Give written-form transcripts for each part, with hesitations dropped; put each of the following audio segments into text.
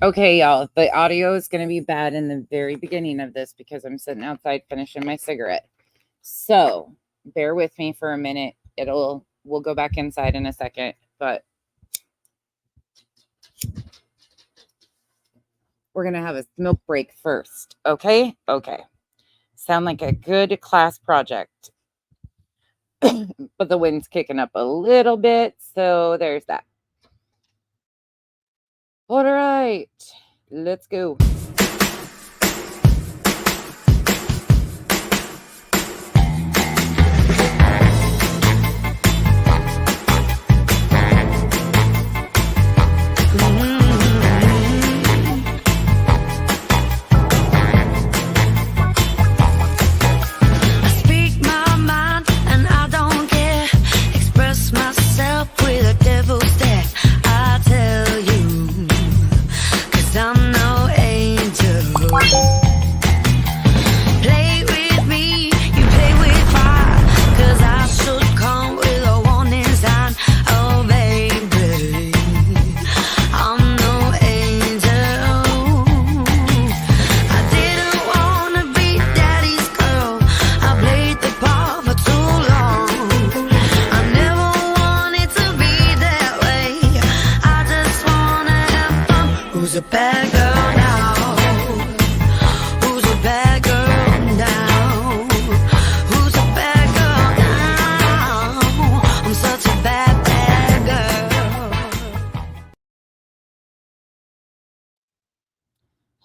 Okay, y'all, the audio is going to be bad in the very beginning of this because I'm sitting outside finishing my cigarette. So bear with me for a minute. We'll go back inside in a second, but we're going to have a smoke break first. Okay? Okay. Sound like a good class project. But the wind's kicking up a little bit, so there's that. All right, let's go.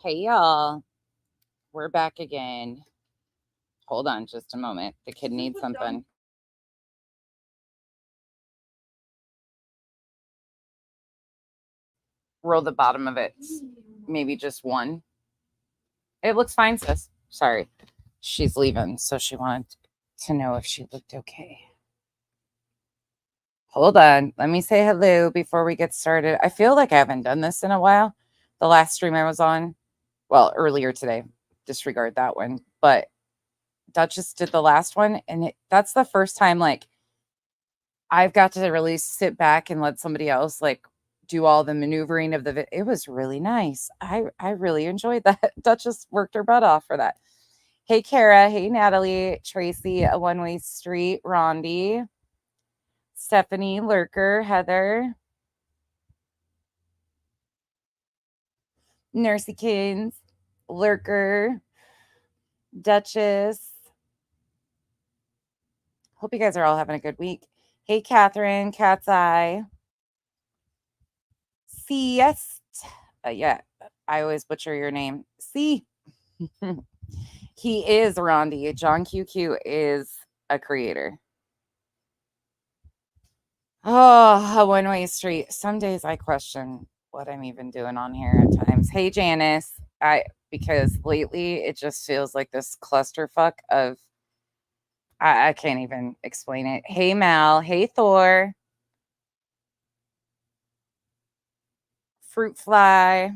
Hey, y'all. We're back again. Hold on just a moment. The kid needs something. Roll the bottom of it. Maybe just one. It looks fine, sis. Sorry. She's leaving, so she wanted to know if she looked okay. Hold on. Let me say hello before we get started. I feel like I haven't done this in a while. The last stream I was on, well, earlier today, disregard that one, but Duchess did the last one, and that's the first time like I've got to really sit back and let somebody else like do all the maneuvering of the it was really nice. I really enjoyed that. Duchess worked her butt off for that. Hey Kara, hey Natalie, Tracy, a one-way street, Rondi, Stephanie, Lurker, Heather, Nursykins, Lurker, Duchess. Hope you guys are all having a good week. Hey Catherine, Cat's Eye. Siest. Yeah, I always butcher your name. See, he is Rondi. John QQ is a creator. Oh, a one-way street. Some days I question what I'm even doing on here at times. Hey Janice, because lately it just feels like this clusterfuck of I can't even explain it. Hey Mal, hey Thor, Fruit Fly,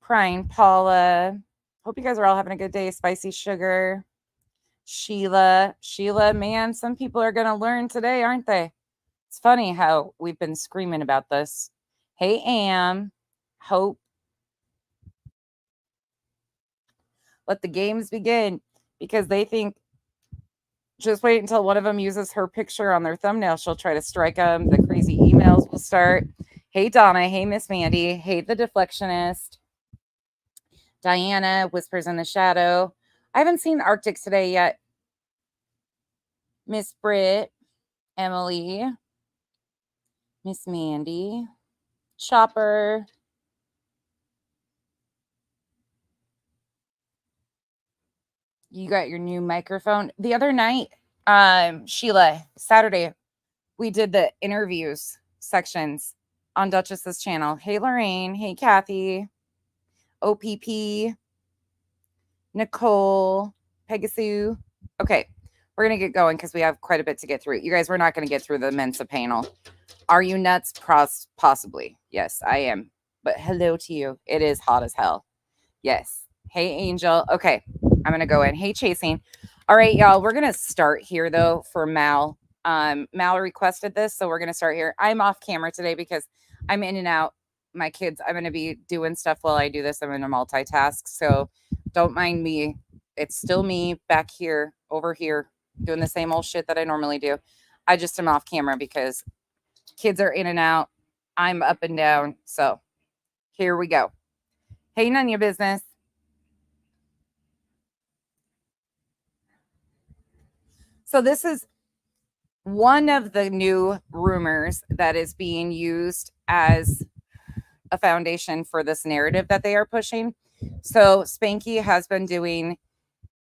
Prying Paula. Hope you guys are all having a good day. Spicy Sugar, Sheila, man, some people are going to learn today, aren't they? It's funny how we've been screaming about this. Hey, Am, Hope. Let the games begin because they think just wait until one of them uses her picture on their thumbnail. She'll try to strike them. The crazy emails will start. Hey, Donna. Hey, Miss Mandy. Hey, the deflectionist. Diana, Whispers in the Shadow. I haven't seen Arctic today yet. Miss Britt, Emily, Miss Mandy, Chopper. You got your new microphone. The other night, Sheila, Saturday, we did the interviews sections on Duchess's channel. Hey, Lorraine. Hey, Kathy. OPP. Nicole. Pegasus. Okay, we're going to get going because we have quite a bit to get through. You guys, we're not going to get through the Mensa panel. Are you nuts? Possibly. Yes, I am. But hello to you. It is hot as hell. Yes. Hey, Angel. Okay, I'm going to go in. Hey, Chasing. All right, y'all. We're going to start here, though, for Mal. Mal requested this, so we're going to start here. I'm off camera today because I'm in and out. My kids, I'm going to be doing stuff while I do this. I'm going to multitask, so don't mind me. It's still me back here, over here, doing the same old shit that I normally do. I just am off camera because kids are in and out. I'm up and down. So here we go. Hey, none of your business. So this is one of the new rumors that is being used as a foundation for this narrative that they are pushing. So Spanky has been doing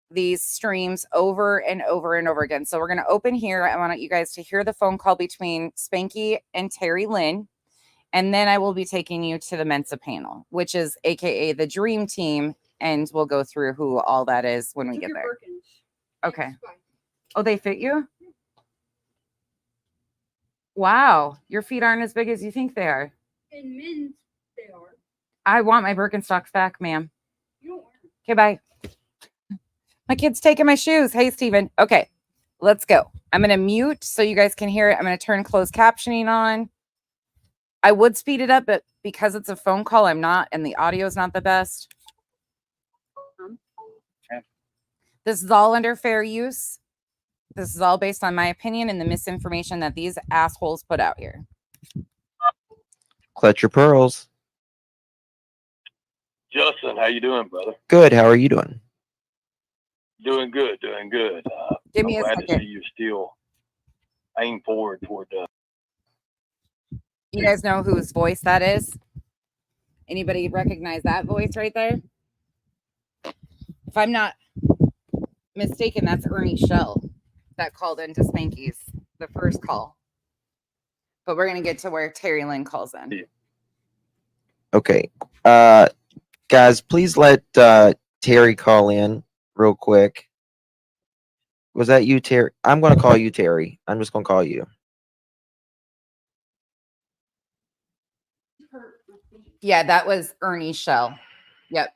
these streams over and over and over again. So we're going to open here. I want you guys to hear the phone call between Spanky and Terry Lynn. And then I will be taking you to the Mensa panel, which is AKA the Dream Team. And we'll go through who all that is when we get there. Okay. Oh, they fit you? Wow. Your feet aren't as big as you think they are. In men's, they are. I want my Birkenstocks back, ma'am. You don't want them. Okay, bye. My kid's taking my shoes. Hey, Steven. Okay, let's go. I'm going to mute so you guys can hear it. I'm going to turn closed captioning on. I would speed it up, but because it's a phone call, I'm not, and the audio is not the best. This is all under fair use. This is all based on my opinion and the misinformation that these assholes put out here. Clutch your pearls. Justin, how you doing, brother? Good. How are you doing? Doing good, doing good. Give me I'm a glad second. to see you still aim forward toward You guys know whose voice that is? Anybody recognize that voice right there? If I'm not mistaken, that's Ernie Shell that called into Spanky's, the first call. But we're going to get to where Terry Lynn calls in. Okay. Guys, please let Terry call in real quick. Was that you, Terry? I'm going to call you, Terry. I'm just going to call you. Yeah, that was Ernie Shell. Yep.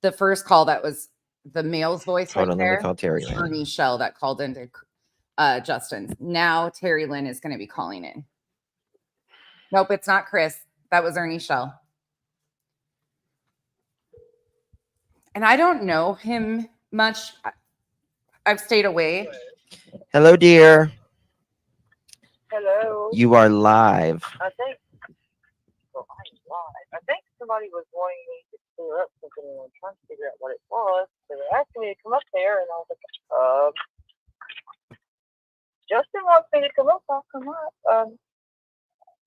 The first call, that was the male's voice Hold right on, there. let me call Terry Lynn. Ernie Shell that called into Justin's. Now Terry Lynn is going to be calling in. Nope, it's not Chris. That was Ernie Shell. And I don't know him much. I've stayed away. Hello, dear. Hello. You are live. I think. Well, I'm live. I think somebody was wanting me to clear up something, and I'm trying to figure out what it was. So they're asking me to come up there, and I was like, Justin wants me to come up. I'll come up.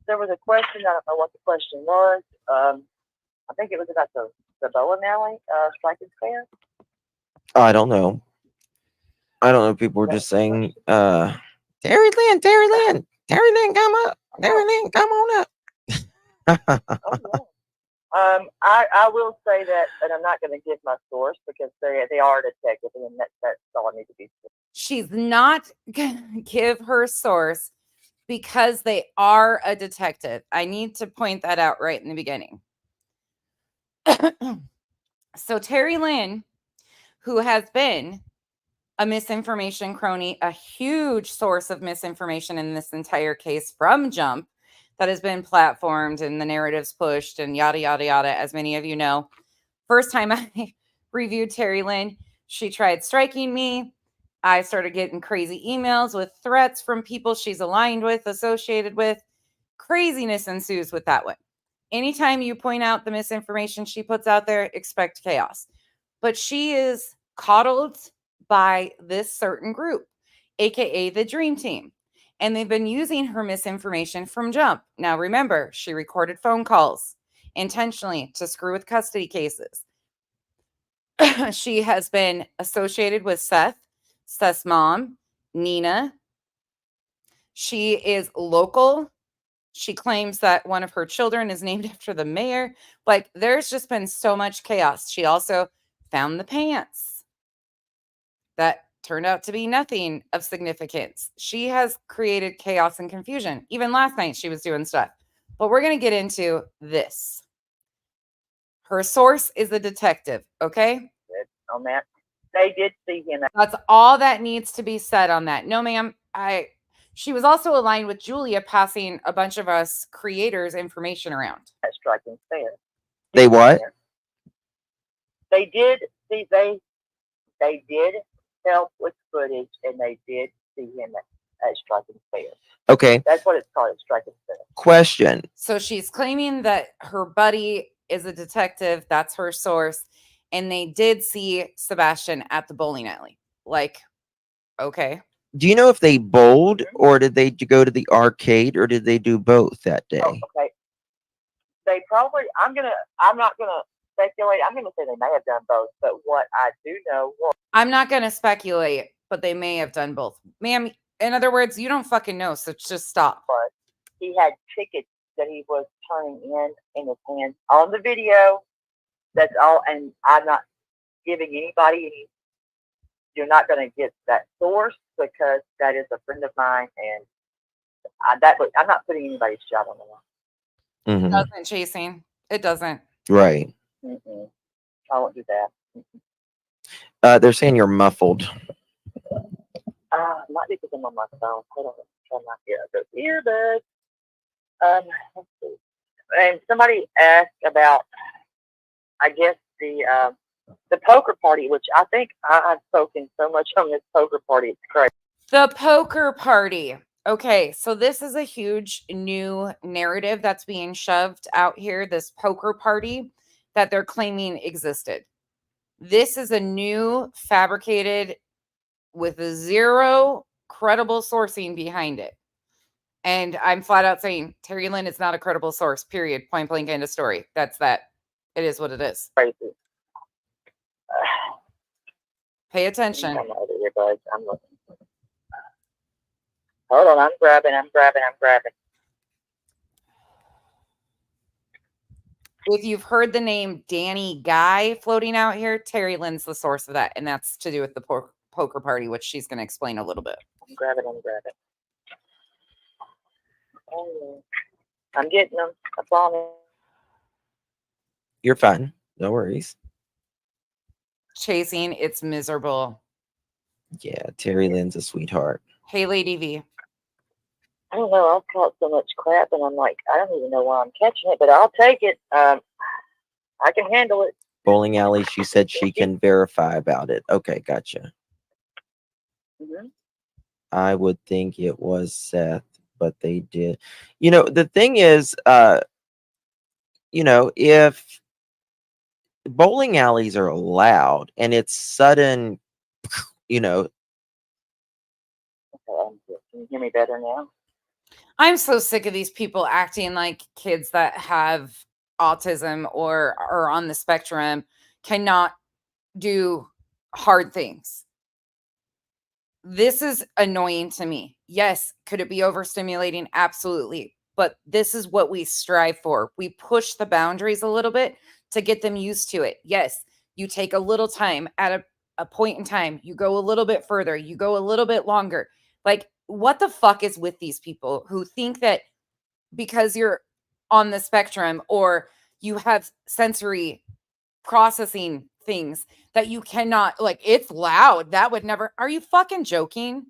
There was a question. I don't know what the question was. I think it was about the bowling alley striking fair. I don't know. People were just saying, Terry Lynn, come up. Terry Lynn, come on up. Oh, yeah. I will say that, and I'm not going to give my source because they are a detective, and that's all I need to be. She's not going to give her source because they are a detective. I need to point that out right in the beginning. So Terry Lynn, who has been a misinformation crony, a huge source of misinformation in this entire case from Jump, that has been platformed and the narratives pushed and yada, yada, yada, as many of you know. First time I reviewed Terry Lynn, she tried striking me. I started getting crazy emails with threats from people she's aligned with, associated with. Craziness ensues with that one. Anytime you point out the misinformation she puts out there, expect chaos. But she is coddled by this certain group, aka the Dream Team. And they've been using her misinformation from Jump. Now, remember, she recorded phone calls intentionally to screw with custody cases. She has been associated with Seth's mom, Nina. She is local. She claims that one of her children is named after the mayor. Like, there's just been so much chaos. She also found the pants that turned out to be nothing of significance. She has created chaos and confusion. Even last night, she was doing stuff. But we're going to get into this. Her source is a detective, okay? On that, they did see him. That's all that needs to be said on that. No, ma'am. She was also aligned with Julia, passing a bunch of us creators information around. That striking fair. They what? They did see they did help with footage, and they did see him at striking fair. Okay. That's what it's called, striking fair. Question. So she's claiming that her buddy is a detective. That's her source. And they did see Sebastian at the bowling alley. Like, okay. Do you know if they bowled or did they go to the arcade or did they do both that day? Oh, okay. They probably. I'm not gonna speculate. I'm gonna say they may have done both. But what I do know was I'm not going to speculate, but they may have done both. Ma'am, in other words, you don't fucking know, so just stop. he had tickets that he was turning in his hands on the video. That's all. And I'm not giving anybody any. You're not going to get that source because that is a friend of mine, and I'm not putting anybody's job on the line. It doesn't, Chasing. It doesn't. Right. Mm-mm. I won't do that. They're saying you're muffled. Might be because I'm on my phone. Hold on, try not to get those earbuds. Let's see. And somebody asked about, I guess the poker party, which I think I've spoken so much on this poker party. It's crazy. The poker party. Okay, so this is a huge new narrative that's being shoved out here, this poker party that they're claiming existed. This is a new fabricated with zero credible sourcing behind it. And I'm flat out saying Terry Lynn is not a credible source, period. Point blank, end of story. That's that. It is what it is. Crazy. Pay attention. I'm over here, bud. I'm looking. Hold on, I'm grabbing. If you've heard the name Danny Guy floating out here, Terry Lynn's the source of that. And that's to do with the poker party, which she's going to explain a little bit. I'm grabbing. Oh, I'm getting them. I promise. You're fine. No worries. Chasing, it's miserable. Yeah, Terry Lynn's a sweetheart. Hey, Lady V. I don't know. I've caught so much crap, and I'm like, I don't even know why I'm catching it, but I'll take it. I can handle it. Bowling alley, she said she can verify about it. Okay, gotcha. Mm-hmm. I would think it was Seth, but they did. You know, the thing is, if bowling alleys are allowed and it's sudden, Okay, can you hear me better now? I'm so sick of these people acting like kids that have autism or are on the spectrum cannot do hard things. This is annoying to me. Yes, could it be overstimulating? Absolutely. But this is what we strive for. We push the boundaries a little bit to get them used to it. Yes, you take a little time at a point in time. You go a little bit further. You go a little bit longer. Like, what the fuck is with these people who think that because you're on the spectrum or you have sensory processing things that you cannot, like, it's loud. That would never. Are you fucking joking?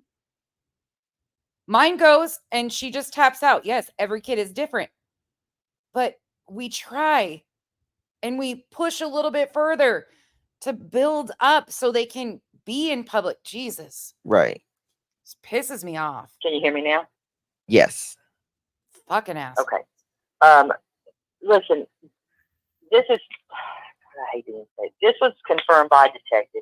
Mine goes and she just taps out. Yes, every kid is different. But we try and we push a little bit further to build up so they can be in public. Jesus. right. This pisses me off. Can you hear me now? Yes. Fucking ass. Okay. Listen, this is. I hate to say this was confirmed by a detective.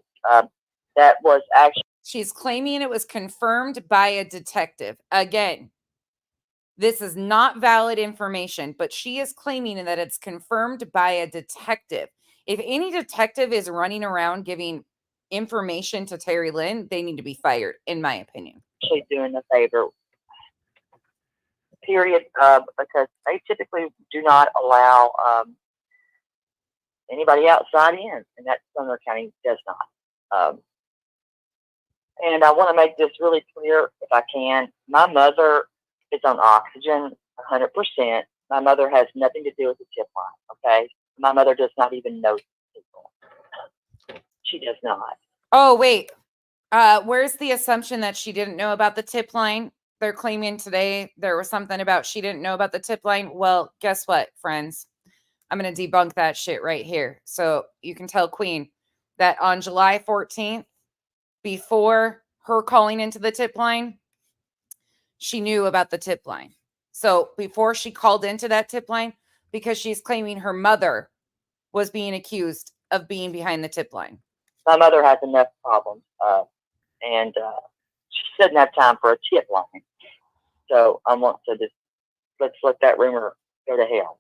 That was actually. She's claiming it was confirmed by a detective. Again, this is not valid information, but she is claiming that it's confirmed by a detective. If any detective is running around giving information to Terry Lynn, they need to be fired, in my opinion. She's doing a favor. Period. Because they typically do not allow anybody outside in, and that Sumner County does not. And I want to make this really clear, if I can. My mother is on oxygen 100%. My mother has nothing to do with the tip line, okay? My mother does not even know people. She does not. Oh, wait. Where's the assumption that she didn't know about the tip line? they're claiming today there was something about she didn't know about the tip line. Well, guess what, friends? I'm going to debunk that shit right here. So you can tell Queen that on July 14th, before her calling into the tip line, she knew about the tip line. So before she called into that tip line, because she's claiming her mother was being accused of being behind the tip line. My mother has enough problems, and she doesn't have time for a tip line. So I want to just let's let that rumor go to hell.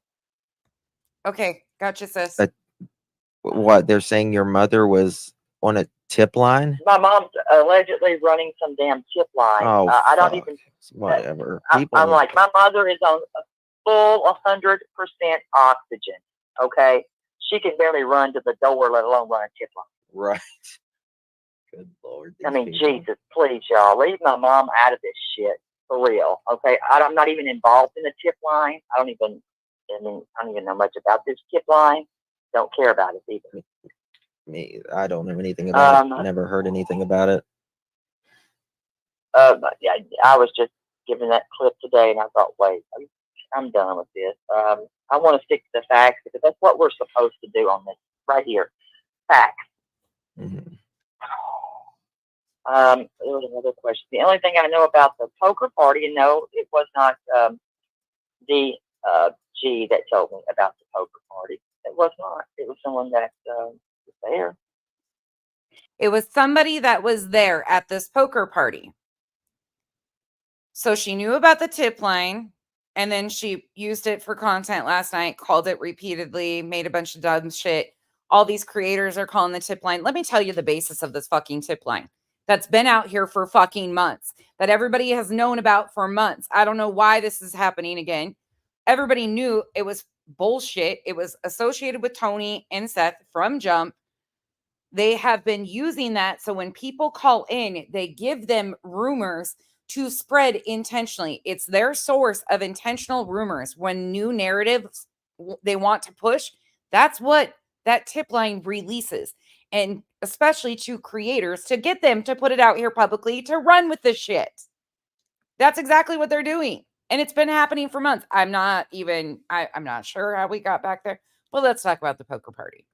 Okay, gotcha, sis. What they're saying, your mother was on a tip line? My mom's allegedly running some damn tip line. Oh, I don't fuck. even. Whatever. I'm like, my mother is on a full 100% oxygen. Okay, she can barely run to the door, let alone run a tip line. Right. Good Lord. I mean, these people. Jesus, please, y'all, leave my mom out of this shit for real. Okay, I'm not even involved in the tip line. I don't even know much about this tip line. Don't care about it either. I don't know anything about it. Um, Never heard anything about it. But yeah, I was just given that clip today, and I thought, wait, I'm done with this. I want to stick to the facts because that's what we're supposed to do on this right here. Facts. Mhm. There was another question. The only thing I know about the poker party, and no, it was not the G that told me about the poker party. It was not. It was someone that was there. It was somebody that was there at this poker party. So she knew about the tip line, and then she used it for content last night, called it repeatedly, made a bunch of dumb shit. All these creators are calling the tip line. Let me tell you the basis of this fucking tip line that's been out here for fucking months, that everybody has known about for months. I don't know why this is happening again. Everybody knew it was bullshit. It was associated with Tony and Seth from Jump. They have been using that. So when people call in, they give them rumors to spread intentionally. It's their source of intentional rumors. When new narratives they want to push, that's what that tip line releases. And especially to creators to get them to put it out here publicly to run with this shit. That's exactly what they're doing. And it's been happening for months. I'm not sure how we got back there. But let's talk about the poker party.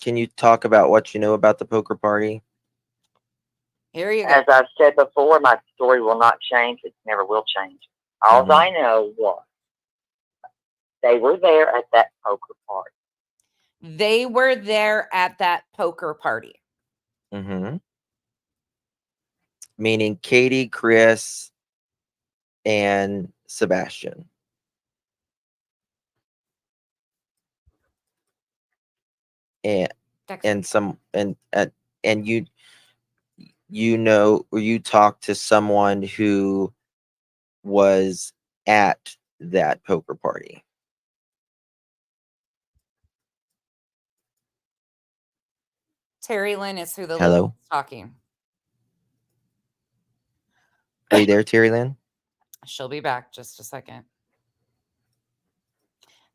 Can you talk about what you know about the poker party? Here you go. As I've said before, my story will not change. It never will change. All Mhm. I know was they were there at that poker party. They were there at that poker party. Mm-hmm. Meaning Katie, Chris, and Sebastian. And you know, or you talked to someone who was at that poker party. Terry Lynn is who the Hello? lady is talking. Are you there, Terry Lynn? She'll be back just a second.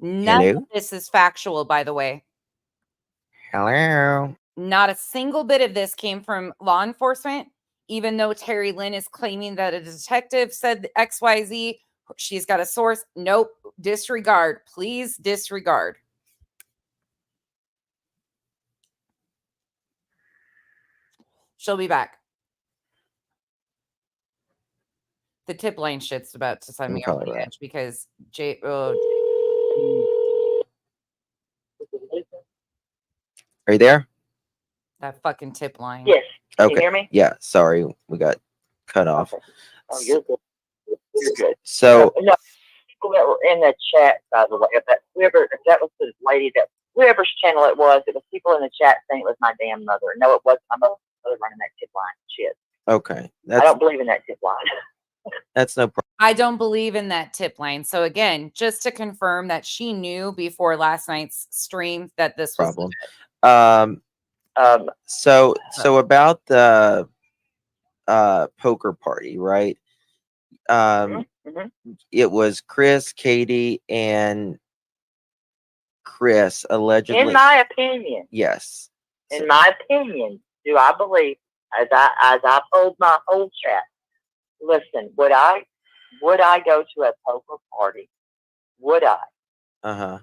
None Hello? of this is factual, by the way. Hello? Not a single bit of this came from law enforcement, even though Terry Lynn is claiming that a detective said XYZ. She's got a source. Nope. Disregard. Please disregard. She'll be back. The tip line shit's about to send Let me me call over her the back. edge because Are you there? that fucking tip line. Yes. Can Okay. you hear me? Yeah, sorry. We got cut off. Okay. Oh, you're good. You're good. So No, people that were in the chat, by the way, if that was the lady that whoever's channel it was people in the chat saying it was my damn mother. No, it wasn't my mother running that tip line. Shit. okay. I don't believe in that tip line. That's no problem. I don't believe in that tip line. So again, just to confirm that she knew before last night's stream that this was Problem. So about the poker party, right? It was Chris, Katie, and Chris allegedly. In my opinion. Yes. In my opinion, do I believe, as I told my whole chat, listen, would I go to a poker party? Would I? Uh-huh.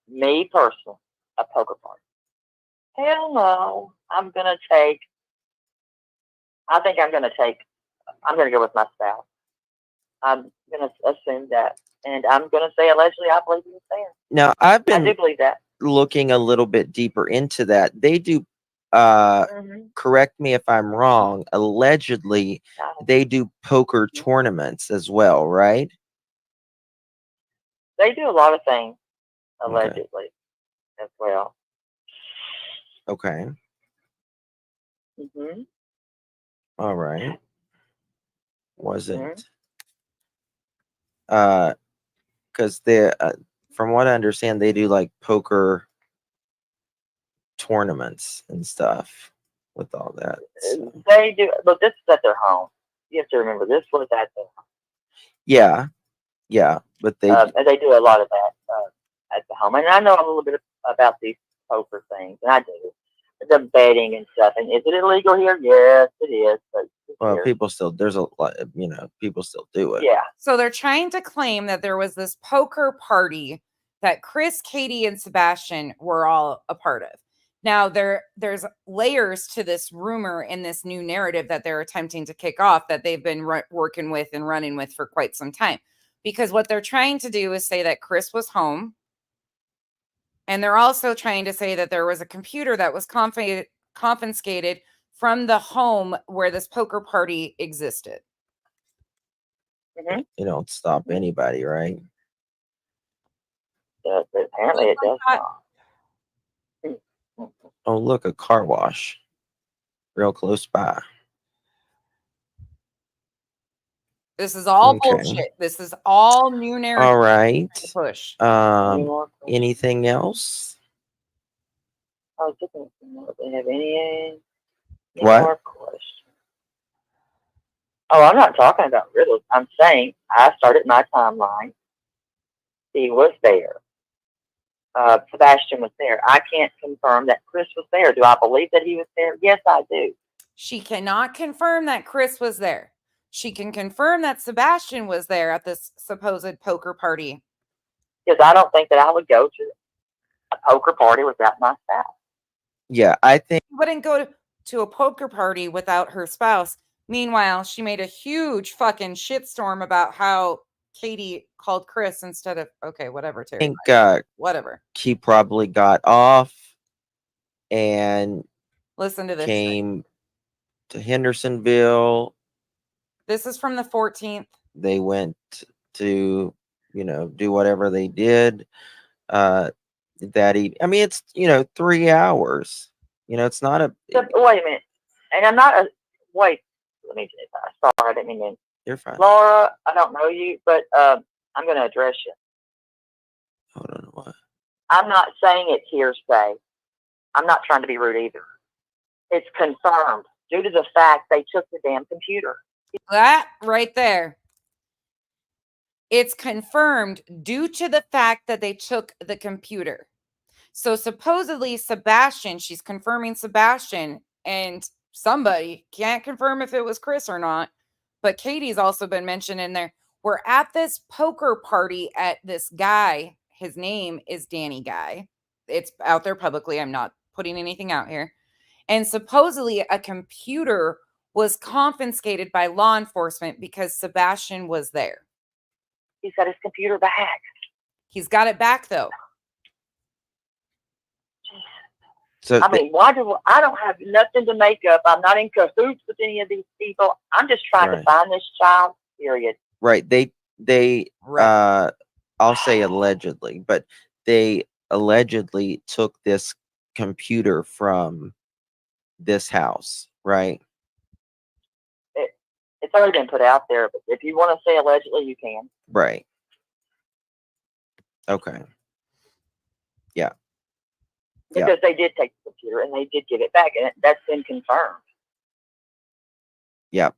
Me personally, a poker party. Hell no. I think I'm gonna go with my spouse. I'm gonna assume that. And I'm gonna say allegedly I believe he was there. Now, I've I do been believe that. looking a little bit deeper into that. They do, Mm-hmm. correct me if I'm wrong, allegedly they do poker tournaments as well, right? They do a lot of things, Okay. allegedly, as well. Okay. Mm-hmm. All right. Wasn't Mm-hmm. because they from what I understand, they do like poker tournaments and stuff with all that. So. They do, but this is at their home. You have to remember, this was at their home. Yeah, but they And they do a lot of that at the home. And I know a little bit about these poker things, and I do. The betting and stuff. And is it illegal here? Yes, it is. But well, people still there's a lot, people still do it. yeah. So they're trying to claim that there was this poker party that Chris, Katie, and Sebastian were all a part of. Now there's layers to this rumor and this new narrative that they're attempting to kick off that they've been working with and running with for quite some time. Because what they're trying to do is say that Chris was home. And they're also trying to say that there was a computer that was confiscated from the home where this poker party existed. Mm-hmm. You don't stop anybody, right? But apparently it does not. Oh, look, a car wash real close by. This is all Okay. bullshit. This is all new narrative. All right. to push. Anything else? I was looking to see if they have any What? more questions. Oh, I'm not talking about riddles. I'm saying I started my timeline. He was there. Sebastian was there. I can't confirm that Chris was there. Do I believe that he was there? Yes, I do. She cannot confirm that Chris was there. She can confirm that Sebastian was there at this supposed poker party. Because I don't think that I would go to a poker party without my spouse. Yeah, I think She wouldn't go to a poker party without her spouse. Meanwhile, she made a huge fucking shitstorm about how Katie called Chris instead of, okay, whatever, Terry. Whatever. He probably got off and Listen to this. came to Hendersonville. This is from the 14th. They went to, do whatever they did. That evening. I mean, it's 3 hours. It's not a. Wait a minute, and I'm not a wait. Let me. Sorry, I didn't mean to. You're fine. Laura, I don't know you, but I'm going to address you. Hold on, what? I'm not saying it's hearsay. I'm not trying to be rude either. It's confirmed due to the fact they took the damn computer. That right there. It's confirmed due to the fact that they took the computer. So supposedly Sebastian, she's confirming Sebastian, and somebody can't confirm if it was Chris or not, but Katie's also been mentioned in there. We're at this poker party at this guy. His name is Danny Guy. It's out there publicly. I'm not putting anything out here. And supposedly a computer was confiscated by law enforcement because Sebastian was there. He's got his computer back. He's got it back though. So I mean, I don't have nothing to make up. I'm not in cahoots with any of these people. I'm just trying to find this child. Period. Right. They I'll say allegedly, but they allegedly took this computer from this house, right? It's already been put out there, but if you want to say allegedly, you can. Right. Okay. Yeah. Because they did take the computer and they did give it back, and that's been confirmed. Yep.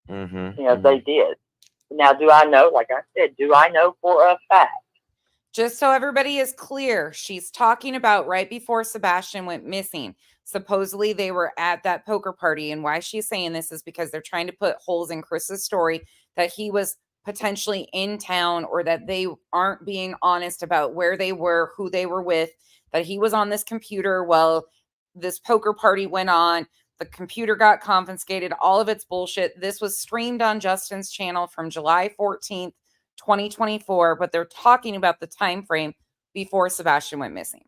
Mm-hmm. They did. Now, do I know? Like I said, do I know for a fact? Just so everybody is clear, she's talking about right before Sebastian went missing. Supposedly they were at that poker party. And why she's saying this is because they're trying to put holes in Chris's story that he was potentially in town, or that they aren't being honest about where they were, who they were with, that he was on this computer while this poker party went on. The computer got confiscated, all of it's bullshit. This was streamed on Justin's channel from July 14th, 2024, but they're talking about the time frame before Sebastian went missing.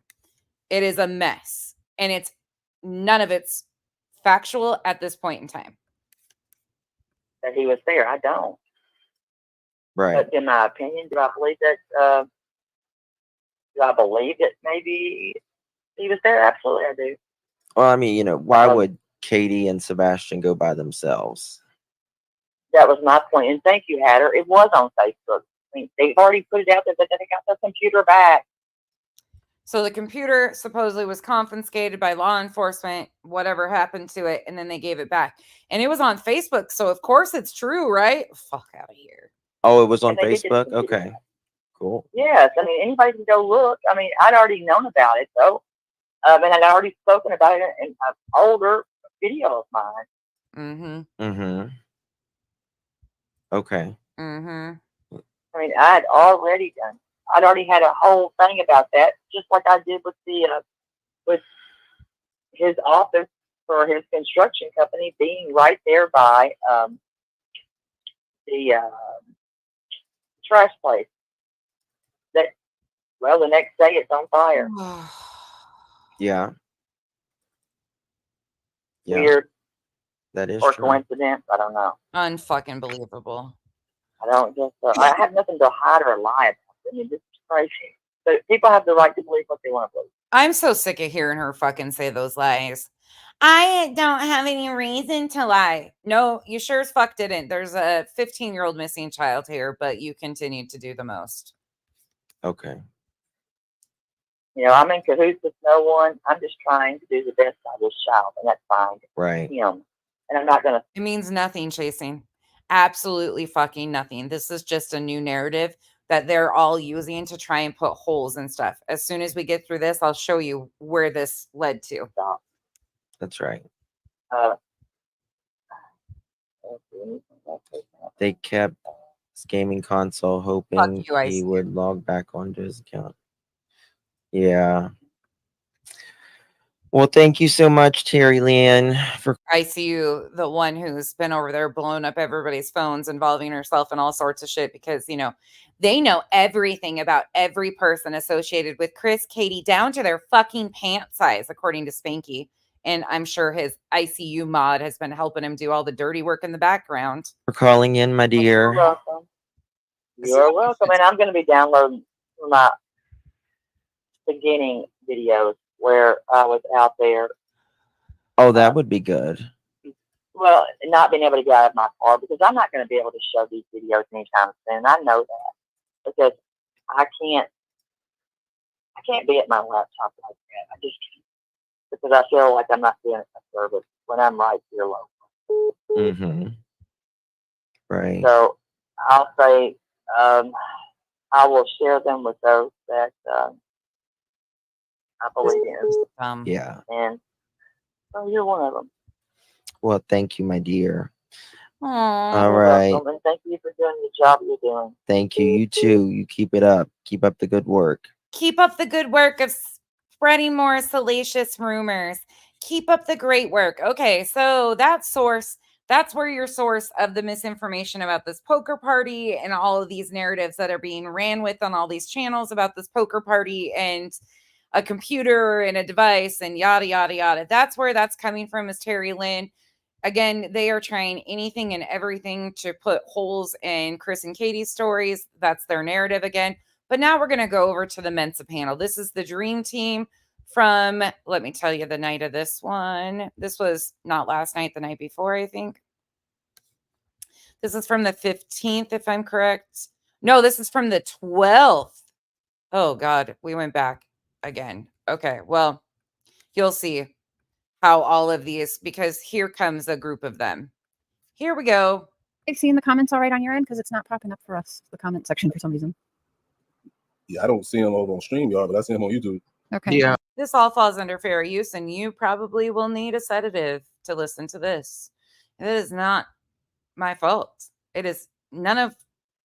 It is a mess, and it's none of it's factual at this point in time. That he was there. I don't. Right. But in my opinion, do I believe that? Do I believe that maybe he was there? Absolutely, I do. Well, I mean, why would Katie and Sebastian go by themselves? That was my point. And thank you, Hatter. It was on Facebook. I mean, they've already put it out there that they got the computer back. So the computer supposedly was confiscated by law enforcement, whatever happened to it, and then they gave it back. And it was on Facebook, so of course it's true, right? Fuck out of here. Oh, it was on And they did get the Facebook? computer Okay. back. Cool. Yes, I mean, anybody can go look. I mean, I'd already known about it, though. And I'd already spoken about it in an older video of mine. Mm-hmm. Mm-hmm. Okay. Mm-hmm. I mean, I'd already had a whole thing about that, just like I did with with his office for his construction company being right there by the trash place. The next day it's on fire. Yeah. Yeah. Weird That is or true. coincidence? I don't know. Unfucking believable. I don't just. I have nothing to hide or lie about. I mean, this is crazy. But people have the right to believe what they want to believe. I'm so sick of hearing her fucking say those lies. I don't have any reason to lie. No, you sure as fuck didn't. There's a 15-year-old missing child here, but you continued to do the most. Okay. I'm in cahoots with no one. I'm just trying to do the best by this child, and that's fine. Right. And I'm not gonna. It means nothing, chasing. Absolutely fucking nothing. This is just a new narrative that they're all using to try and put holes and stuff. As soon as we get through this, I'll show you where this led to. Stop. That's right. Uh, They kept his gaming console hoping you, he ICU. would log back onto his account. Yeah. Well, thank you so much, Terry Lynn, for ICU, the one who's been over there blowing up everybody's phones, involving herself in all sorts of shit, because, they know everything about every person associated with Chris, Katie, down to their fucking pant size, according to Spanky. And I'm sure his ICU mod has been helping him do all the dirty work in the background. calling in, my You're dear. welcome. You're welcome. And I'm going to be downloading my beginning videos where I was out there. Oh, that would be good. Well, not being able to get out of my car, because I'm not going to be able to show these videos anytime soon. I know that, because I can't be at my laptop like that. I just can't, because I feel like I'm not doing a service when I'm right here local. Mm-hmm. Right. So I'll say I will share them with those that I believe in. Yeah. And you're one of them. Well, thank you, my dear. Aww. All You're right. welcome, and thank you for doing the job you're doing. Thank you. You too. You keep it up. Keep up the good work. Keep up the good work of spreading more salacious rumors. Keep up the great work. Okay, so that's where your source of the misinformation about this poker party and all of these narratives that are being ran with on all these channels about this poker party and a computer and a device and yada, yada, yada. That's where that's coming from, is Terry Lynn. Again, they are trying anything and everything to put holes in Chris and Katie's stories. That's their narrative again. But now we're going to go over to the Mensa panel. This is the Dream Team from, let me tell you the night of this one. This was not last night, the night before, I think. This is from the 15th, if I'm correct. No, this is from the 12th. Oh, God, we went back again. Okay, well, you'll see how all of these, because here comes a group of them. Here we go. I've seen the comments all right on your end, because it's not popping up for us, the comment section, for some reason. Yeah, I don't see him over on StreamYard, but I see him on YouTube. Okay. Yeah. This all falls under fair use, and you probably will need a sedative to listen to this. It is not my fault. It is none of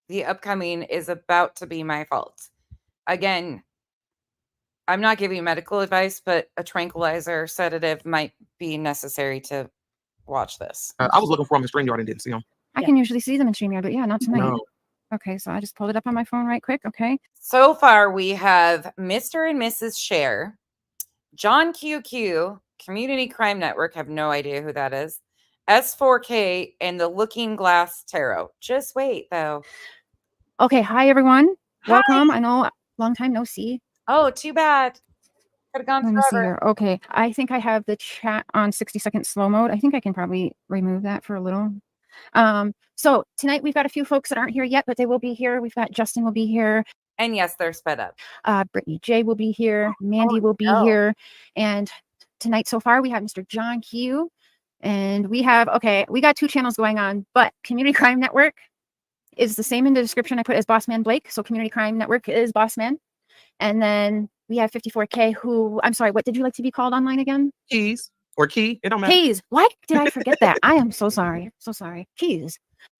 the upcoming is about to be my fault. Again, I'm not giving medical advice, but a tranquilizer sedative might be necessary to watch this. I was looking for him in StreamYard and didn't see him. I can usually see them in StreamYard, but yeah, not tonight. No. Okay, so I just pulled it up on my phone right quick. Okay. So far, we have Mr. and Mrs. Cher, John QQ, Community Crime Network, have no idea who that is, S4K, and the Looking Glass Tarot. Just wait, though. Okay. Hi, everyone. Hi. Welcome. I know, long time no see. Oh, too bad. Could have gone Let me see forever. here. Okay. I think I have the chat on 60-second slow mode. I think I can probably remove that for a little. So tonight we've got a few folks that aren't here yet, but they will be here. We've got Justin will be here. And yes, they're sped up. Brittany J will be here. Mandy will be no. here. And tonight so far we have Mr. John Q. And we have, okay, we got two channels going on, but Community Crime Network is the same in the description I put as Bossman Blake. So Community Crime Network is Bossman. And then we have 54K who, I'm sorry, what did you like to be called online again? Keys or Key. It don't matter. Keys. Why did I forget that? I am so sorry. So sorry. Keys.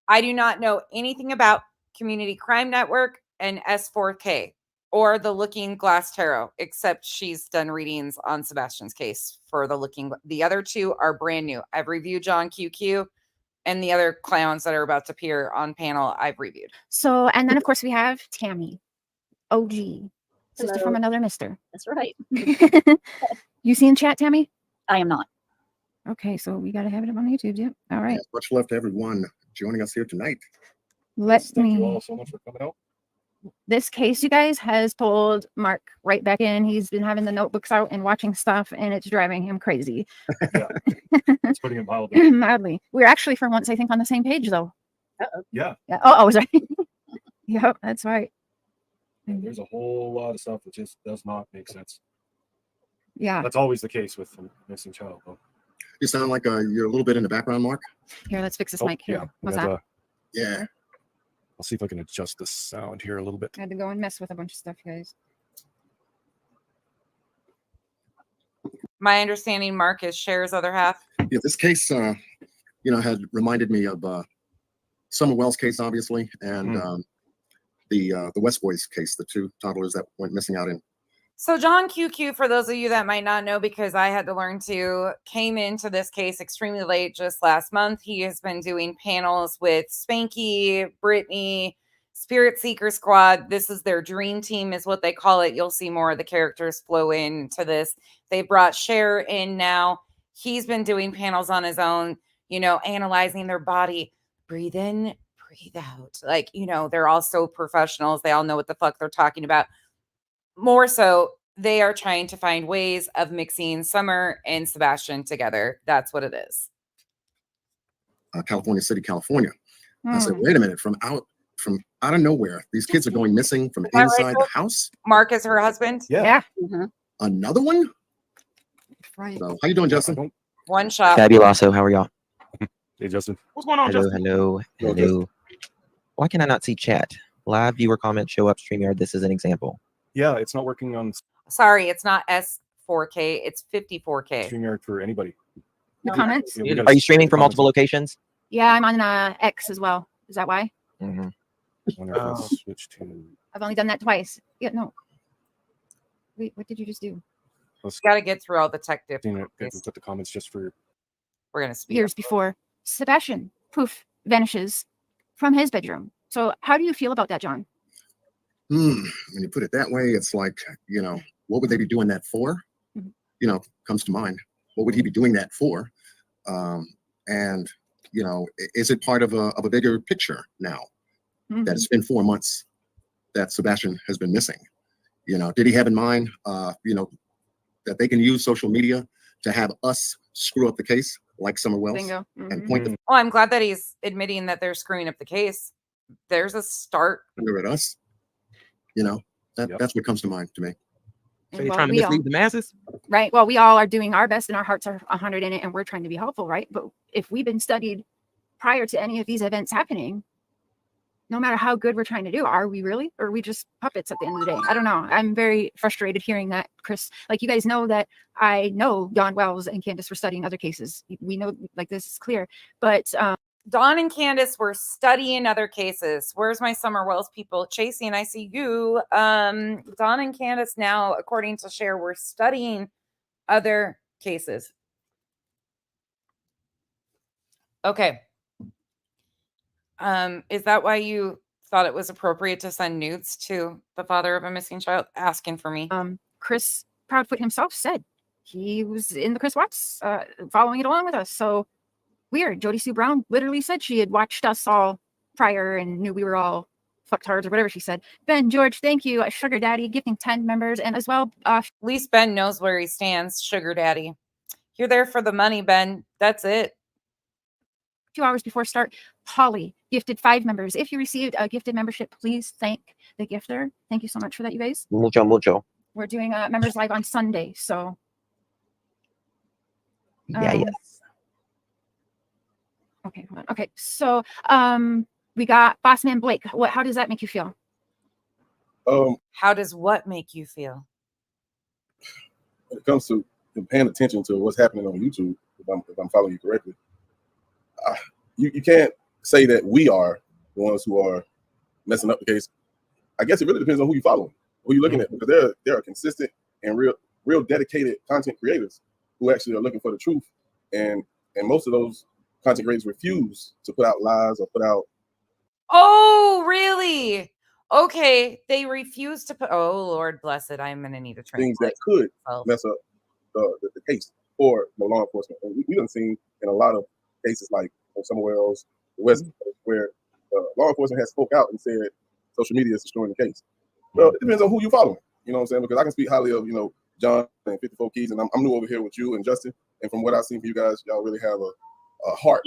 I do not know anything about Community Crime Network and S4K or the Looking Glass Tarot, except she's done readings on Sebastian's case for the other two are brand new. I've reviewed John QQ and the other clowns that are about to appear on panel I've reviewed. So, and then of course we have Tammy, OG, sister Hello. from another mister. That's right. You see in chat, Tammy? I am not. Okay, so we got to have it up on YouTube. Yep. All right. Yes, much love to everyone joining us here tonight. Let Thank you me. all so much for coming out. This case, you guys, has pulled Mark right back in. He's been having the notebooks out and watching stuff, and it's driving him crazy. It's putting it mildly. Mildly. We're actually, for once, I think, on the same page, though. Yeah. Yeah. Oh, sorry. Yep, that's right. There's a whole lot of stuff that just does not make sense. Yeah. That's always the case with the missing child. Though. You sound like you're a little bit in the background, Mark. Here, let's fix this Oh, mic here. yeah. What's There's that? Yeah. I'll see if I can adjust the sound here a little bit. I had to go and mess with a bunch of stuff, guys. My understanding, Mark, is Cher's other half. Yeah, this case, had reminded me of Summer Wells' case, obviously, and the West Boys case, the two toddlers that went missing out in. So John QQ, for those of you that might not know, because I had to learn to, came into this case extremely late just last month. He has been doing panels with Spanky, Brittany, Spirit Seeker Squad. This is their dream team is what they call it. You'll see more of the characters flow into this. They brought Cher in now. He's been doing panels on his own, analyzing their body. Breathe in, breathe out. Like, they're all so professionals. They all know what the fuck they're talking about. More so, they are trying to find ways of mixing Summer and Sebastian together. That's what it is. California City, California. I said, wait a minute, from out of nowhere, these kids are going missing from that inside right, the house. Mark is her husband. Yeah. Another one? Right. So, how you doing, Justin? One shot. Fabuloso, how are y'all? Hey, Justin. What's going on, Hello, Justin? hello, hello. Why can I not see chat? Live viewer comments show up StreamYard. This is an example. Yeah, it's not working on Sorry, it's not S4K. It's 54K. StreamYard for anybody. The comments? Yeah, we gotta Are you streaming the from multiple comments. locations? Yeah, I'm on X as well. Is that why? Mhm. I wonder if I'll switch to. I've only done that twice. Yeah, no. Wait, what did you just do? Got to get through all the tech Put difficulties. the comments just for. We're going to speak. Years before Sebastian, poof, vanishes from his bedroom. So how do you feel about that, John? When you put it that way, it's like, what would they be doing that for? Mhm. Comes to mind. What would he be doing that for? And, is it part of a bigger picture now that it's been 4 months that Sebastian has been missing? Did he have in mind, that they can use social media to have us screw up the case like Summer Wells Bingo. and point the Well, I'm glad that he's admitting that they're screwing up the case. There's a start. finger at us. That's what comes to mind to me. So And you're well, trying to we all- mislead the masses? Right. Well, we all are doing our best and our hearts are 100 in it and we're trying to be helpful, right? But if we've been studied prior to any of these events happening, no matter how good we're trying to do, are we really? Or are we just puppets at the end of the day? I don't know. I'm very frustrated hearing that, Chris. Like, you guys know that I know Dawn Wells and Candace were studying other cases. We know, like, this is clear. But Dawn and Candace were studying other cases. Where's my Summer Wells people? Chasey and I see you. Dawn and Candace now, according to Cher, were studying other cases. Okay. Is that why you thought it was appropriate to send nudes to the father of a missing child asking for me? Chris Proudfoot himself said he was in the Chris Watts, following it along with us. So weird. Jody Sue Brown literally said she had watched us all prior and knew we were all fucktards or whatever she said. Ben, George, thank you. Sugar Daddy gifting 10 members, and as well, At least Ben knows where he stands, Sugar Daddy. You're there for the money, Ben. That's it. 2 hours before start, Polly gifted 5 members. If you received a gifted membership, please thank the gifter. Thank you so much for that, you guys. Mucho. We're doing members live on Sunday, so Yes. okay, hold on. Okay, so we got Bossman Blake. How does that make you feel? How does what make you feel? When it comes to paying attention to what's happening on YouTube, if I'm following you correctly, you can't say that we are the ones who are messing up the case. I guess it really depends on who you're following, who you're looking at, because there are consistent and real dedicated content creators who actually are looking for the truth, and most of those content creators refuse to put out lies or put out. Oh, really? Okay, they refuse to put. Oh, Lord bless it! I'm gonna need a Things translate. that could mess up the case for law enforcement. And we done seen in a lot of cases, like somewhere else, the West, where law enforcement has spoke out and said social media is destroying the case. Well, it depends on who you're following. You know what I'm saying? Because I can speak highly of John and 54 Keys, and I'm new over here with you and Justin. And from what I've seen for you guys, y'all really have a heart,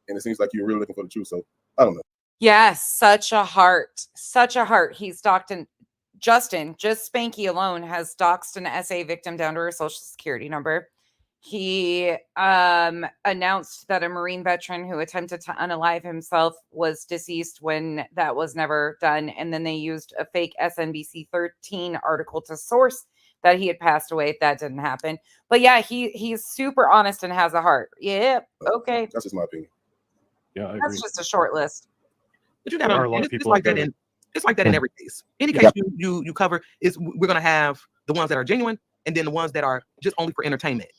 and it seems like you're really looking for the truth. So I don't know. Yes, such a heart. Such a heart. He's docked and Justin, just Spanky alone, has doxed an SA victim down to her social security number. He announced that a Marine veteran who attempted to unalive himself was deceased when that was never done. And then they used a fake SNBC 13 article to source that he had passed away. That didn't happen. But yeah, he's super honest and has a heart. Yep. Okay. That's just my opinion. Yeah, I agree. That's just a short list. But you There gotta are a lot of it's people like out that there it's like that in every case. Any case Yep. you cover is we're gonna have the ones that are genuine and then the ones that are just only for entertainment.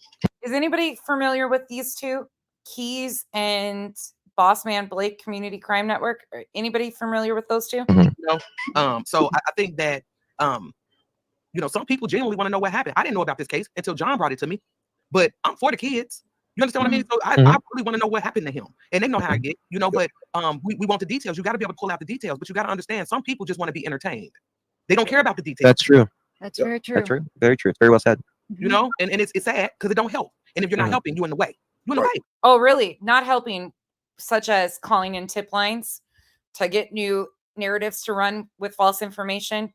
Is anybody familiar with these two, Keys and Bossman Blake Community Crime Network? Anybody familiar with those two? You know, so I think that some people genuinely want to know what happened. I didn't know about this case until John brought it to me, but I'm for the kids. You understand what I mean? So I really want to know what happened to him, and they know how I get. But we want the details. You got to be able to pull out the details, but you got to understand some people just want to be entertained. They don't care about the details. That's true. That's Yep. very true. That's true. Very true. It's very well said. And it's sad because it don't help. And if you're not helping, you're in the way. You're in the way. Oh, really? Not helping, such as calling in tip lines to get new narratives to run with false information,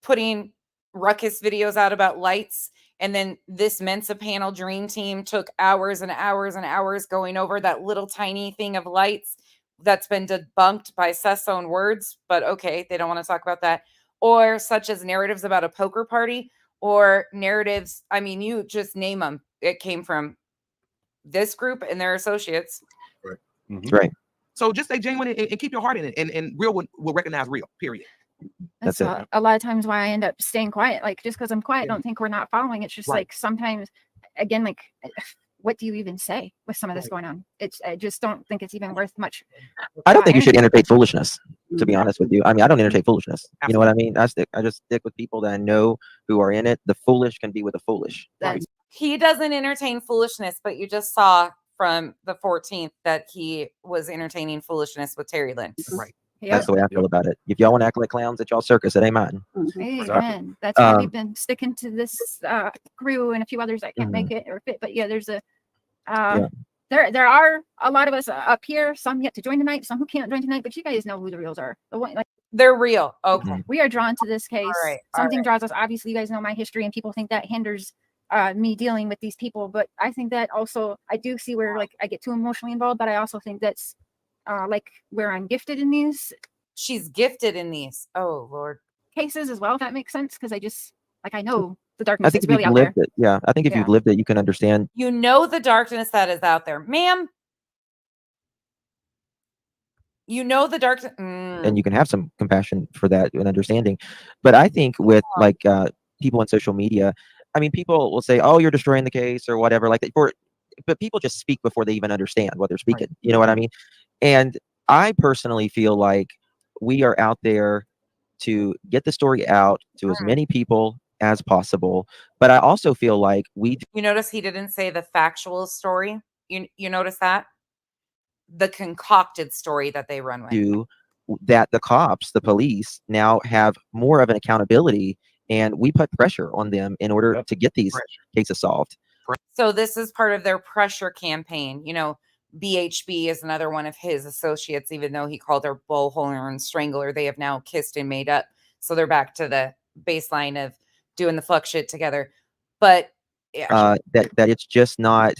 putting ruckus videos out about lights. And then this Mensa panel dream team took hours and hours and hours going over that little tiny thing of lights that's been debunked by Seth's own words. But okay, they don't want to talk about that. Or such as narratives about a poker party or narratives. I mean, you just name them. It came from this group and their associates. Right. Mm-hmm. Right. So just stay genuine and keep your heart in it. And real will recognize real, period. That's That's a lot of times why I end up staying quiet. Like, just because I'm quiet, don't think we're not following. It's just Right. like sometimes, again, like, what do you even say with some of this going on? I just don't think it's even worth much. I don't think you should entertain foolishness, to be honest with you. I mean, I don't entertain foolishness. You know what I mean? I just stick with people that I know who are in it. The foolish can be with the foolish. That's He doesn't entertain foolishness, but you just saw from the 14th that he was entertaining foolishness with Terry Lynn. Right. That's the way I feel about it. If y'all want to act like clowns at y'all circus, it ain't mine. Amen. That's why we've been sticking to this crew and a few others that can't make it or fit. But yeah, there's a there are a lot of us up here, some yet to join tonight, some who can't join tonight, but you guys know who the reals are. The one, like, They're real. Okay. we are drawn to this case. right, Something draws us. Obviously, you guys know my history, and people think that hinders me dealing with these people. But I think that also I do see where like I get too emotionally involved, but I also think that's like where I'm gifted in these she's gifted in these. Oh Lord. cases as well, if that makes sense, because I know the I darkness think is if you've really out there. lived it, yeah, I think if Yeah. you've lived it, you can understand. You know the darkness that is out there, ma'am. You know the darkness. And you can have some compassion for that and understanding. But I think with like people on social media, I mean, people will say, "Oh, you're destroying the case" or whatever, like that. But people just speak before they even understand what they're speaking. You know what I mean? And I personally feel like we are out there to get the story out to as many people as possible. But I also feel like we You notice he didn't say the factual story. You notice that? The concocted story that they run with. do that the cops, the police now have more of an accountability, and we put pressure on them in order to get these cases solved. So this is part of their pressure campaign. You know, BHB is another one of his associates, even though he called her bullhorn and strangler. They have now kissed and made up. So they're back to the baseline of doing the fuck shit together. But yeah, That it's just not,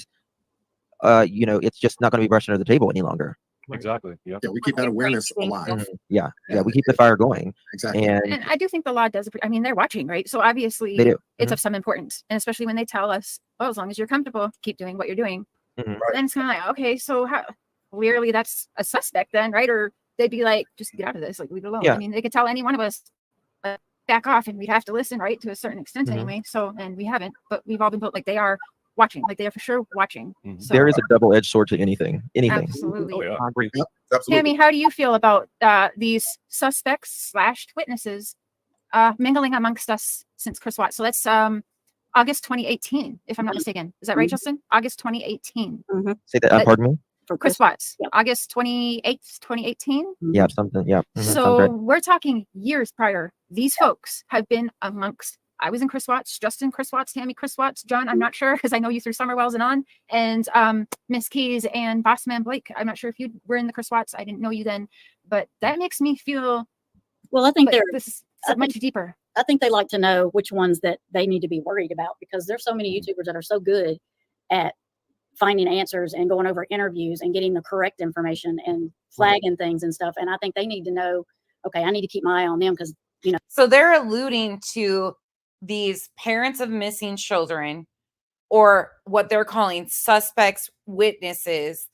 it's just not going to be brushed under the table any longer. Exactly. Yeah. Yeah, we keep that awareness alive. Yeah, we keep the fire going. Exactly. And I do think the law does. I mean, they're watching, right? So obviously, they do. it's of some importance, and especially when they tell us, "Oh, as long as you're comfortable, keep doing what you're doing." Mhm. Then it's kind of like, okay, so how, clearly that's a suspect, then, right? Or they'd be like, "Just get out of this, like leave it alone." Yeah. I mean, they could tell any one of us, back off, and we'd have to listen, right, to a certain extent, Mhm. anyway. So, and we haven't, but we've all been told like they are watching, like they are for sure watching. So, There is a double-edged sword to anything. absolutely. Oh yeah. I agree. Yep, absolutely. Tammy, how do you feel about these suspects / witnesses mingling amongst us since Chris Watts? So that's August 2018, if I'm not mistaken. Is that right, Justin? August 2018. Say that. Pardon me. For Chris Watts, August 28th, 2018. Yeah, something. Yeah. sounds So right. we're talking years prior. These folks have been amongst. I was in Chris Watts, Justin Chris Watts, Tammy Chris Watts, John. I'm not sure because I know you through Summerwells and on, and Miss Keys and Bossman Blake. I'm not sure if you were in the Chris Watts. I didn't know you then, but that makes me feel. Well, I think like they're this is I much think- deeper. I think they like to know which ones that they need to be worried about because there's so many YouTubers that are so good at finding answers and going over interviews and getting the correct information and flagging things and stuff. And I think they need to know, okay, I need to keep my eye on them because, so they're alluding to these parents of missing children, or what they're calling suspects, witnesses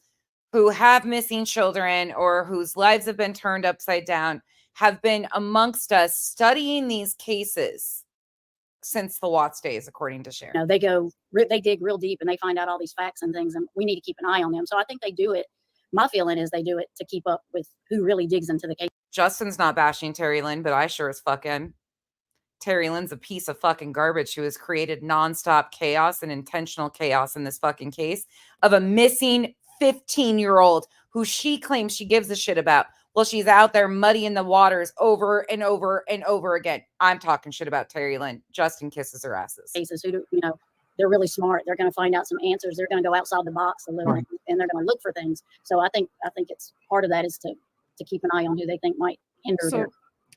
who have missing children or whose lives have been turned upside down, have been amongst us studying these cases since the Watts days, according to Sharon. they dig real deep and they find out all these facts and things, and we need to keep an eye on them. So I think they do it. My feeling is they do it to keep up with who really digs into the case. Justin's not bashing Terry Lynn, but I sure as fuck am. Terry Lynn's a piece of fucking garbage who has created nonstop chaos and intentional chaos in this fucking case of a missing 15-year-old who she claims she gives a shit about. Well, she's out there muddying the waters over and over and over again. I'm talking shit about Terry Lynn. Justin kisses her asses. Cases who, they're really smart. They're going to find out some answers. They're going to go outside the box a little, and they're going to look for things. So I think it's part of that is to keep an eye on who they think might hinder So their.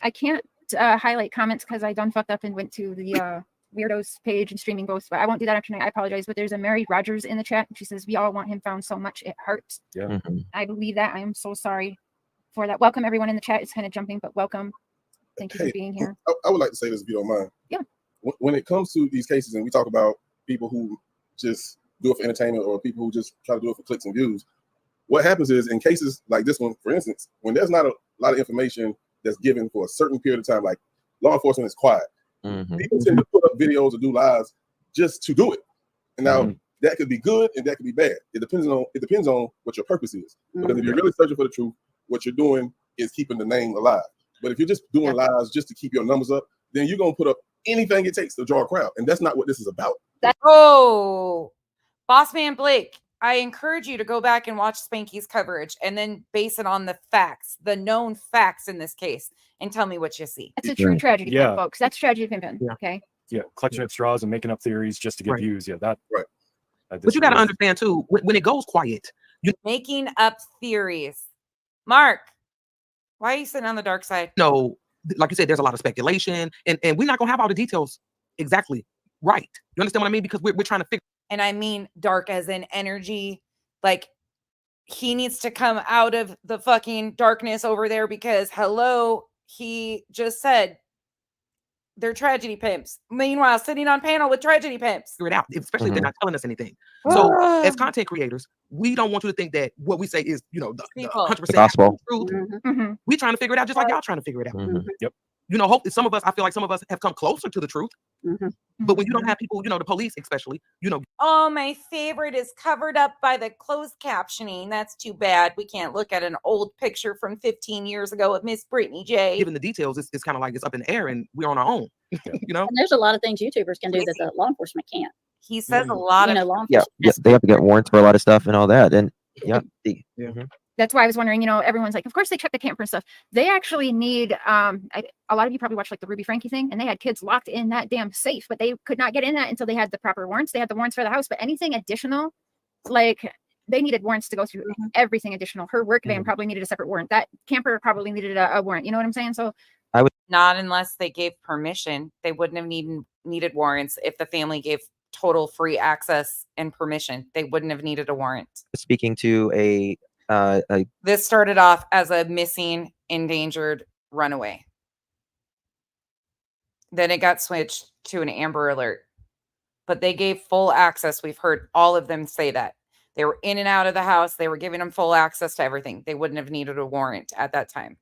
I can't highlight comments because I done fucked up and went to the weirdos page and streaming ghosts, but I won't do that after tonight. I apologize. But there's a Mary Rogers in the chat. She says, "We all want him found so much it hurts." Yeah. Mhm. I believe that. I am so sorry for that. Welcome everyone in the chat. It's kind of jumping, but welcome. Thank you for Hey, being here. I would like to say this if you don't mind. Yeah. When it comes to these cases, and we talk about people who just do it for entertainment or people who just try to do it for clicks and views, what happens is in cases like this one, for instance, when there's not a lot of information that's given for a certain period of time, like law enforcement is quiet. Mhm. People tend to put up videos or do lives just to do it. And now that could be good and that could be bad. It depends on what your purpose is. Because if you're really searching for the truth, what you're doing is keeping the name alive. But if you're just doing lives just to keep your numbers up, then you're gonna put up anything it takes to draw a crowd. And that's not what this is about. Bossman Blake, I encourage you to go back and watch Spanky's coverage and then base it on the facts, the known facts in this case, and tell me what you see. That's a true tragedy, Yeah. folks. That's tragedy pimping. Yeah. Okay. Yeah. Clutching at straws and making up theories just to get Right. views. Yeah. That. Right. But you got to understand too, when it goes quiet, Making up theories. Mark, why are you sitting on the dark side? like you said, there's a lot of speculation, and we're not gonna have all the details exactly right. You understand what I mean? Because we're trying to figure. And I mean dark as in energy, like he needs to come out of the fucking darkness over there because hello, he just said they're tragedy pimps. Meanwhile, sitting on panel with tragedy pimps. Figure it out, especially if they're not telling us anything. So as content creators, we don't want you to think that what we say is, you know, the People. 100% The gospel. truth. Mhm. We trying to figure it out just like y'all trying to figure it out. Mhm. Yep. You know, hope some of us, I feel like some of us have come closer to the truth. Mhm. But when you don't have people, you know, the police especially, you know, Oh, my favorite is covered up by the closed captioning. That's too bad. We can't look at an old picture from 15 years ago of Miss Brittany J. giving the details, it's kind of like it's up in the air and we're on our own. You know, And there's a lot of things YouTubers can do that the law enforcement can't. He says a lot You of know, law Yeah, enforcement. yeah, they have to get warrants for a lot of stuff and all that. And yeah, Yeah. That's why I was wondering, you know, everyone's like, of course they check the camper and stuff. They actually need, a lot of you probably watched like the Ruby Frankie thing, and they had kids locked in that damn safe, but they could not get in that until they had the proper warrants. They had the warrants for the house, but anything additional, like they needed warrants to go through everything additional. Her work van probably needed a separate warrant. That camper probably needed a warrant. You know what I'm saying? So not unless they gave permission. They wouldn't have needed warrants if the family gave total free access and permission. They wouldn't have needed a warrant. speaking to a This started off as a missing, endangered runaway. Then it got switched to an Amber Alert. But they gave full access. We've heard all of them say that. They were in and out of the house. They were giving them full access to everything. They wouldn't have needed a warrant at that time.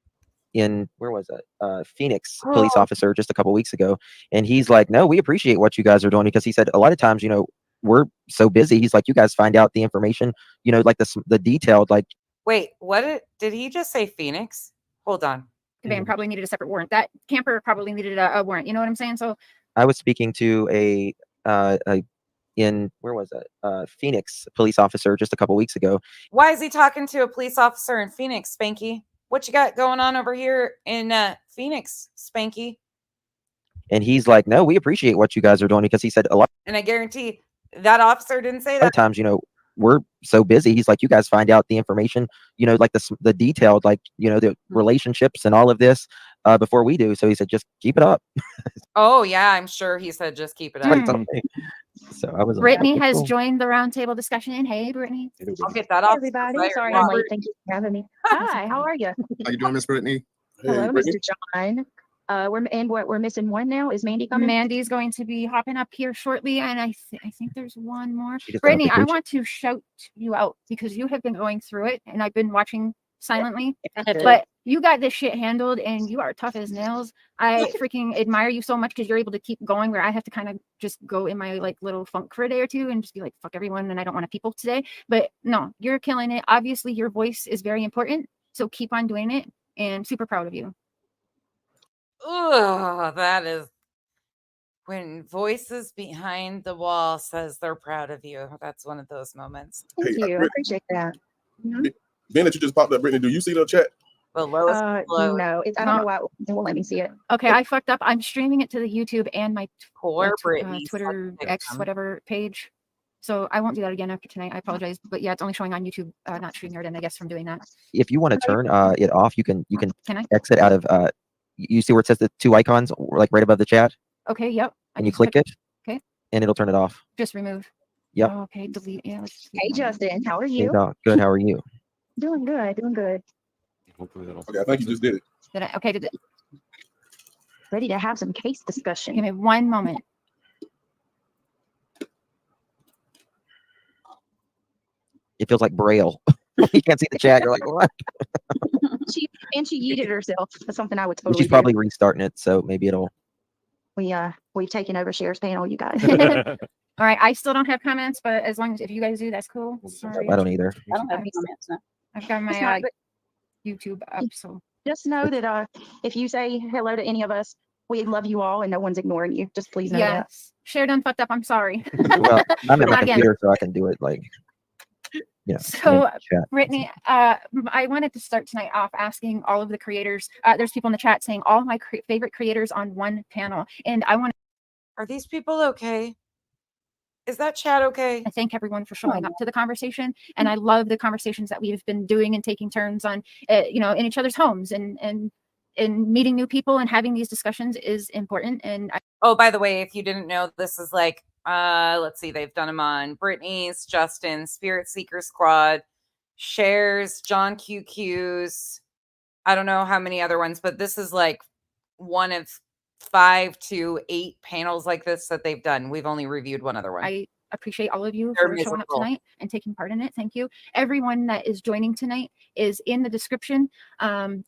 in where was it? Phoenix police officer just a couple weeks ago, and he's like, "No, we appreciate what you guys are doing," because he said a lot of times, you know, we're so busy. He's like, "You guys find out the information, you know, like the detailed, like." Wait, what did he just say? Phoenix? Hold on. the van probably needed a separate warrant. That camper probably needed a warrant. You know what I'm saying? So I was speaking to a in where was it? Phoenix police officer just a couple weeks ago. Why is he talking to a police officer in Phoenix, Spanky? What you got going on over here in Phoenix, Spanky? And he's like, "No, we appreciate what you guys are doing," because he said a lot And I guarantee that officer didn't say of that. times, you know, we're so busy. He's like, "You guys find out the information, you know, like the detailed, like, you know, the relationships and all of this before we do." So he said, "Just keep it up." Oh, yeah, I'm sure he said just keep it up. Like, okay. So I was like, Brittany "Okay, has cool." joined the roundtable discussion. Hey, Brittany. I'll get that Hi, off. everybody. later. Sorry I'm late. Thank you for having me. Hi, how are you? How you doing, Miss Brittany? Hello, Brittany. Mr. John. We're missing one now. Is Mandy coming? Mandy's going to be hopping up here shortly, and I think there's one more. She just got off Brittany, I vacation. want to shout you out because you have been going through it, and I've been watching silently. Good. But you got this shit handled, and you are tough as nails. I freaking admire you so much because you're able to keep going. Where I have to kind of just go in my like little funk for a day or two and just be like, "Fuck everyone," and I don't want to people today. But no, you're killing it. Obviously, your voice is very important, so keep on doing it. And super proud of you. Ugh, that is when voices behind the wall says they're proud of you. That's one of those moments. Thank Hey, you. I Britt- appreciate that. Ben, that you just popped up, Brittany. Do you see the chat? The lowest blow. No, I don't know why it won't let me see it. Okay, I fucked up. I'm streaming it to the YouTube and my Poor Brittany. Twitter such a X victim. whatever page. So I won't do that again after tonight. I apologize, but yeah, it's only showing on YouTube, not StreamYard, and I guess from doing that. If you want to turn it off, you can Can I? exit out of you see where it says the two icons like right above the chat, Okay, yep. and you click it. Okay. And it'll turn it off. Just remove. Yep. Oh, okay, delete. Yeah. Let's Hey, Justin, how are Hey, you? Doc. Good. How are you? Doing good. Doing good. Hopefully that'll. Okay, I think you just did it. Did I? Okay. Ready to have some case discussion. Give me one moment. It feels like Braille. You can't see the chat. You're like, what? she yeeted herself. That's something I would totally She's do. probably restarting it, so maybe it'll. We've taken over Cher's panel, you guys. All right, I still don't have comments, but as long as if you guys do, that's cool. Sorry. I don't either. I don't have any comments. No. I've got It's my not good. YouTube up, so Just know that if you say hello to any of us, we love you all and no one's ignoring you. Just please know that. yes. Share done fucked up. I'm sorry. Well, I'm at my Not again. computer, so I can do it like. Yeah. So, chat. Brittany, I wanted to start tonight off asking all of the creators. There's people in the chat saying all my favorite creators on one panel, and I want Are these people okay? Is that chat okay? to thank everyone for showing up to the conversation. And I love the conversations that we've been doing and taking turns on, in each other's homes and meeting new people and having these discussions is important. And Oh, by the way, if you didn't know, this is like, let's see, they've done them on Brittany's, Justin's, Spirit Seeker Squad, shares, John QQ's. I don't know how many other ones, but this is like one of 5 to 8 panels like this that they've done. We've only reviewed one other one. I appreciate all of you They're for showing up miserable. tonight and taking part in it. Thank you. Everyone that is joining tonight is in the description.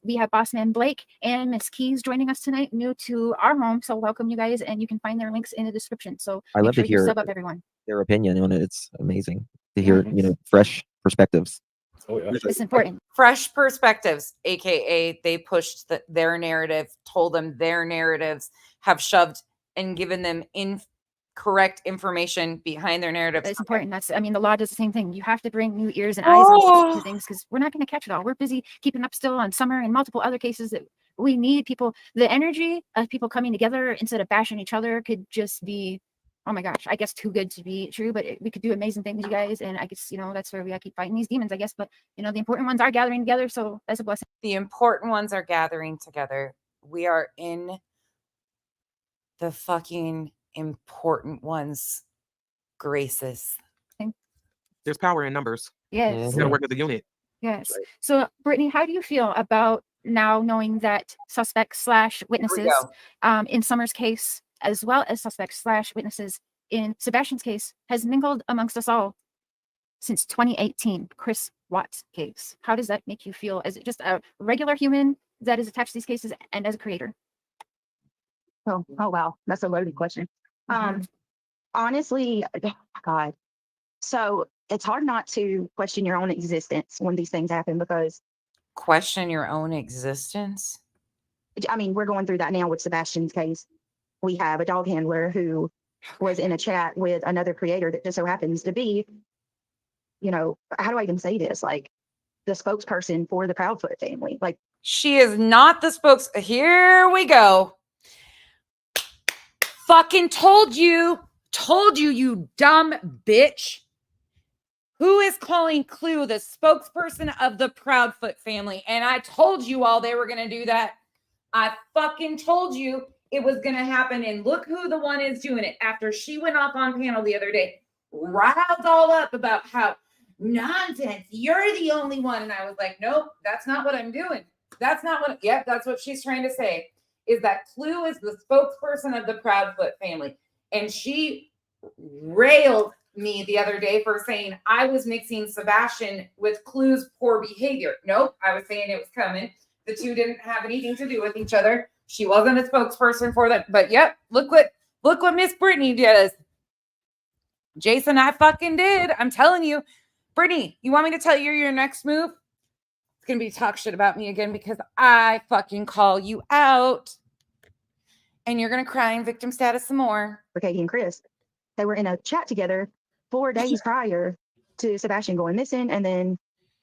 We have Bossman Blake and Miss Keys joining us tonight, new to our home. So welcome you guys, and you can find their links in the description. So I make love to sure you hear sub up everyone. their opinion on it. It's amazing to Yeah, hear, it you is. know, fresh perspectives. Oh yeah. Appreciate It's it. important. Fresh perspectives, aka they pushed their narrative, told them their narratives, have shoved and given them incorrect information behind their narratives. It's important. That's, I mean, the law does the same thing. You have to bring new ears and eyes to things, because we're not going to catch it all. We're busy keeping up still on Summer and multiple other cases that we need people. The energy of people coming together instead of bashing each other could just be, oh my gosh, I guess too good to be true, but we could do amazing things, you guys. And I guess, you know, that's where we gotta keep fighting these demons, I guess. But, you know, the important ones are gathering together. So that's a blessing. The important ones are gathering together. We are in the fucking important ones' graces. There's power in numbers. Yes. You gotta work as a unit. Yes. So, Brittany, how do you feel about now knowing that suspects slash witnesses in Summer's case, as well as suspects slash witnesses in Sebastian's case, has mingled amongst us all since 2018, Chris Watts case? How does that make you feel? As just a regular human that is attached to these cases, and as a creator? Oh wow, that's a loaded question. Honestly, God. So it's hard not to question your own existence when these things happen, because Question your own existence. I mean, we're going through that now with Sebastian's case. We have a dog handler who was in a chat with another creator that just so happens to be, you know, how do I even say this? Like the spokesperson for the Proudfoot family. Like, She is not the Here we go. Fucking told you, you dumb bitch. Who is calling Clue the spokesperson of the Proudfoot family? And I told you all they were going to do that. I fucking told you it was going to happen. And look who the one is doing it. After she went off on panel the other day, riled all up about how nonsense, you're the only one. And I was like, nope, that's not what I'm doing. That's not what, yep, that's what she's trying to say, is that Clue is the spokesperson of the Proudfoot family. And she railed me the other day for saying I was mixing Sebastian with Clue's poor behavior. Nope, I was saying it was coming. The two didn't have anything to do with each other. She wasn't a spokesperson for that. But yep, look what Miss Brittany does. Jason, I fucking did. I'm telling you. Brittany, you want me to tell you your next move? It's gonna be talk shit about me again, because I fucking call you out. And you're gonna cry in victim status some more. for Katie and Chris, they were in a chat together 4 days prior to Sebastian going missing. And then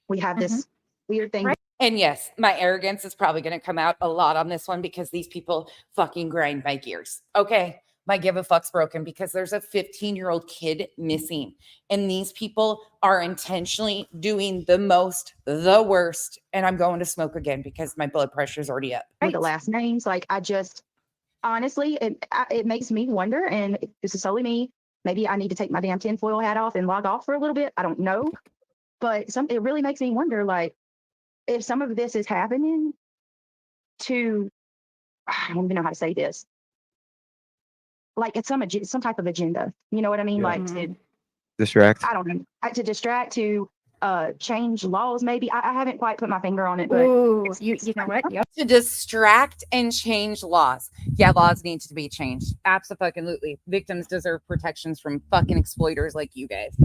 we have this weird thing. Right. And yes, my arrogance is probably going to come out a lot on this one, because these people fucking grind my gears. Okay. My give a fuck's broken because there's a 15-year-old kid missing. And these people are intentionally doing the worst. And I'm going to smoke again because my blood pressure is already up. With the last names, like I just, honestly, it makes me wonder, and this is solely me, maybe I need to take my damn tinfoil hat off and log off for a little bit. I don't know. But it really makes me wonder, like, if some of this is happening to, I don't even know how to say this, like it's some type of agenda. You know what I mean? Yeah. Like to Distract. I don't know, to distract, to change laws. Maybe I haven't quite put my finger on it, but Ooh, you know what? Yep. To distract and change laws. Yeah, laws need to be changed. Absolutely. Victims deserve protections from fucking exploiters like you guys.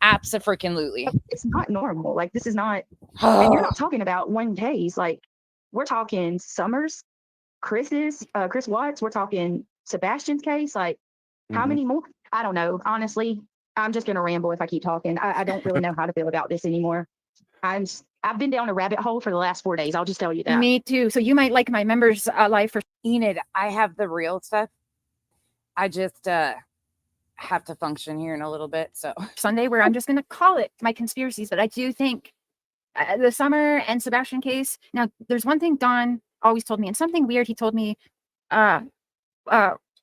Absolutely. it's not normal. Like this is not, and you're not talking about one case. Like we're talking Summers, Chris Watts. We're talking Sebastian's case. Like how many more? I don't know. Honestly, I'm just gonna ramble if I keep talking. I don't really know how to feel about this anymore. I've been down a rabbit hole for the last 4 days. I'll just tell you that. Me too. So you might like my members live for Enid, I have the real stuff. I just have to function here in a little bit. So Sunday, where I'm just going to call it my conspiracies. But I do think the Summer and Sebastian case. Now, there's one thing Don always told me, and something weird he told me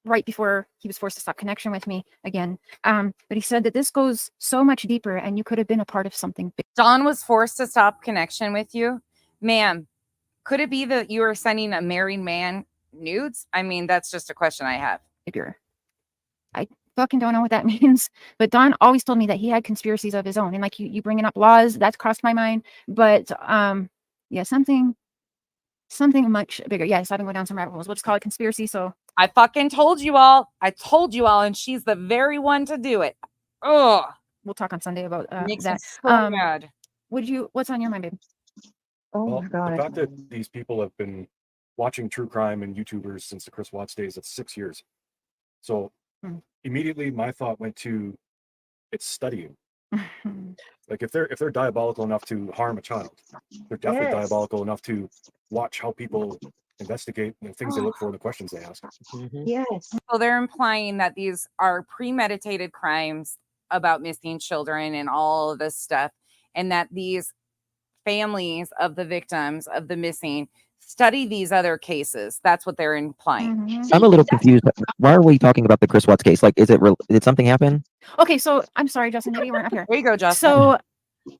right before he was forced to stop connection with me again. But he said that this goes so much deeper, and you could have been a part of something big. Don was forced to stop connection with you, ma'am. Could it be that you were sending a married man nudes? I mean, that's just a question I have. Bigger. I fucking don't know what that means. But Don always told me that he had conspiracies of his own, and like you bringing up laws, that's crossed my mind. But yeah, something much bigger. Yes, I've been going down some rabbit holes. We'll just call it conspiracy. So I fucking told you all. I told you all, and she's the very one to do it. Ugh. we'll talk on Sunday about Makes that. me so mad. What's on your mind, babe? Oh Well, my the god. fact that these people have been watching true crime and YouTubers since the Chris Watts days, that's 6 years. So immediately my thought went to it's studying. Like if they're diabolical enough to harm a child, they're definitely Yes. diabolical enough to watch how people investigate the things they look for, the questions they ask. Yes. So they're implying that these are premeditated crimes about missing children and all of this stuff, and that these families of the victims of the missing study these other cases. That's what they're implying. Mhm. I'm a little confused. Why are we talking about the Chris Watts case? Like, did something happen? Okay, so I'm sorry, Justin, maybe you weren't up here. There you go, Justin. So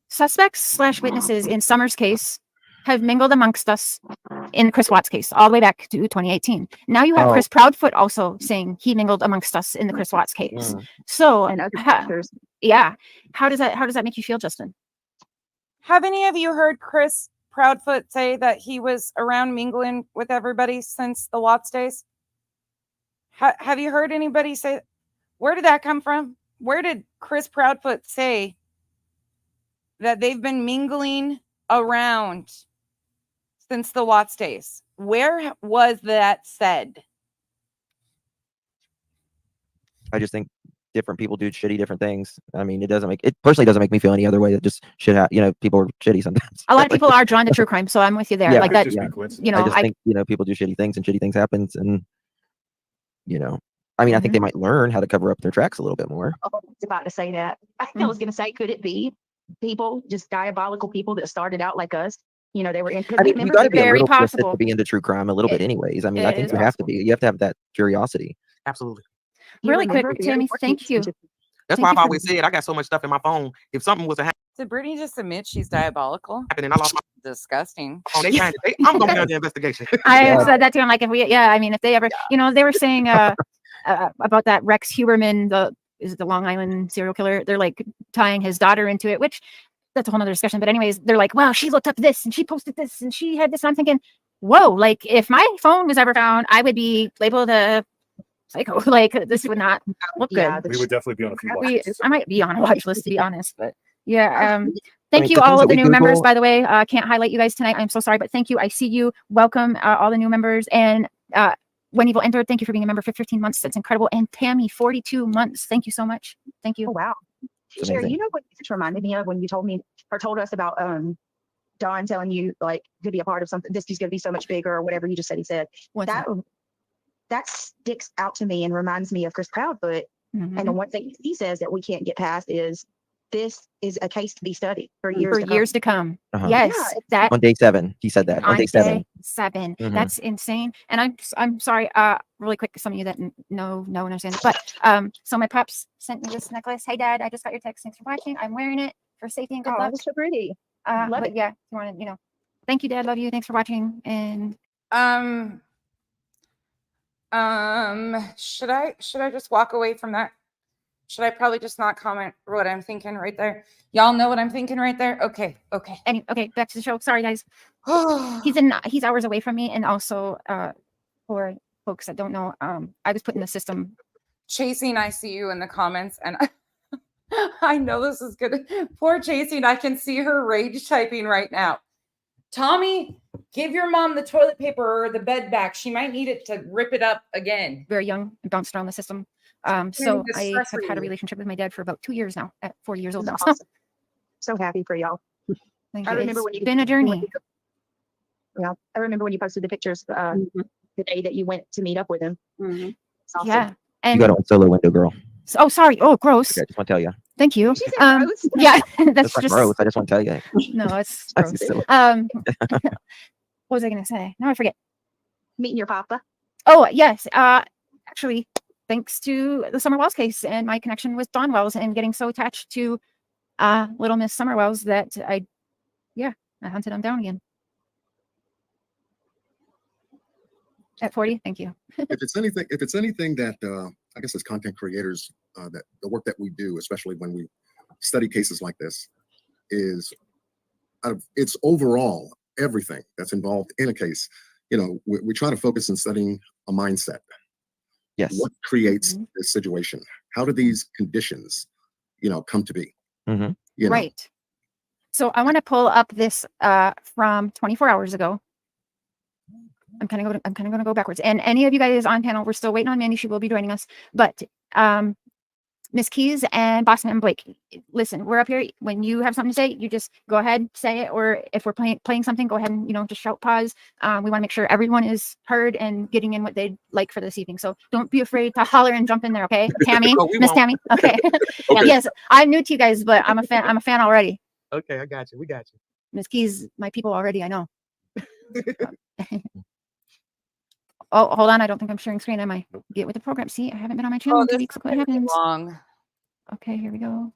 suspects/witnesses in Summer's case have mingled amongst us in Chris Watts case all the way back to 2018. Now you have Chris Proudfoot also saying he mingled amongst us in the Chris Watts case. So And other factors. yeah, how does that make you feel, Justin? Have any of you heard Chris Proudfoot say that he was around mingling with everybody since the Watts days? Have you heard anybody say? Where did that come from? Where did Chris Proudfoot say that they've been mingling around since the Watts days? Where was that said? I just think different people do shitty different things. I mean, it personally doesn't make me feel any other way. It just shit out. People are shitty sometimes. A lot of people are drawn to true crime, so I'm with you there. Yeah, like Could that, just be yeah. coincidence. you know, I just think people do shitty things and shitty things happens, and I mean, I think they might learn how to cover up their tracks a little bit more. Oh, I was about to say that. I was going to say, could it be people, just diabolical people that started out like us? They were in. I mean, you got to be a very little twisted possible. to be into true crime a little bit, anyways. I mean, it I think is you have to possible. be. You have to have that curiosity. Absolutely. Really quick, Tammy, thank you. That's Thank why you I've for- always said I got so much stuff in my phone. If something was to Did Brittany just admit she's diabolical? happen and I lost my Disgusting. phone, I'm going to be under investigation. I have said that too. I'm like, I mean, if they ever, they were saying about that Rex Huberman, the Long Island serial killer. They're like tying his daughter into it, which that's a whole nother discussion. But anyways, they're like, well, she looked up this and she posted this and she had this. And I'm thinking, whoa, like if my phone was ever found, I would be labeled a psycho. Like this would not look good. We would definitely be on a few watch lists. I might be on a watch list to be honest, but yeah. Thank mean, you the all things of that the we new members, Google- by the way. Can't highlight you guys tonight. I'm so sorry, but thank you. I see you. Welcome all the new members. And when Evil entered, thank you for being a member for 15 months. That's incredible. And Tammy, 42 months. Thank you so much. Thank you. Oh, wow. It's Sherry, amazing. you know what this reminded me of when you told me or told us about Don telling you like to be a part of something, this is going to be so much bigger or whatever you just said he said. What's That sticks out to me and reminds me of Chris Proudfoot. Mhm. And the one thing he says that we can't get past is this is a case to be studied for for years. years to come. Uh-huh. Yes, Yeah, that On day 7, he said that. On day 7. day 7. Mhm. That's insane. And I'm sorry. Really quick, some of you that know understand. But so my pops sent me this necklace. Hey, Dad, I just got your text. Thanks for watching. I'm wearing it for safety and good Oh, luck. that's so pretty. Love But it. yeah, if you want to, thank you, Dad. Love you. Thanks for watching. And Should I just walk away from that? Should I probably just not comment what I'm thinking right there? Y'all know what I'm thinking right there? Okay. okay, back to the show. Sorry, guys. He's hours away from me, and also for folks that don't know, I was put in the system. Chasing, I see you in the comments, and I know this is good. Poor Chasing, I can see her rage typing right now. Tommy, give your mom the toilet paper or the bed back. She might need it to rip it up again. Very young and bounced around the system. So I have had a relationship with my dad for about 2 years now, at 40 years old now. That's awesome. So happy for y'all. Thank I you. remember It's when you been a journey. Yeah, I remember when you posted the pictures the day that you went to meet up with him. It's awesome. Yeah. You And got on solo window, girl. oh, sorry. Oh, gross. Okay, I just want to tell you. Thank you. She said gross. Yeah, that's That's not just gross. I just want to tell you. no, it's That's gross. just silly. What was I gonna say? Now I forget. Meeting your papa. Oh yes. Actually, thanks to the Summer Wells case and my connection with Dawn Wells and getting so attached to little Miss Summer Wells that I hunted them down again. At 40, thank you. If it's anything that I guess as content creators, that the work that we do, especially when we study cases like this, is it's overall everything that's involved in a case. You know, we try to focus on studying a mindset. Yes. What creates this situation? How do these conditions, come to be? Mhm. You know? Right. So I want to pull up this from 24 hours ago. I'm kind of going to go backwards. And any of you guys on panel, we're still waiting on Mandy. She will be joining us. But Miss Keys and Bossman Blake, listen, we're up here. When you have something to say, you just go ahead, say it. Or if we're playing something, go ahead and, just shout pause. We want to make sure everyone is heard and getting in what they'd like for this evening. So don't be afraid to holler and jump in there. Okay. Tammy, Oh, we Miss won't. Tammy. Okay. Okay. Yes. I'm new to you guys, but I'm a fan already. Okay, I got you. We got you. Miss Keys, my people already, I know. Oh, hold on. I don't think I'm sharing screen. Am I? Get with the program. See, I haven't been on my channel in 2 this weeks. is Look what gonna be happens. long. Okay, here we go.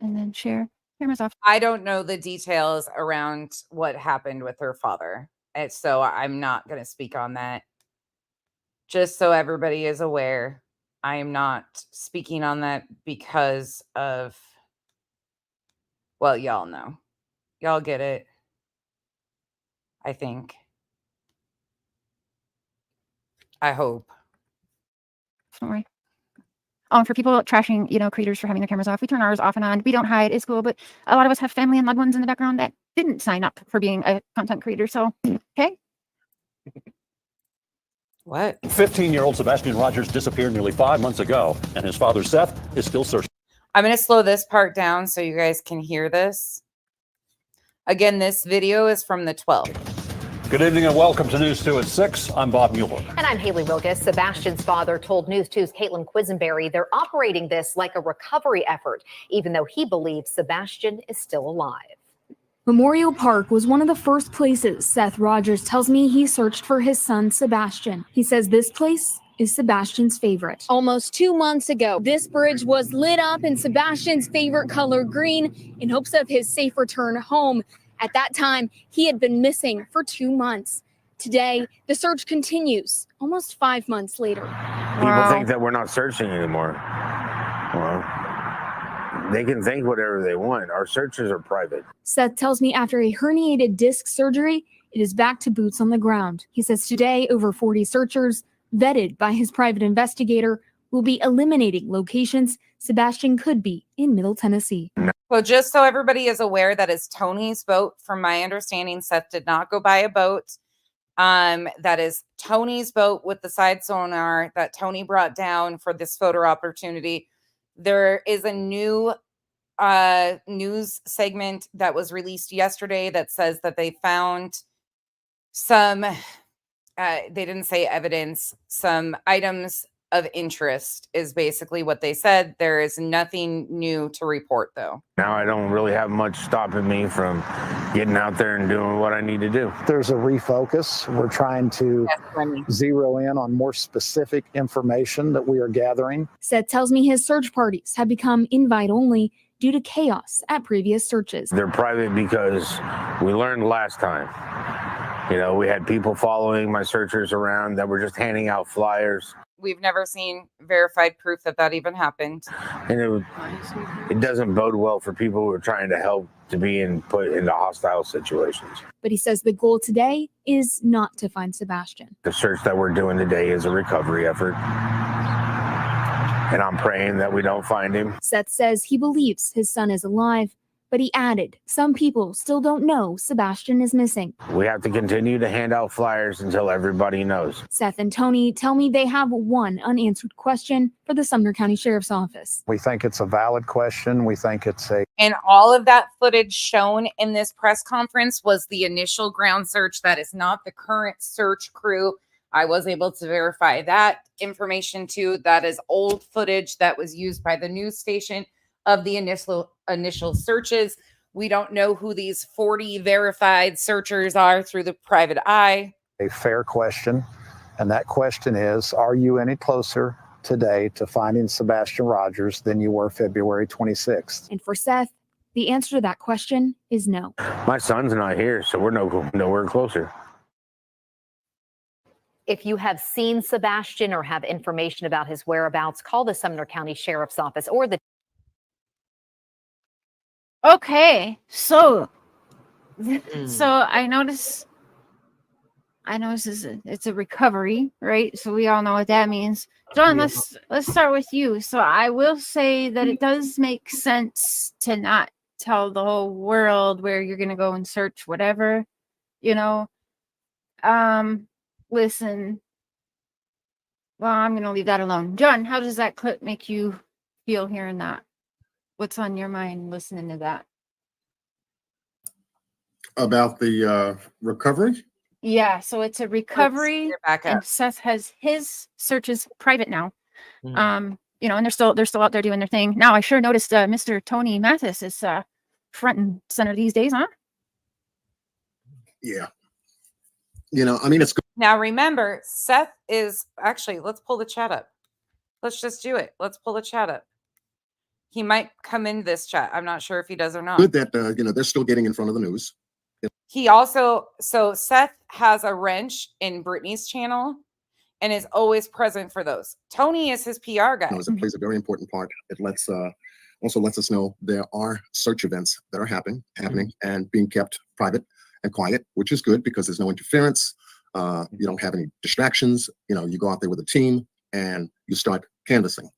And then share. Camera's off. I don't know the details around what happened with her father. And so I'm not going to speak on that. Just so everybody is aware, I am not speaking on that because of, well, y'all know. Y'all get it. I think. I hope. Don't worry. And for people trashing, creators for having their cameras off, we turn ours off and on. We don't hide. It's cool. But a lot of us have family and loved ones in the background that didn't sign up for being a content creator. So, okay. What? 15-year-old Sebastian Rogers disappeared nearly 5 months ago, and his father, Seth, is still searching. I'm going to slow this part down so you guys can hear this. Again, this video is from the 12th. Good evening and welcome to News 2 at 6. I'm Bob Mueller. And I'm Haley Wilkes. Sebastian's father told News 2's Caitlin Quisenberry they're operating this like a recovery effort, even though he believes Sebastian is still alive. Memorial Park was one of the first places Seth Rogers tells me he searched for his son, Sebastian. He says this place is Sebastian's favorite. Almost 2 months ago, this bridge was lit up in Sebastian's favorite color, green, in hopes of his safe return home. At that time, he had been missing for 2 months. Today, the search continues, almost 5 months later. People think that we're not searching anymore. Well, they can think whatever they want. Our searches are private. Seth tells me after a herniated disc surgery, it is back to boots on the ground. He says today, over 40 searchers, vetted by his private investigator, will be eliminating locations Sebastian could be in Middle Tennessee. Well, just so everybody is aware, that is Tony's boat. From my understanding, Seth did not go buy a boat. That is Tony's boat with the side sonar that Tony brought down for this photo opportunity. There is a new news segment that was released yesterday that says that they found some, they didn't say evidence, some items of interest is basically what they said. There is nothing new to report, though. Now I don't really have much stopping me from getting out there and doing what I need to do. There's a refocus. We're trying to zero in on more specific information that we are gathering. Seth tells me his search parties have become invite only due to chaos at previous searches. They're private because we learned last time. We had people following my searchers around that were just handing out flyers. We've never seen verified proof that that even happened. And it doesn't bode well for people who are trying to help to be put into hostile situations. But he says the goal today is not to find Sebastian. The search that we're doing today is a recovery effort. And I'm praying that we don't find him. Seth says he believes his son is alive, but he added, some people still don't know Sebastian is missing. We have to continue to hand out flyers until everybody knows. Seth and Tony tell me they have one unanswered question for the Sumner County Sheriff's Office. We think it's a valid question. We think it's a... And all of that footage shown in this press conference was the initial ground search. That is not the current search crew. I was able to verify that information too. That is old footage that was used by the news station of the initial searches. We don't know who these 40 verified searchers are through the private eye. A fair question. And that question is, are you any closer today to finding Sebastian Rogers than you were February 26th? And for Seth, the answer to that question is no. My son's not here, so we're nowhere closer. If you have seen Sebastian or have information about his whereabouts, call the Sumner County Sheriff's Office or the Okay, so I notice it's a recovery, right? So we all know what that means. John, Yeah. let's start with you. So I will say that it does make sense to not tell the whole world where you're gonna go and search whatever, you know. Listen. Well, I'm gonna leave that alone. John, how does that clip make you feel hearing that? What's on your mind listening to that? About the recovery. Yeah, so it's a recovery, get back up. and Seth has his searches private now. Mm. You know, and they're still out there doing their thing. Now, I sure noticed Mr. Tony Mathis is front and center these days, huh? Yeah. You know, I mean, it's Now remember, Seth is actually, let's pull the chat up. Let's just do it. Let's pull the chat up. He might come in this chat. I'm not sure if he does or not. good that you know, they're still getting in front of the news. He also, so Seth has a wrench in Brittany's channel and is always present for those. Tony is his PR guy. It plays a very important part. It lets also lets us know there are search events that are happening and being kept private and quiet, which is good because there's no interference. You don't have any distractions. You know, you go out there with a team and you start canvassing,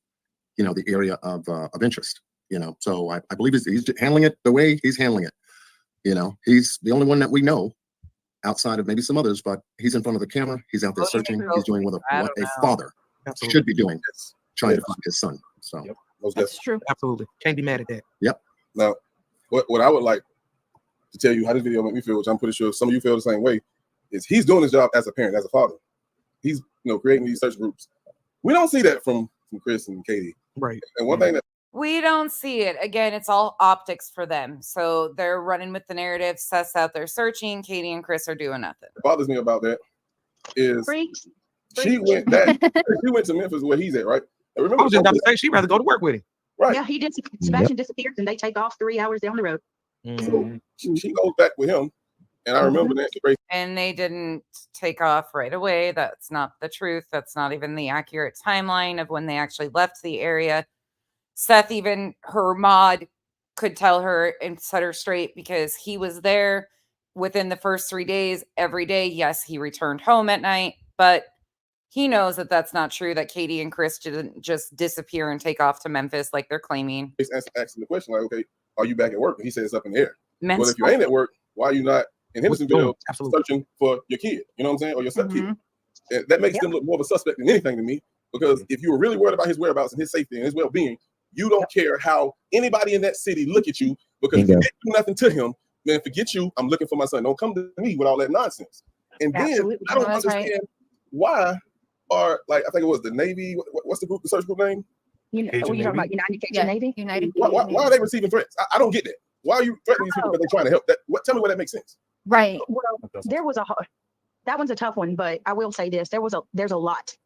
you know, the area of interest. You know, so I believe he's handling it the way he's handling it. You know, he's the only one that we know outside of maybe some others, but he's in front of the camera. He's out there searching. He's doing what a father should be doing, trying to find his son. So That's true. Absolutely. Can't be mad at that. Yep. Now, what I would like to tell you how this video made me feel, which I'm pretty sure some of you feel the same way, is he's doing his job as a parent, as a father. He's, you know, creating these search groups. We don't see that from Chris and Katie. Right. And one thing that We don't see it. Again, it's all optics for them. So they're running with the narrative. Seth's out there searching. Katie and Chris are doing nothing. bothers me about that is Freaks. she went to Memphis where he's at, right? And I remember, was just about to say she'd rather go to work with him. right? Yeah, he did. Sebastian disappears and they take off 3 hours down the road. So she goes back with him, and I remember Nancy Grace. And they didn't take off right away. That's not the truth. That's not even the accurate timeline of when they actually left the area. Seth, even her mod, could tell her and set her straight because he was there within the first 3 days every day. Yes, he returned home at night, but he knows that that's not true, that Katie and Chris didn't just disappear and take off to Memphis like they're claiming. Asking the question, like, okay, are you back at work? And he said it's up in the air. Men's Well, if you ain't at work, why are you not in Hendersonville searching for your kid? You know what I'm saying? Or your stepkid? And that makes them look more of a suspect than anything to me. Because if you were really worried about his whereabouts and his safety and his well-being, you don't care how anybody in that city look at you, because if you didn't do nothing to him, man, forget you. I'm looking for my son. Don't come to me with all that nonsense. And then I don't understand why are, like, I think it was the Navy. What's the group, the search group name? You know, you're talking about United Cajun Navy? United. Why are they receiving threats? I don't get that. Why are you threatening these people because they're trying to help? Tell me why that makes sense. Right. Well, there was that one's a tough one, but I will say this: there's a lot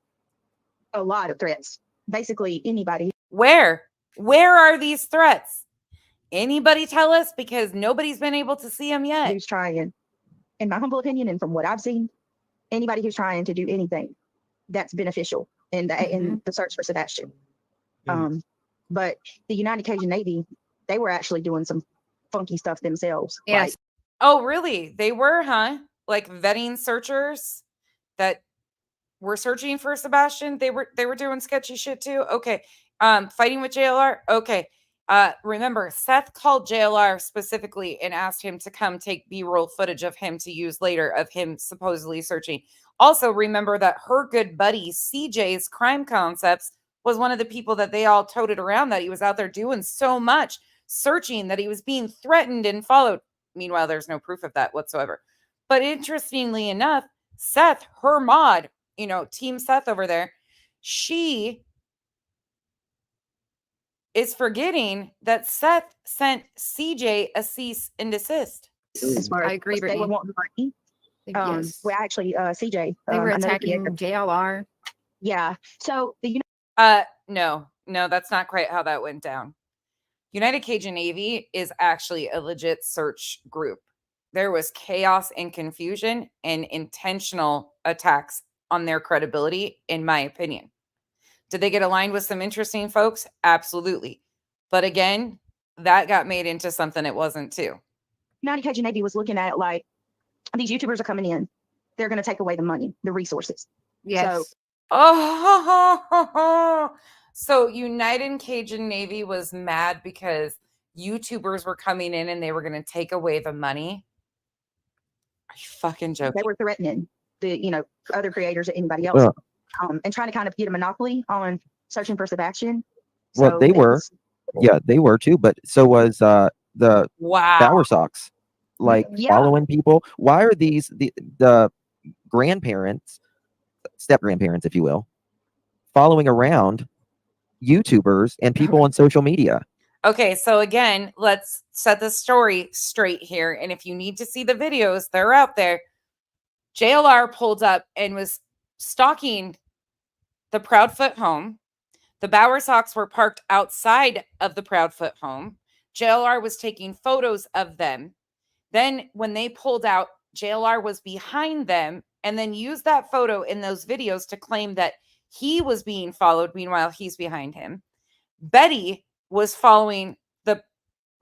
of threats. Basically, anybody. Where are these threats? Anybody tell us? Because nobody's been able to see them yet. Who's trying, in my humble opinion, and from what I've seen, anybody who's trying to do anything that's beneficial in the search for Sebastian. But the United Cajun Navy, they were actually doing some funky stuff themselves. Yes. Oh, really? They were, huh? Like vetting searchers that were searching for Sebastian. They were doing sketchy shit too. Okay. Fighting with JLR. Okay. Remember, Seth called JLR specifically and asked him to come take B-roll footage of him to use later of him supposedly searching. Also, remember that her good buddy CJ's Crime Concepts was one of the people that they all toted around, that he was out there doing so much searching that he was being threatened and followed. Meanwhile, there's no proof of that whatsoever. But interestingly enough, Seth, her mod, you know, Team Seth over there, she is forgetting that Seth sent CJ a cease and desist. As far as I agree, they were wanting money. Yes. Well, actually, CJ. They were another attacking creator. JLR. Yeah. So the No, that's not quite how that went down. United Cajun Navy is actually a legit search group. There was chaos and confusion and intentional attacks on their credibility, in my opinion. Did they get aligned with some interesting folks? Absolutely. But again, that got made into something it wasn't too. United Cajun Navy was looking at like, these YouTubers are coming in. They're going to take away the money, the resources. So, So United Cajun Navy was mad because YouTubers were coming in and they were going to take away the money. Are you fucking joking? they were threatening the, other creators or anybody else, and trying to kind of get a monopoly on searching for Sebastian. Well, So they it were. was- Yeah, they were too, but so was the Wow. Bower Sox, like Yeah. following people. Why are these the grandparents, step grandparents, if you will, following around YouTubers and people on social media? Okay, so again, let's set the story straight here. And if you need to see the videos, they're out there. JLR pulled up and was stalking the Proudfoot home. The Bower Sox were parked outside of the Proudfoot home. JLR was taking photos of them. Then when they pulled out, JLR was behind them and then used that photo in those videos to claim that he was being followed. Meanwhile, he's behind him. Betty was following the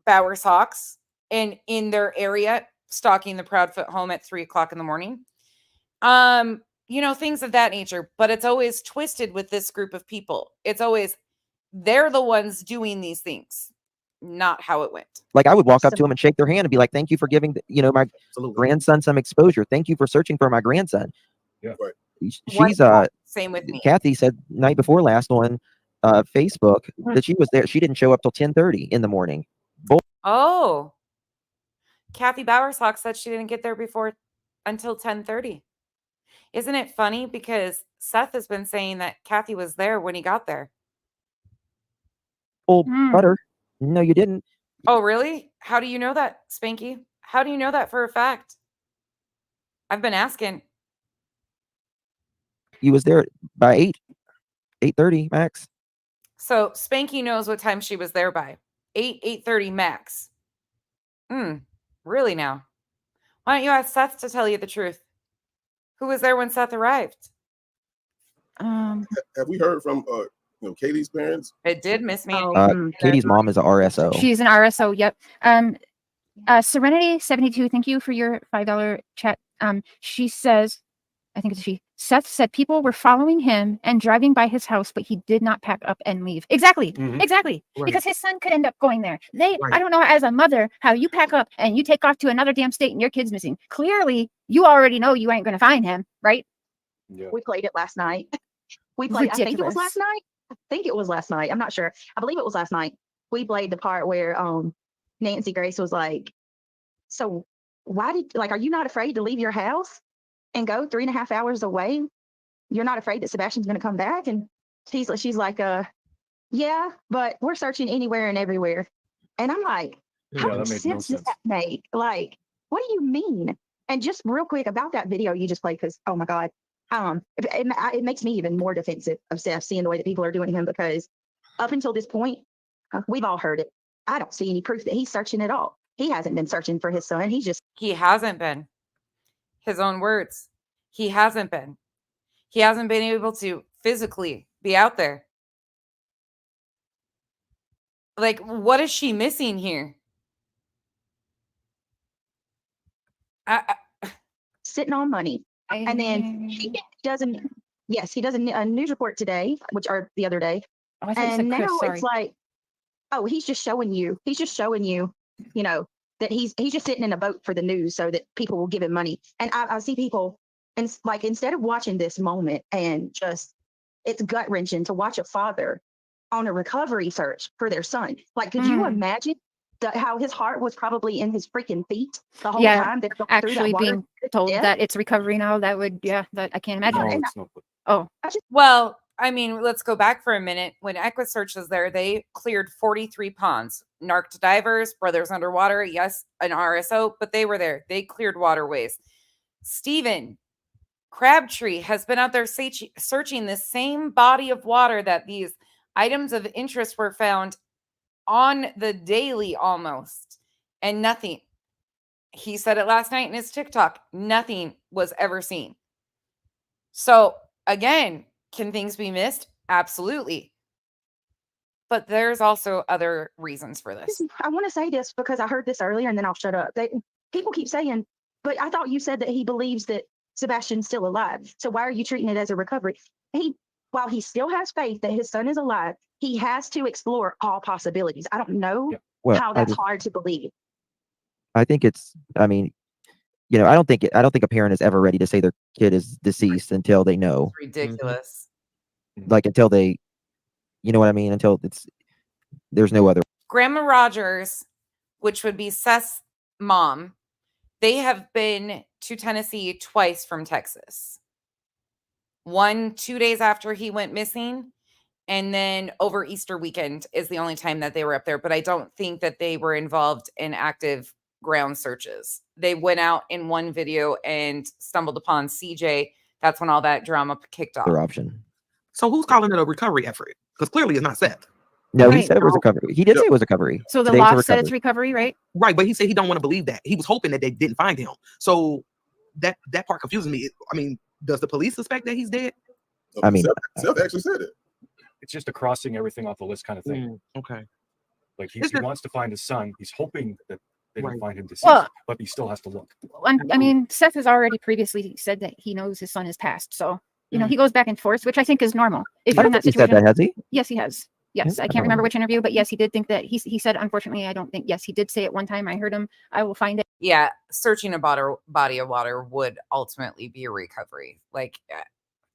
Bower Sox and in their area, stalking the Proudfoot home at 3:00 in the morning. Things of that nature. But it's always twisted with this group of people. It's always they're the ones doing these things, not how it went. Like I would walk up to them and shake their hand and be like, "Thank you for giving my grandson some exposure. Thank you for searching for my grandson." Yeah. She's Same with me. Kathy said night before last on Facebook that she was there. She didn't show up till 10:30 in the morning. Oh, Kathy Bowersock said she didn't get there until 10:30. Isn't it funny? Because Seth has been saying that Kathy was there when he got there. Oh, butter. No, you didn't. Oh, really? How do you know that, Spanky? How do you know that for a fact? I've been asking. You was there by 8:30 max. So Spanky knows what time she was there by. 8:30 max. Really now? Why don't you ask Seth to tell you the truth? Who was there when Seth arrived? Have we heard from Katie's parents? It did miss me. Katie's mom is a RSO. She's an RSO. Yep. Serenity 72. Thank you for your $5 chat. She says, I think it's she. Seth said people were following him and driving by his house, but he did not pack up and leave. Exactly. Exactly. Right. Because his son could end up going there. Right. I don't know as a mother how you pack up and you take off to another damn state and your kid's missing. Clearly, you already know you ain't going to find him, right? Yeah. We played it last night. I think it was Ridiculous. last night. I think it was last night. I'm not sure. I believe it was last night. We played the part where Nancy Grace was like, so are you not afraid to leave your house and go 3.5 hours away? You're not afraid that Sebastian's going to come back? And she's like, yeah, but we're searching anywhere and everywhere. And I'm like, how Yeah, much that made no sense does sense. that make? Like, what do you mean? And just real quick about that video you just played, because, oh my God, it makes me even more defensive of Seth, seeing the way that people are doing him, because up until this point, we've all heard it. I don't see any proof that he's searching at all. He hasn't been searching for his son. He hasn't been. His own words. He hasn't been. He hasn't been able to physically be out there. Like, what is she missing here? Sitting on money. And then he doesn't, yes, he does a news report today, the other day. Oh, I thought you said And Chris, now sorry. it's like, oh, he's just showing you, that he's just sitting in a boat for the news so that people will give him money. And I see people, and like, instead of watching this moment and just, it's gut wrenching to watch a father on a recovery search for their son. Like, could you imagine how his heart was probably in his freaking feet the whole time they're going through that Actually water? being told that it's recovery now, that would, that I can't imagine. No, it's not. Oh, Well, I mean, let's go back for a minute. When EquiSearch was there, they cleared 43 ponds. Narked divers, Brothers Underwater, yes, an RSO, but they were there. They cleared waterways. Steven Crabtree has been out there searching the same body of water that these items of interest were found on the daily almost, and nothing. He said it last night in his TikTok. Nothing was ever seen. So again, can things be missed? Absolutely. But there's also other reasons for this. I want to say this because I heard this earlier and then I'll shut up. People keep saying, but I thought you said that he believes that Sebastian's still alive. So why are you treating it as a recovery? While he still has faith that his son is alive, he has to explore all possibilities. I don't know Well, how that's hard to believe. I think it's, I mean, I don't think a parent is ever ready to say their kid is deceased until they know. It's ridiculous. Like until they, you know what I mean? Until there's no other. Grandma Rogers, which would be Seth's mom, they have been to Tennessee twice from Texas. 2 days after he went missing, and then over Easter weekend is the only time that they were up there. But I don't think that they were involved in active ground searches. They went out in one video and stumbled upon CJ. That's when all that drama kicked off. Other option. So who's calling it a recovery effort? Because clearly it's not Seth. No, he Right. said it was recovery. He did say it was recovery. So the Today was a law said it's recovery. recovery, right? Right, but he said he don't want to believe that. He was hoping that they didn't find him. So that part confuses me. I mean, does the police suspect that he's dead? I mean, Seth actually said it. It's just a crossing everything off the list kind of thing. Okay. Like he wants to find his son. He's hoping that they don't find him deceased, Well- but he still has to look. I mean, Seth has already previously said that he knows his son is passed. So, he goes back and forth, which I think is normal. If I you're in don't that think he said situation. that, has he? Yes, he has. Yes, I can't remember which interview, but yes, he did think that he said, unfortunately, I don't think, yes, he did say it one time. I heard him. I will find it. Yeah, searching a body of water would ultimately be a recovery. Like,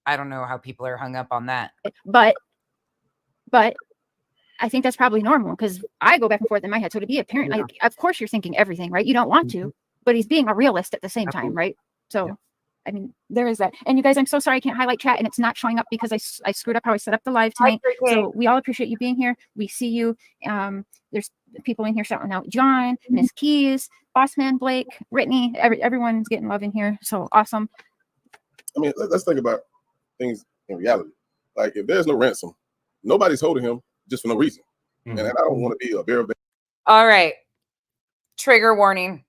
I don't know how people are hung up on that. But I think that's probably normal because I go back and forth in my head. So to be a parent, like, of course you're thinking everything, right? You don't want to, but he's being a realist at the same time, right? So, I mean, there is that. And you guys, I'm so sorry I can't highlight chat and it's not showing up because I screwed up how I set up the live tonight. So we all appreciate you being here. We see you. There's people in here shouting out John, Miss Keys, Bossman, Blake, Brittany. Everyone's getting love in here. So awesome. I mean, let's think about things in reality. Like, if there's no ransom, nobody's holding him just for no reason. And I don't want to be a bearer of All right. Trigger warning.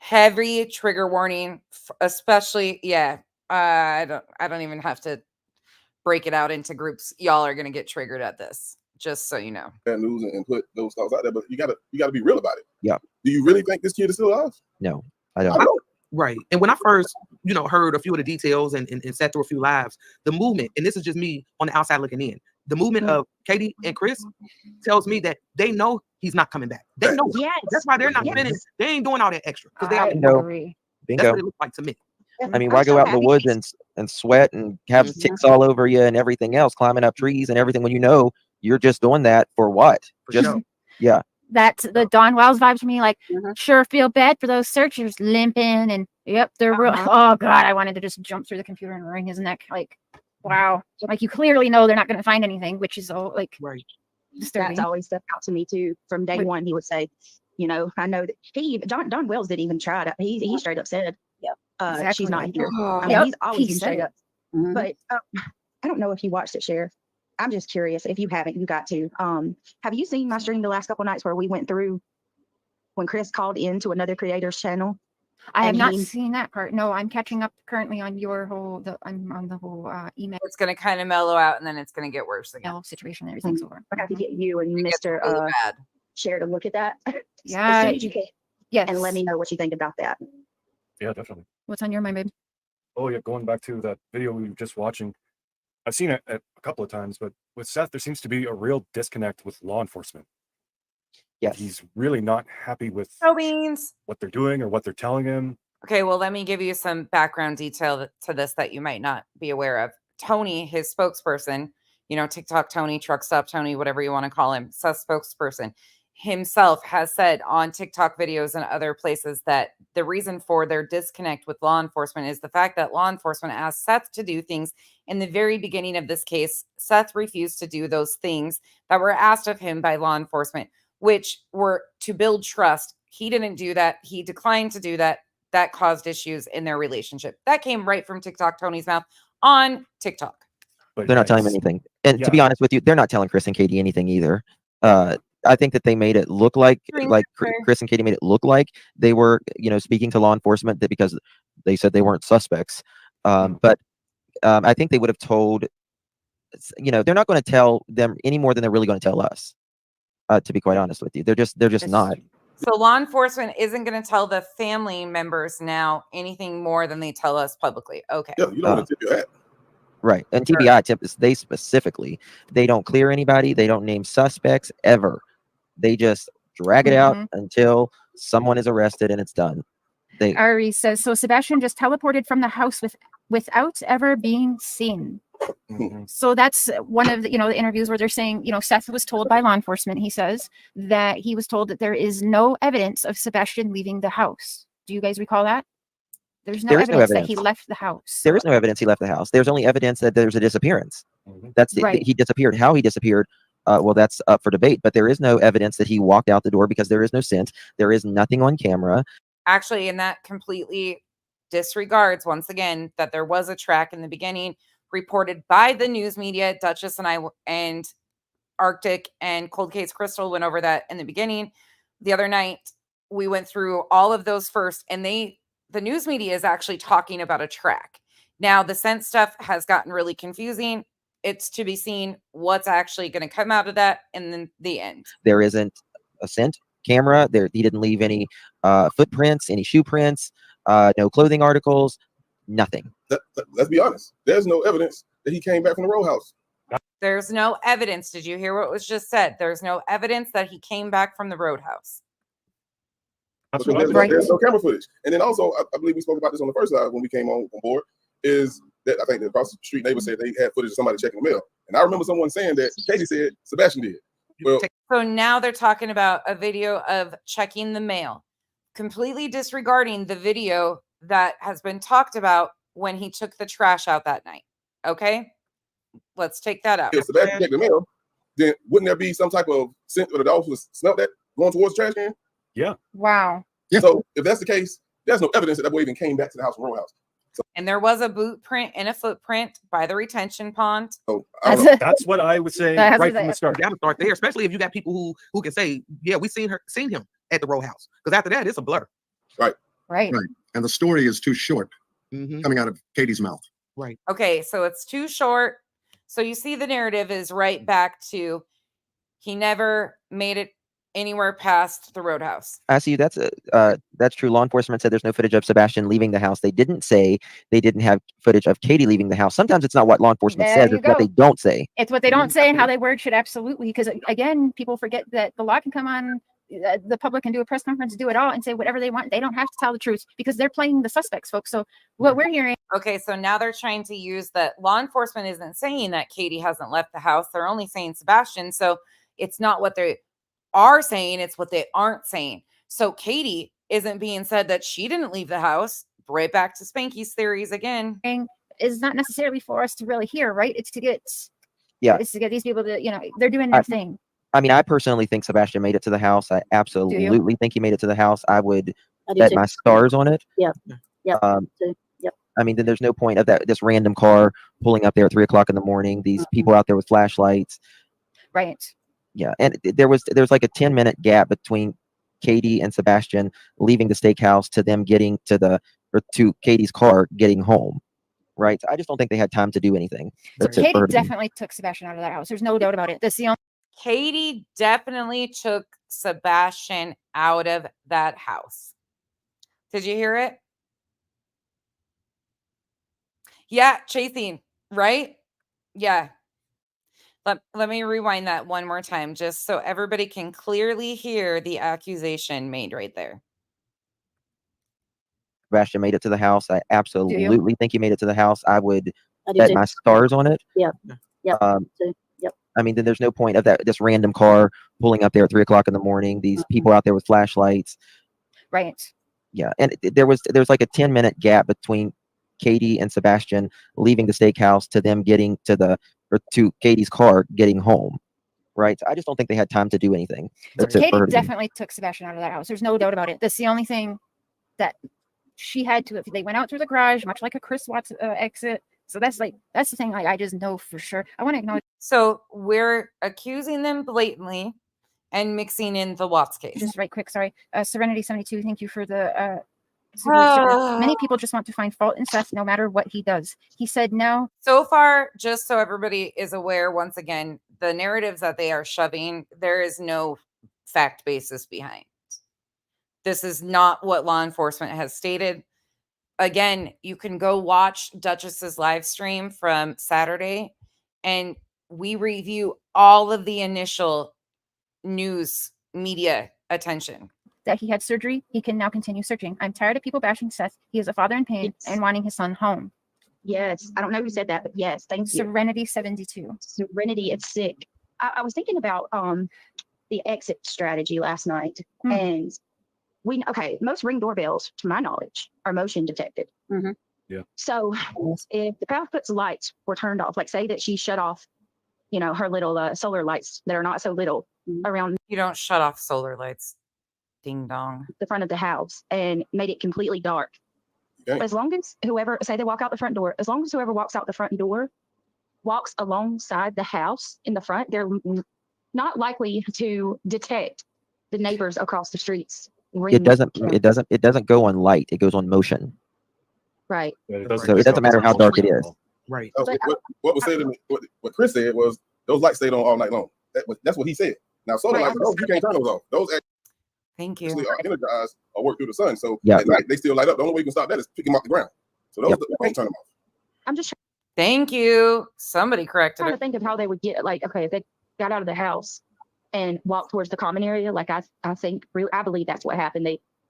Heavy trigger warning, especially, I don't even have to break it out into groups. Y'all are going to get triggered at this, just so you know. bad news and put those thoughts out there, but you gotta be real about it. Yeah. Do you really think this kid is still alive? No, I don't. I don't. Right. And when I first, heard a few of the details and sat through a few lives, the movement, and this is just me on the outside looking in, the movement of Katie and Chris tells me that they know he's not coming back. They know. Yes. That's why they're not spending. They ain't doing all that extra because they I already know. agree. That's Bingo. what it looks like to me. I mean, why go out in the woods and sweat and have ticks all over you and everything else, climbing up trees and everything when you know you're just doing that for what? Yeah. That's the Don Wells vibes for me. Like, sure feel bad for those searchers limping and yep, they're real. Oh God, I wanted to just jump through the computer and wring his neck. Like, wow. Like you clearly know they're not going to find anything, which is all like disturbing. That's always stuck out to me too. From day one, he would say, I know that Don Wells didn't even try to. He straight up said, Exactly. she's not here. I mean, Yep, he's always he been said straight it. up. But I don't know if you watched it, Sheriff. I'm just curious. If you haven't, you got to. Have you seen my stream the last couple nights where we went through when Chris called into another creator's channel? I have and not he- seen that part. No, I'm catching up currently on I'm on the whole email It's going to kind of mellow out and then it's going to get worse again. situation. Everything's over. I got to get you and It gets Mr. really bad. Share to look at that. Yeah. As soon as you can. Yes. And let me know what you think about that. Yeah, definitely. What's on your mind, babe? Oh yeah, going back to that video we were just watching, I've seen it a couple of times, but with Seth, there seems to be a real disconnect with law enforcement. Yes. He's really not happy with Beans. what they're doing or what they're telling him. Okay, well, let me give you some background detail to this that you might not be aware of. Tony, his spokesperson, TikTok Tony, Truck Stop Tony, whatever you want to call him, Seth's spokesperson, himself has said on TikTok videos and other places that the reason for their disconnect with law enforcement is the fact that law enforcement asked Seth to do things in the very beginning of this case. Seth refused to do those things that were asked of him by law enforcement, which were to build trust. He didn't do that. He declined to do that. that caused issues in their relationship. That came right from TikTok Tony's mouth on TikTok. But They're yeah, not telling him it's- anything. And to be yeah. honest with you, they're not telling Chris and Katie anything either. I think that they made it look like Chris and Katie made it look like they were, speaking to law enforcement that because they said they weren't suspects. But I think they would have told, they're not going to tell them any more than they're really going to tell us. To be quite honest with you, they're just not. So law enforcement isn't going to tell the family members now anything more than they tell us publicly. Okay. Yeah, you don't want to tip your hat. Right. And TBI tips, they specifically, they don't clear anybody. They don't name suspects ever. They just drag it out until someone is arrested and it's done. Ari says, so Sebastian just teleported from the house without ever being seen. So that's one of the, the interviews where they're saying, Seth was told by law enforcement, he says, that he was told that there is no evidence of Sebastian leaving the house. Do you guys recall that? There's no evidence that he left the house. There is no evidence he left the house. There's only evidence that there's a disappearance. That's Right. He disappeared. How he disappeared, well, that's up for debate. But there is no evidence that he walked out the door because there is no scent. There is nothing on camera. Actually, and that completely disregards, once again, that there was a track in the beginning reported by the news media. Duchess and I and Arctic and Cold Case Crystal went over that in the beginning. The other night, we went through all of those first, and the news media is actually talking about a track. Now, the scent stuff has gotten really confusing. It's to be seen what's actually going to come out of that in the end. There isn't a scent camera. He didn't leave any footprints, any shoe prints, no clothing articles, nothing. Let's be honest. There's no evidence that he came back from the row house. There's no evidence. Did you hear what was just said? There's no evidence that he came back from the roadhouse. There's no camera footage. And then also, I believe we spoke about this on the first side when we came on board, is that I think the across the street neighbor said they had footage of somebody checking the mail. And I remember someone saying that Katie said Sebastian did. Well, so now they're talking about a video of checking the mail, completely disregarding the video that has been talked about when he took the trash out that night. Okay? Let's take that out. if Sebastian checked the mail, then wouldn't there be some type of scent or the dogs was smelled that going towards the trash can? Yeah. Wow. So if that's the case, there's no evidence that boy even came back to the house from row house. So, and there was a boot print and a footprint by the retention pond. So that's what I would say right from the start. You got to start there, especially if you got people who can say, "Yeah, we seen him at the row house." Because after that, it's a blur. Right. Right. And the story is too short coming out of Katie's mouth. Right. Okay, so it's too short. So you see the narrative is right back to he never made it anywhere past the roadhouse. I see. That's true. Law enforcement said there's no footage of Sebastian leaving the house. They didn't say they didn't have footage of Katie leaving the house. Sometimes it's not what law enforcement says, it's what they don't say. It's what they don't say and how they word should absolutely, because again, people forget that the law can come on, the public can do a press conference, do it all, and say whatever they want. They don't have to tell the truth because they're playing the suspects, folks. So what we're hearing. Okay, so now they're trying to use that law enforcement isn't saying that Katie hasn't left the house. They're only saying Sebastian. So it's not what they are saying, it's what they aren't saying. So Katie isn't being said that she didn't leave the house. Right back to Spanky's theories again. Is not necessarily for us to really hear, right? It's to get these people to, they're doing their thing. I mean, I personally think Sebastian made it to the house. I absolutely think he made it to the house. I would bet my stars on it. Yeah. Yep. Yep. I mean, then there's no point of this random car pulling up there at 3 o'clock in the morning. These people out there with flashlights. Right. Yeah, and there's like a 10-minute gap between Katie and Sebastian leaving the steakhouse to them getting to Katie's car getting home. Right. I just don't think they had time to do anything. Katie definitely took Sebastian out of that house. There's no doubt about it. That's the only. Katie definitely took Sebastian out of that house. Did you hear it? Yeah, chasing, right? Yeah. Let me rewind that one more time just so everybody can clearly hear the accusation made right there. Sebastian made it to the house. I absolutely think he made it to the house. I would bet my stars on it. Yep. Yep. Yep. I mean, then there's no point of this random car pulling up there at 3 o'clock in the morning. These people out there with flashlights. Right. Yeah, and there's like a 10-minute gap between Katie and Sebastian leaving the steakhouse to them getting to Katie's car getting home. Right. So I just don't think they had time to do anything. Katie definitely took Sebastian out of that house. There's no doubt about it. That's the only thing that she had to. If they went out through the garage, much like a Chris Watts exit. So that's the thing. Like I just know for sure. I want to acknowledge. So we're accusing them blatantly and mixing in the Watts case. Just right quick, sorry. Serenity 72, thank you for the super. Many people just want to find fault in Seth no matter what he does. He said no. So far, just so everybody is aware, once again, the narratives that they are shoving, there is no fact basis behind. This is not what law enforcement has stated. Again, you can go watch Duchess's live stream from Saturday, and we review all of the initial news media attention. That he had surgery, he can now continue searching. I'm tired of people bashing Seth. He is a father in pain and wanting his son home. Yes, I don't know who said that, but yes, thank you. Serenity 72. Serenity, it's sick. I was thinking about the exit strategy last night, and most Ring doorbells, to my knowledge, are motion detected. Yeah. So if the Proudfoot's lights were turned off, like say that she shut off, her little solar lights that are not so little around. You don't shut off solar lights. Ding dong. The front of the house and made it completely dark. Okay. As long as whoever, say they walk out the front door, as long as whoever walks out the front door walks alongside the house in the front, they're not likely to detect the neighbors across the streets. It doesn't go on light. It goes on motion. Right. So it doesn't matter how dark it is. Right. What was said, what Chris said was those lights stayed on all night long. That's what he said. Now solar lights, those, you can't turn those off. Those Thank you. actually are energized or work through the sun. So Yeah. at night they still light up. The only way you can stop that is pick them off the ground. So those you can't turn them off. I'm just Thank you. Somebody corrected trying to it. think of how they would get if they got out of the house and walked towards the common area. I believe that's what happened.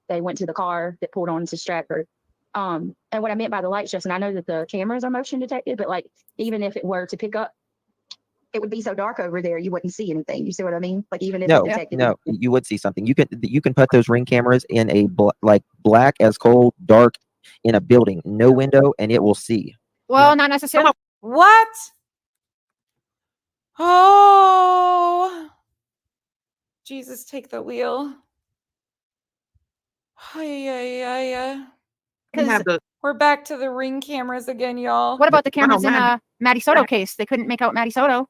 They went to the car that pulled on to Stratford. And what I meant by the lights, Justin, I know that the cameras are motion detected, but even if it were to pick up, it would be so dark over there you wouldn't see anything. You see what I mean? Like even if it detected. No, you would see something. You can put those Ring cameras in a black as coal, dark in a building, no window, and it will see. Well, not necessarily. What? Oh, Jesus, take the wheel. Because we're back to the Ring cameras again, y'all. What about the cameras in Maddie Soto case? They couldn't make out Maddie Soto.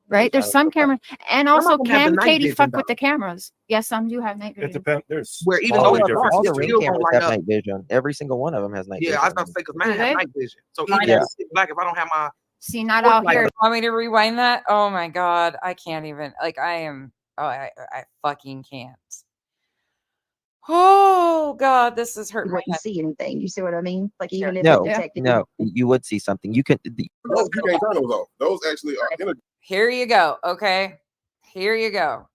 Right? There's some cameras. And also, can Katie fuck with the cameras? Yes, some do have night vision. It depends. There's where even all though it's dark, the it's Ring still gonna cameras light have up. night vision. Every single one of them has night vision. Yeah, I was about to say because mine have night vision. So even Yeah. if it's black, if I don't have my See, not out here. Want me to rewind that? Oh my God. I can't even. I fucking can't. Oh God, this is hurting You my wouldn't head. see anything. You see what I mean? Like even if No, it detected. no, you would see something. You can. Those you can't turn those off. Those actually are energized. Here you go. Okay. Here you go.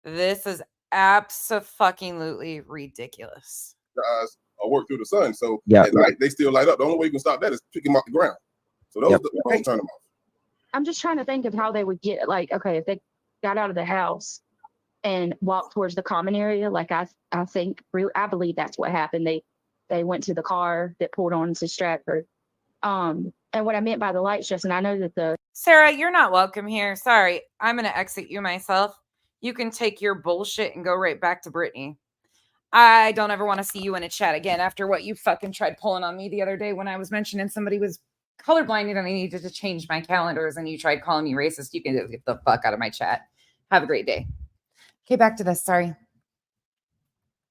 This is abso-fucking-lutely ridiculous. Eyes or work through the sun. So Yeah. at night they still light up. The only way you can stop that is pick them off the ground. So those you can't turn them off. I'm just trying to think of how they would get if they got out of the house and walked towards the common area. I believe that's what happened. They went to the car that pulled on to Stratford. And what I meant by the lights, Justin, I know that Sarah, you're not welcome here. Sorry. I'm going to exit you myself. You can take your bullshit and go right back to Brittany. I don't ever want to see you in a chat again after what you fucking tried pulling on me the other day when I was mentioning somebody was colorblinded and I needed to change my calendars and you tried calling me racist. You can get the fuck out of my chat. Have a great day. Okay, back to this. Sorry.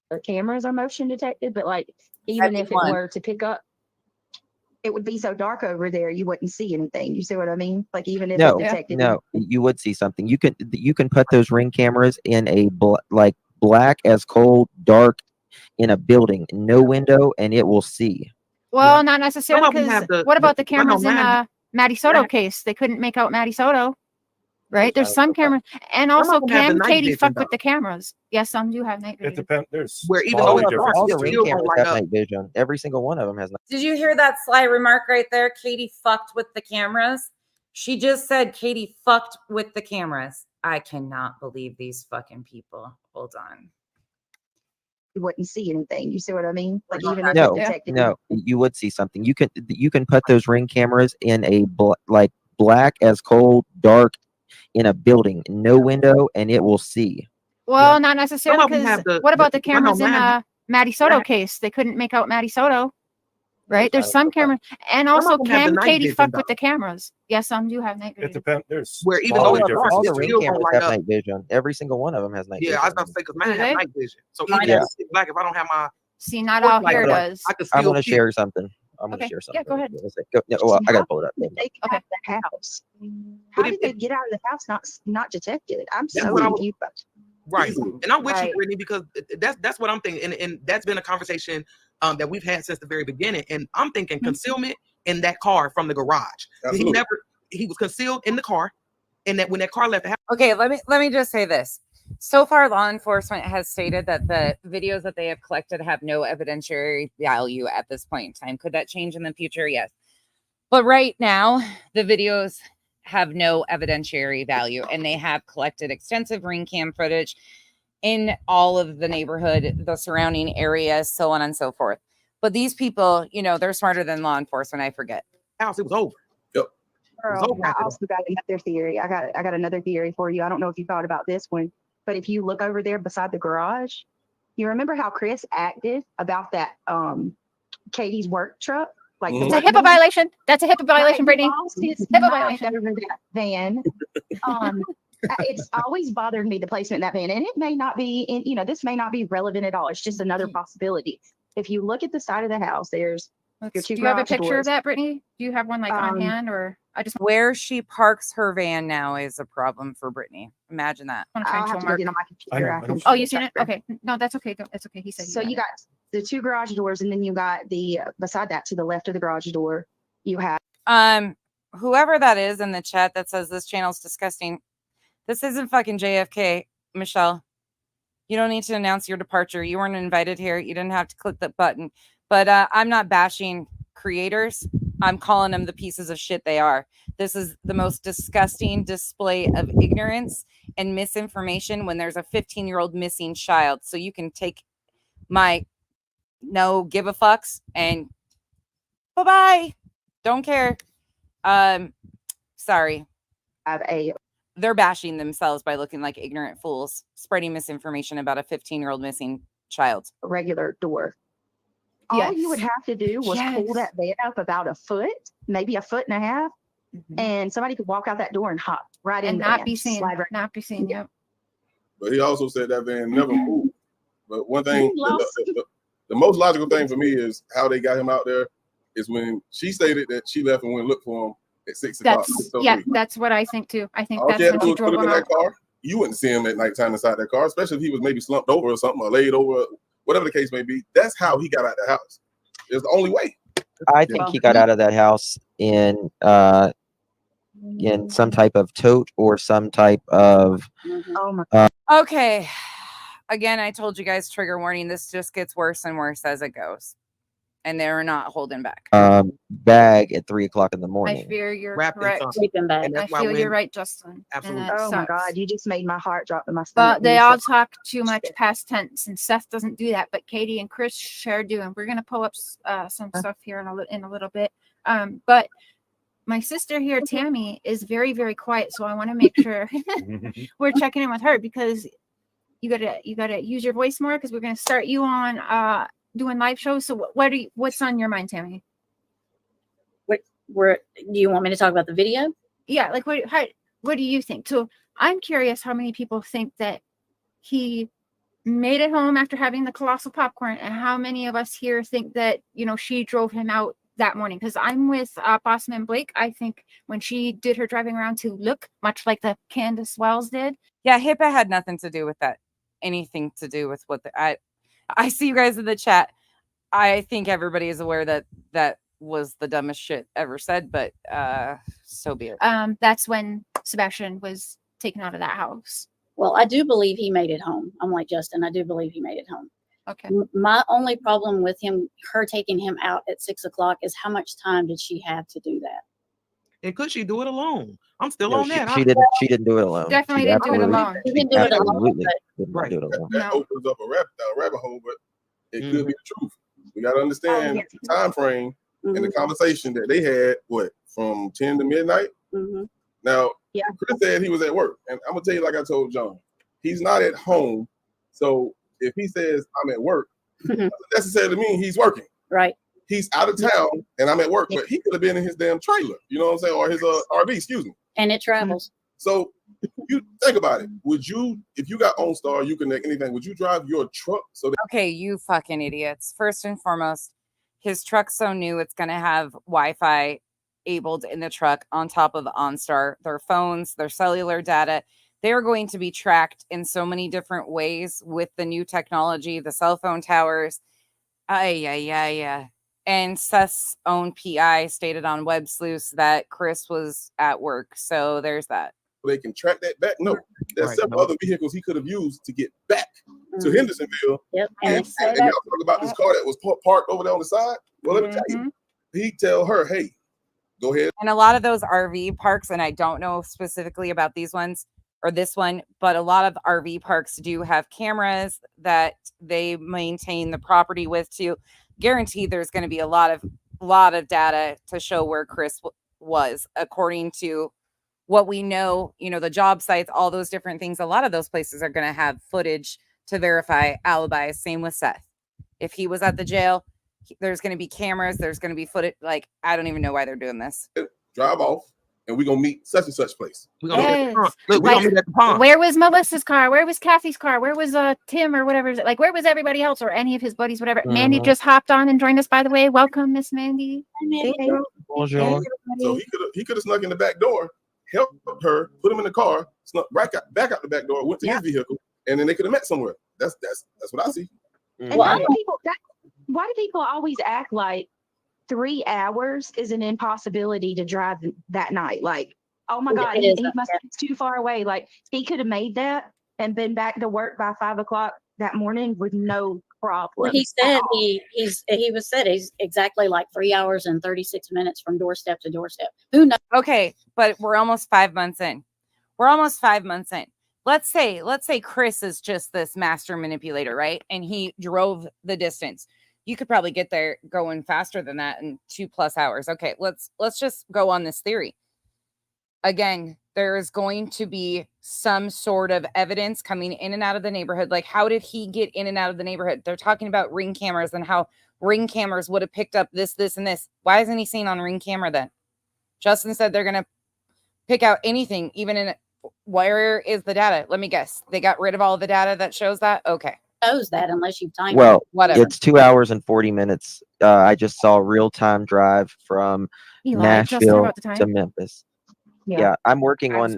the cameras are motion detected, but even if it were to pick up, it would be so dark over there you wouldn't see anything. You see what I mean? Like even if it detected. No, you would see something. You can put those Ring cameras in a black as coal, dark in a building, no window, and it will see. Well, not necessarily. Some of them have Because the- what about the I know cameras in Maddie Soto case? They couldn't make out Maddie Soto. Right? There's some cameras. And Some also, of them have the can night Katie vision, fuck though. with the cameras? Yes, some do have night It vision. depends. There's Where even all though it's the dark, All the it's Ring still gonna cameras light have up. night vision. Every single one of them has night. Did you hear that sly remark right there? Katie fucked with the cameras. She just said Katie fucked with the cameras. I cannot believe these fucking people. Hold on. You wouldn't see anything. You see what I mean? Like even if No, it detected. no, you would see something. You can put those Ring cameras in a black as coal, dark in a building, no window, and it will see. Well, not necessarily. Some of them Because have the- what about the I know cameras in mine- Maddie Soto case. They couldn't make out Maddie Soto. Right? There's some cameras, and Some also of them have the can night Katie vision, fuck though. with the cameras? Yes, some do have night It vision. depends. There's Where even All though of it's all dark, the it ring still cameras gonna light have up. night vision. Every single one of them has night Yeah, vision. I was about to say because mine Do have they? night vision. So Mine even Yeah. if it's black, if I don't have my See, not porch all light here on, does. I can I'm still gonna see. share something. I'm gonna Okay. share Yeah, something. go ahead. Oh, I gotta pull it up. They got out the house. How did they get out of the house not detected? I'm That's so what I was- confused. Right. And I'm with you, Right. Brittany, because that's what I'm thinking. And that's been a conversation that we've had since the very beginning. And I'm thinking concealment in that car from the garage. Absolutely. He was concealed in the car. And that when that car left the house. Okay, let me just say this. So far, law enforcement has stated that the videos that they have collected have no evidentiary value at this point in time. Could that change in the future? Yes. But right now, the videos have no evidentiary value, and they have collected extensive ring cam footage in all of the neighborhood, the surrounding areas, so on and so forth. But these people, you know, they're smarter than law enforcement. I forget. House, it was over. Yep. Girl, I also got another theory. I got another theory for you. I don't know if you thought about this one, but if you look over there beside the garage, you remember how Chris acted about that Katie's work truck? Like It's a HIPAA violation. That's a HIPAA violation, Brittany. His HIPAA mind violation. over that van. It's always bothered me, the placement in that van, and it may not be in, you know, this may not be relevant at all. It's just another possibility. If you look at the side of the house, there's your two Do you have a garage picture doors. of that, Brittany? Do you have one like on hand, or I just Where she parks her van now is a problem for Brittany. Imagine that. want to try I'll and have show to go Mark? get on my computer. I can Oh, you seen check it? Okay. No, that's okay. It's okay. He said. So you got the two garage doors, and then you got the beside that, to the left of the garage door, you have Whoever that is in the chat that says this channel's disgusting, this isn't fucking JFK, Michelle. You don't need to announce your departure. You weren't invited here. You didn't have to click that button. But I'm not bashing creators. I'm calling them the pieces of shit they are. This is the most disgusting display of ignorance and misinformation when there's a 15-year-old missing child. So you can take my no give a fucks and bye-bye. Don't care. Sorry. They're bashing themselves by looking like ignorant fools, spreading misinformation about a 15-year-old missing child. regular door. All you would have to do was pull that van up about a foot, maybe a foot and a half, and somebody could walk out that door and hop right in and the not van, be seen. slide right- Not be seen. Yep. But he also said that van never moved. But one thing, He lost- the most logical thing for me is how they got him out there is when she stated that she left and went look for him at 6 o'clock. That's that's what I think too. I think All that's she had when to do she was put drove him him in out. that car. You wouldn't see him at nighttime inside that car, especially if he was maybe slumped over or something or laid over, whatever the case may be. That's how he got out the house. It's the only way. I think he got out of that house in some type of tote or some type of Oh my Okay. Again, I told you guys, trigger warning. This just gets worse and worse as it goes. And they're not holding back. bag at 3 o'clock in the I morning. fear you're Wrapped in correct. something. Sleeping bag. And I that's why feel you're when- right, Justin. Absolutely. And it Oh my sucks. God, you just made my heart drop in my stomach. But they when you all said- talk too much past tense, and Seth doesn't do that. But Katie and Chris sure do, and we're gonna pull up some stuff here in a little bit. But my sister here, Tammy, is very, very quiet, so I want to make sure we're checking in with her because you gotta use your voice more because we're gonna start you on doing live shows. So what's on your mind, Tammy? Do you want me to talk about the video? Yeah, like what do you think? So I'm curious how many people think that he made it home after having the colossal popcorn, and how many of us here think that she drove him out that morning? Because I'm with Bossman Blake. I think when she did her driving around to look much like the Candace Wells did. Yeah, HIPAA had nothing to do with that. Anything to do with what I see you guys in the chat. I think everybody is aware that that was the dumbest shit ever said, but so be it. That's when Sebastian was taken out of that house. Well, I do believe he made it home. I'm like Justin. I do believe he made it home. Okay. My only problem with her taking him out at 6 o'clock is how much time did she have to do that? And could she do it alone? I'm still No, on that. she didn't do it alone. Definitely She didn't do it absolutely- alone. She didn't do it alone, absolutely but did not do it alone. That opens up a rabbit hole, but it could be the truth. We got to understand the time frame and the conversation that they had, from 10 to midnight? Now, Chris said he was at work. And I'm going to tell you, like I told John, he's not at home. So if he says, I'm at work, doesn't necessarily mean he's working. Right. He's out of town and I'm at work, but he could have been in his damn trailer. You know what I'm saying? Or his RV, excuse me. And it travels. So you think about it. Would you, if you got OnStar, you connect anything, would you drive your truck so that Okay, you fucking idiots. First and foremost, his truck's so new, it's going to have Wi-Fi enabled in the truck on top of OnStar. Their phones, their cellular data, they're going to be tracked in so many different ways with the new technology, the cell phone towers. Yeah. And Seth's own PI stated on Web Sleuths that Chris was at work. So there's that. they can track that back? No. There's Right, several no. other vehicles he could have used to get back to Hendersonville. Yep. And y'all talk about this car that was parked over there on the side. Well, let me tell you, he tell her, hey, go ahead. And a lot of those RV parks, and I don't know specifically about these ones or this one, but a lot of RV parks do have cameras that they maintain the property with to guarantee there's going to be a lot of data to show where Chris was, according to what we know, the job sites, all those different things. A lot of those places are going to have footage to verify alibis. Same with Seth. If he was at the jail, there's going to be cameras. There's going to be footage. Like, I don't even know why they're doing this. Drive off and we're going to meet such and such place. We're gonna meet at the Yes. pond. Look, we're Like, gonna meet at the pond. Where was Melissa's car? Where was Kathy's car? Where was Tim or whatever? Like, where was everybody else or any of his buddies, whatever? Mandy just hopped on and joined us, by the way. Welcome, Miss Mandy. So he could have snuck in the back door, helped her, put him in the car, snuck back out the back door, went to his vehicle, and then they could have met somewhere. That's what I see. And why do people always act like 3 hours is an impossibility to drive that night? Like, oh my God, he must be too far away. Like, he could have made that and been back to work by 5 o'clock that morning with no problem. Well, he said he's exactly like 3 hours and 36 minutes from doorstep to doorstep. Who knows? Okay, but we're almost 5 months in. Let's say Chris is just this master manipulator, right? And he drove the distance. You could probably get there going faster than that in 2+ hours. Okay, let's just go on this theory. Again, there is going to be some sort of evidence coming in and out of the neighborhood. Like, how did he get in and out of the neighborhood? They're talking about ring cameras and how ring cameras would have picked up this, and this. Why isn't he seen on ring camera then? Justin said they're going to pick out anything, even in where is the data? Let me guess. They got rid of all of the data that shows that? Okay. Knows that unless you've timed Well, whatever. It's 2 hours and 40 minutes. I just saw real-time drive from Eli, Justin, Nashville about the time? to Memphis. Yeah. Yeah, I'm working on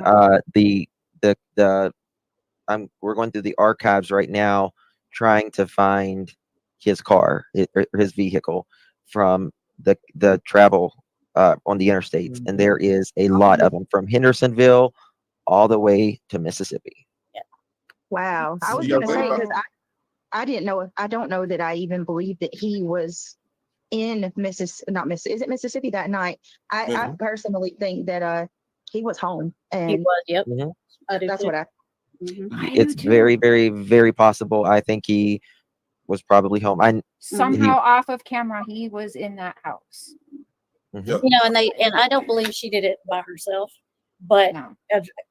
we're going through the archives right now, trying to find his car, his vehicle from the travel on the interstates, and there is a lot of them from Hendersonville all the way to Mississippi. Wow. I was You going to gotta say, think because I didn't know, I don't know that I even believed that he was in is it Mississippi that night? I personally think that he was home. And He was, yep. That's what I. It's very, very, very possible. I think he was probably home. Somehow off of camera, he was in that house. You know, and I don't believe she did it by herself. But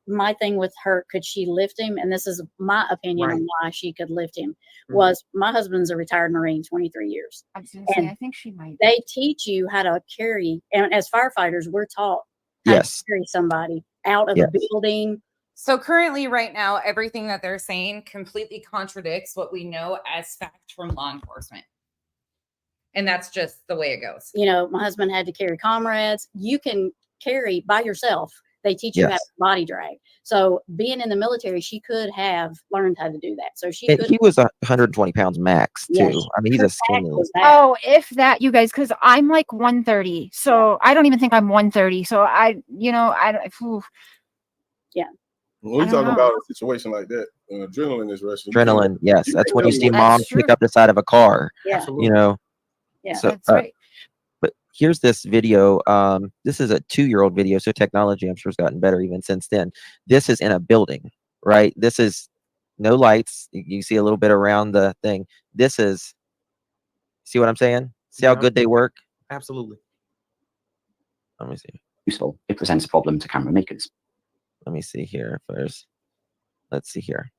my thing with her, could she lift him? And this is my opinion on why she could lift him. Was my husband's a retired Marine, 23 years. I was going to say, I think she might. They teach you how to carry, and as firefighters, we're taught how to carry somebody out of a building. So currently, right now, everything that they're saying completely contradicts what we know as fact from law enforcement. And that's just the way it goes. You know, my husband had to carry comrades. You can carry by yourself. They teach you how to body drag. So being in the military, she could have learned how to do that. So she could. He was 120 pounds max too. Yes. I mean, he's a skinny. Oh, if that, you guys, because I'm like 130, so I don't even think I'm 130. So yeah. When we talk about a situation like that, adrenaline is rushing. Adrenaline, yes, that's when you see mom pick up the side of a car. Yeah. You know. Yeah, so, that's right. But here's this video. This is a 2-year-old video, so technology, I'm sure, has gotten better even since then. This is in a building, right? This is no lights. You see a little bit around the thing. This is, see what I'm saying? See how good they work? Absolutely. Let me see. Useful. It presents a problem to camera makers. Let me see here first. Let's see here.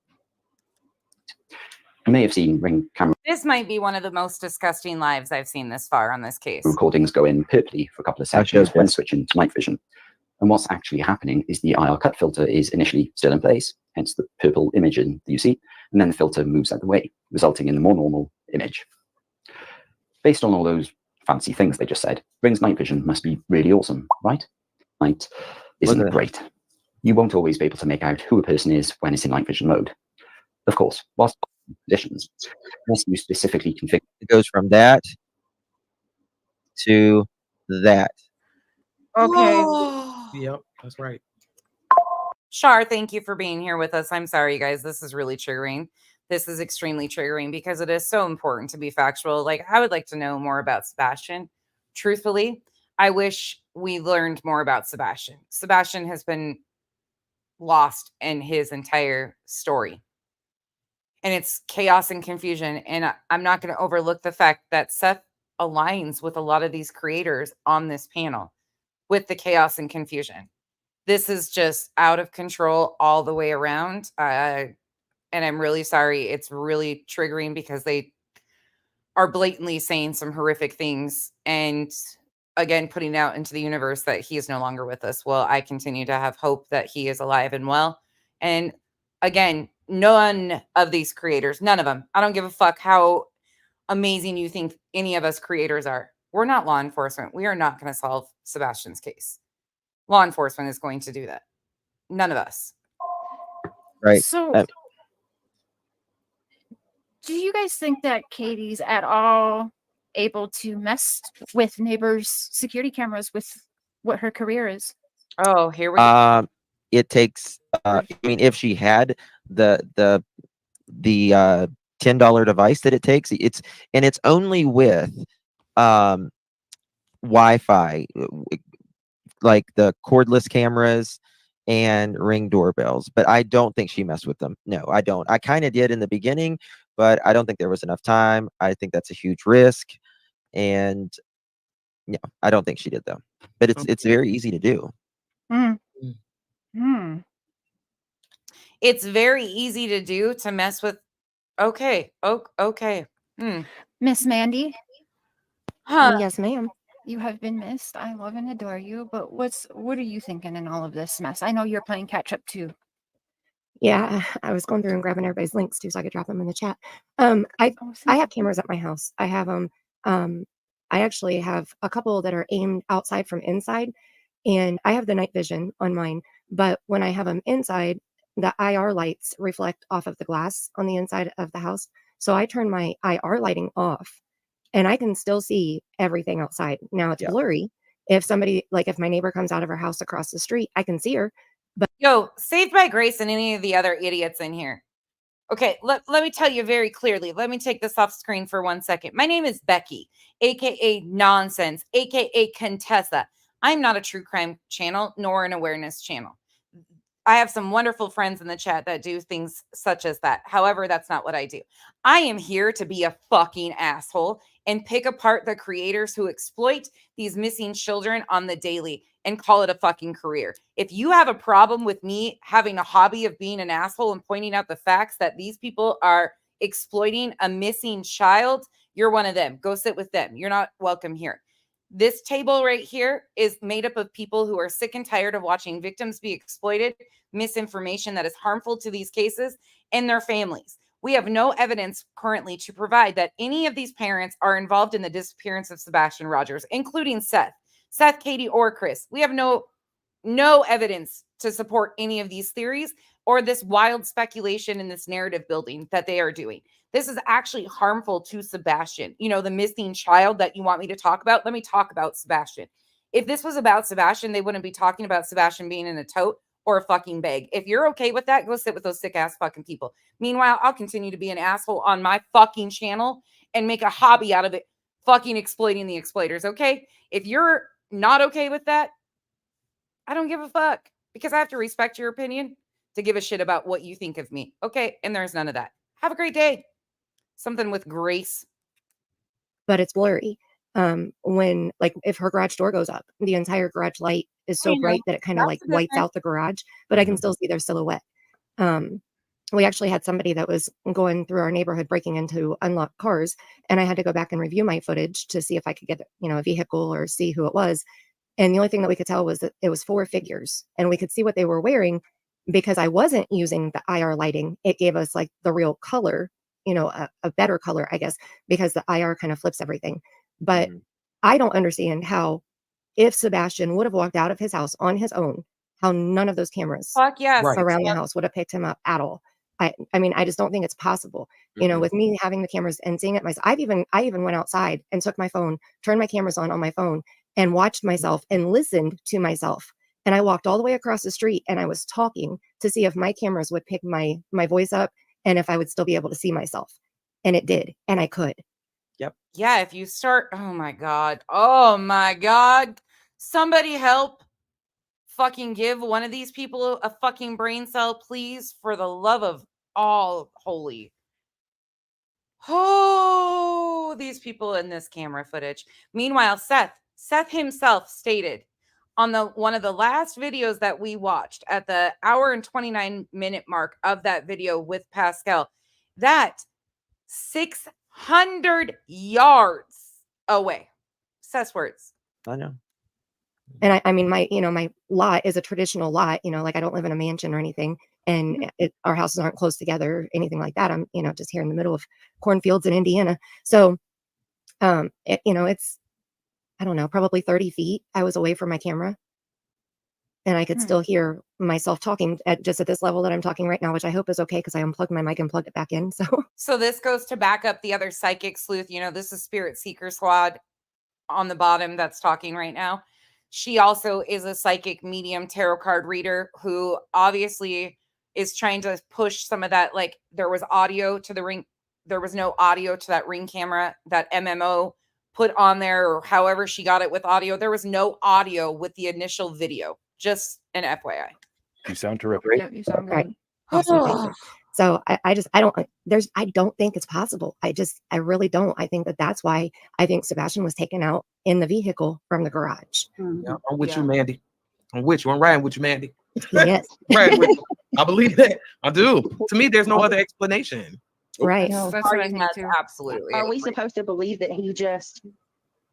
You may have seen Ring camera This might be one of the most disgusting lives I've seen this far on this case. recordings go in purpley for a couple of I'll show seconds when this. switching to night vision. And what's actually happening is the IR cut filter is initially still in place, hence the purple image that you see, and then the filter moves out of the way, resulting in a more normal image. Based on all those fancy things they just said, Ring's night vision must be really awesome, right? Night isn't Look at that. great. You won't always be able to make out who a person is when it's in night vision mode. Of course, whilst conditions, unless you specifically configure. It goes from that to that. Okay. Yep, that's right. Shar, thank you for being here with us. I'm sorry, you guys. This is really triggering. This is extremely triggering because it is so important to be factual. Like, I would like to know more about Sebastian. Truthfully, I wish we learned more about Sebastian. Sebastian has been lost in his entire story. And it's chaos and confusion. And I'm not going to overlook the fact that Seth aligns with a lot of these creators on this panel with the chaos and confusion. This is just out of control all the way around. And I'm really sorry. It's really triggering because they are blatantly saying some horrific things and again putting out into the universe that he is no longer with us. Well, I continue to have hope that he is alive and well. And again, none of these creators, none of them, I don't give a fuck how amazing you think any of us creators are. We're not law enforcement. We are not going to solve Sebastian's case. Law enforcement is going to do that. None of us. Right. So, do you guys think that Katie's at all able to mess with neighbors' security cameras with what her career is? Oh, here we go. It takes I mean, if she had the $10 device that it takes, it's only with Wi-Fi, like the cordless cameras and Ring doorbells, but I don't think she messed with them. No, I don't. I kind of did in the beginning, but I don't think there was enough time. I think that's a huge risk, and yeah, I don't think she did though. But it's very easy to do. It's very easy to do to mess with. Okay. Okay. Miss Mandy? Huh. Yes, ma'am. You have been missed. I love and adore you, but what are you thinking in all of this mess? I know you're playing catch up too. Yeah, I was going through and grabbing everybody's links too, so I could drop them in the chat. I have cameras at my house. I have them. I actually have a couple that are aimed outside from inside, and I have the night vision on mine. But when I have them inside, the IR lights reflect off of the glass on the inside of the house. So I turn my IR lighting off, and I can still see everything outside. Now it's blurry. If somebody, like if my neighbor comes out of her house across the street, I can see her. But Yo, Saved by Grace and any of the other idiots in here. Okay, let me tell you very clearly. Let me take this off screen for 1 second. My name is Becky, aka Nonsense, aka Contessa. I'm not a true crime channel nor an awareness channel. I have some wonderful friends in the chat that do things such as that. However, that's not what I do. I am here to be a fucking asshole and pick apart the creators who exploit these missing children on the daily and call it a fucking career. If you have a problem with me having a hobby of being an asshole and pointing out the facts that these people are exploiting a missing child, you're one of them. Go sit with them. You're not welcome here. This table right here is made up of people who are sick and tired of watching victims be exploited, misinformation that is harmful to these cases and their families. We have no evidence currently to provide that any of these parents are involved in the disappearance of Sebastian Rogers, including Seth, Katie, or Chris. We have no evidence to support any of these theories or this wild speculation and this narrative building that they are doing. This is actually harmful to Sebastian. You know, the missing child that you want me to talk about. Let me talk about Sebastian. If this was about Sebastian, they wouldn't be talking about Sebastian being in a tote or a fucking bag. If you're okay with that, go sit with those sick ass fucking people. Meanwhile, I'll continue to be an asshole on my fucking channel and make a hobby out of it, fucking exploiting the exploiters. Okay. If you're not okay with that, I don't give a fuck because I have to respect your opinion to give a shit about what you think of me. Okay. And there's none of that. Have a great day. Something with grace. but it's blurry. When like if her garage door goes up, the entire garage light is so I know. bright that it kind of That's like the whites difference. out the garage, but I can still see their silhouette. we actually had somebody that was going through our neighborhood breaking into unlocked cars, and I had to go back and review my footage to see if I could get, a vehicle or see who it was. And the only thing that we could tell was that it was 4 figures, and we could see what they were wearing because I wasn't using the IR lighting. It gave us like the real color, a better color, I guess, because the IR kind of flips everything. But I don't understand how, if Sebastian would have walked out of his house on his own, how none of those cameras Fuck yes. around the house would have picked him up at all. I mean, I just don't think it's possible. With me having the cameras and seeing it myself, I even went outside and took my phone, turned my cameras on my phone, and watched myself and listened to myself. And I walked all the way across the street and I was talking to see if my cameras would pick my voice up and if I would still be able to see myself. And it did, and I could. Yeah, if you start, oh my God, somebody help fucking give one of these people a fucking brain cell, please, for the love of all holy. Oh, these people in this camera footage. Meanwhile, Seth himself stated on one of the last videos that we watched at the hour and 29-minute mark of that video with Pascal, that 600 yards away. Seth's words. I know. And I mean, my lot is a traditional lot, like I don't live in a mansion or anything. And our houses aren't close together or anything like that. I'm, just here in the middle of cornfields in Indiana. So, it's, I don't know, probably 30 feet. I was away from my camera. And I could still hear myself talking at this level that I'm talking right now, which I hope is okay because I unplugged my mic and plugged it back in. So this goes to back up the other psychic sleuth. This is Spirit Seeker Squad on the bottom that's talking right now. She also is a psychic medium tarot card reader who obviously is trying to push some of that. Like there was audio to the ring. There was no audio to that Ring camera that MMO put on there, or however she got it with audio. There was no audio with the initial video. Just an FYI. You sound terrific. Yeah, you sound Right. good. Awesome. Thank you. So I don't think it's possible. I really don't. I think that's why I think Sebastian was taken out in the vehicle from the garage. Yeah, I'm with you, Mandy. I'm with you. I'm riding with you, Mandy. Yes. Riding with you. I believe that. I do. To me, there's no other explanation. Right. That's what I think too. Absolutely. Are we supposed to believe that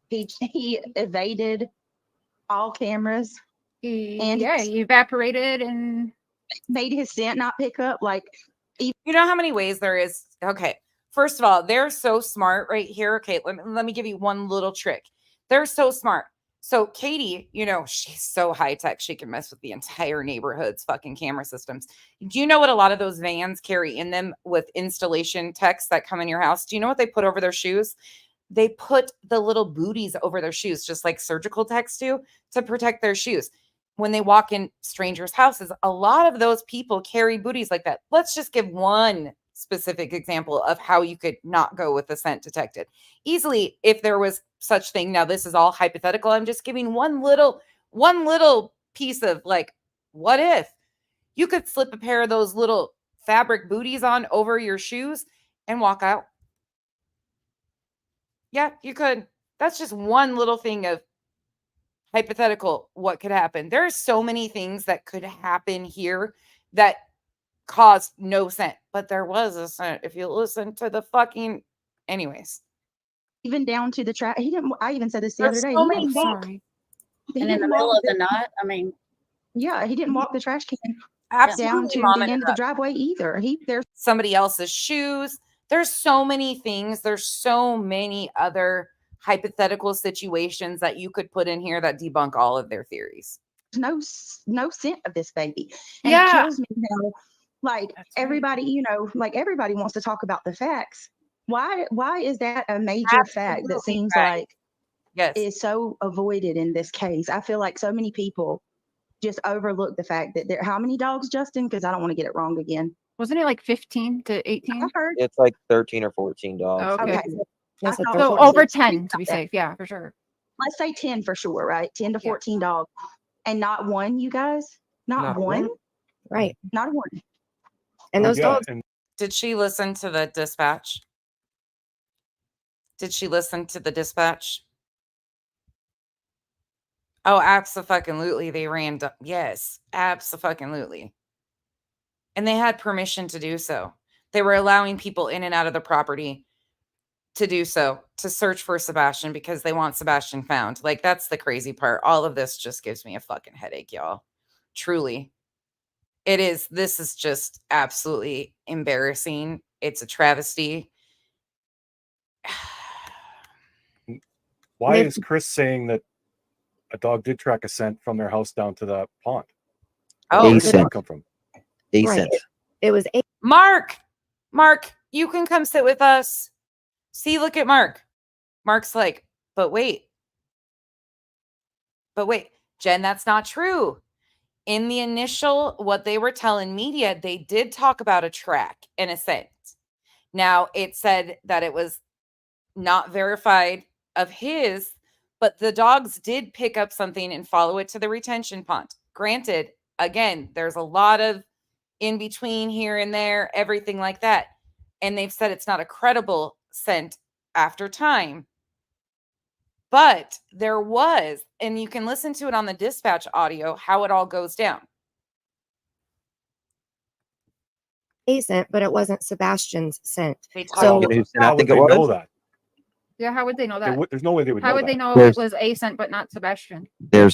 he evaded all cameras and he evaporated and made his scent not pick up? Like, you know how many ways there is? Okay. First of all, they're so smart right here. Okay, let me give you one little trick. They're so smart. So Katie, she's so high tech. She can mess with the entire neighborhood's fucking camera systems. Do you know what a lot of those vans carry in them with installation techs that come in your house? Do you know what they put over their shoes? They put the little booties over their shoes, just like surgical techs do, to protect their shoes. When they walk in strangers' houses, a lot of those people carry booties like that. Let's just give one specific example of how you could not go with the scent detected easily if there was such thing. Now, this is all hypothetical. I'm just giving one little piece of like, what if you could slip a pair of those little fabric booties on over your shoes and walk out? Yeah, you could. That's just one little thing of hypothetical what could happen. There are so many things that could happen here that caused no scent, but there was a scent if you listen to the fucking anyways. Even down to the trash. I even said this the There's other day. so He many didn't walk. things. He And in the didn't middle walk of the night, I mean, yeah, he didn't walk the trash can Absolutely, down to Mom, the and end of the driveway either. There's somebody else's shoes. There's so many things. There's so many other hypothetical situations that you could put in here that debunk all of their theories. no scent of this baby, and it kills me how, like, everybody, like everybody wants to talk about the facts. Why is that a major fact that seems like is so avoided in this case? I feel like so many people just overlook the fact that how many dogs, Justin? Because I don't want to get it wrong again. Wasn't it like 15 to 18? I heard. It's like 13 or 14 dogs. Okay. I thought So 14. over 10 to be safe. Yeah, for sure. Let's say 10 for sure, right? 10 to 14 dogs. And not one, you guys? Not one? Right. Not one. And those dogs. Did she listen to the dispatch? Did she listen to the dispatch? Oh, abso-fucking-lutely. They ran. Yes, abso-fucking-lutely. and they had permission to do so. They were allowing people in and out of the property to do so, to search for Sebastian because they want Sebastian found. Like, that's the crazy part. All of this just gives me a fucking headache, y'all. Truly. This is just absolutely embarrassing. It's a travesty. Why is Chris saying that a dog did track a scent from their house down to the pond? Oh, Where did that come from? A Right. scent. It was a Mark, you can come sit with us. See, look at Mark. Mark's like, but wait, Jen, that's not true. In the initial, what they were telling media, they did talk about a track and a scent. Now, it said that it was not verified of his, but the dogs did pick up something and follow it to the retention pond. Granted, again, there's a lot of in between here and there, everything like that. And they've said it's not a credible scent after time. But there was, and you can listen to it on the dispatch audio, how it all goes down. scent, but it wasn't Sebastian's scent. They So You know who said I How would think they it know was? that? Yeah, how would they know that? There's no way they would How know would that. they know There's- it was a scent but not Sebastian? There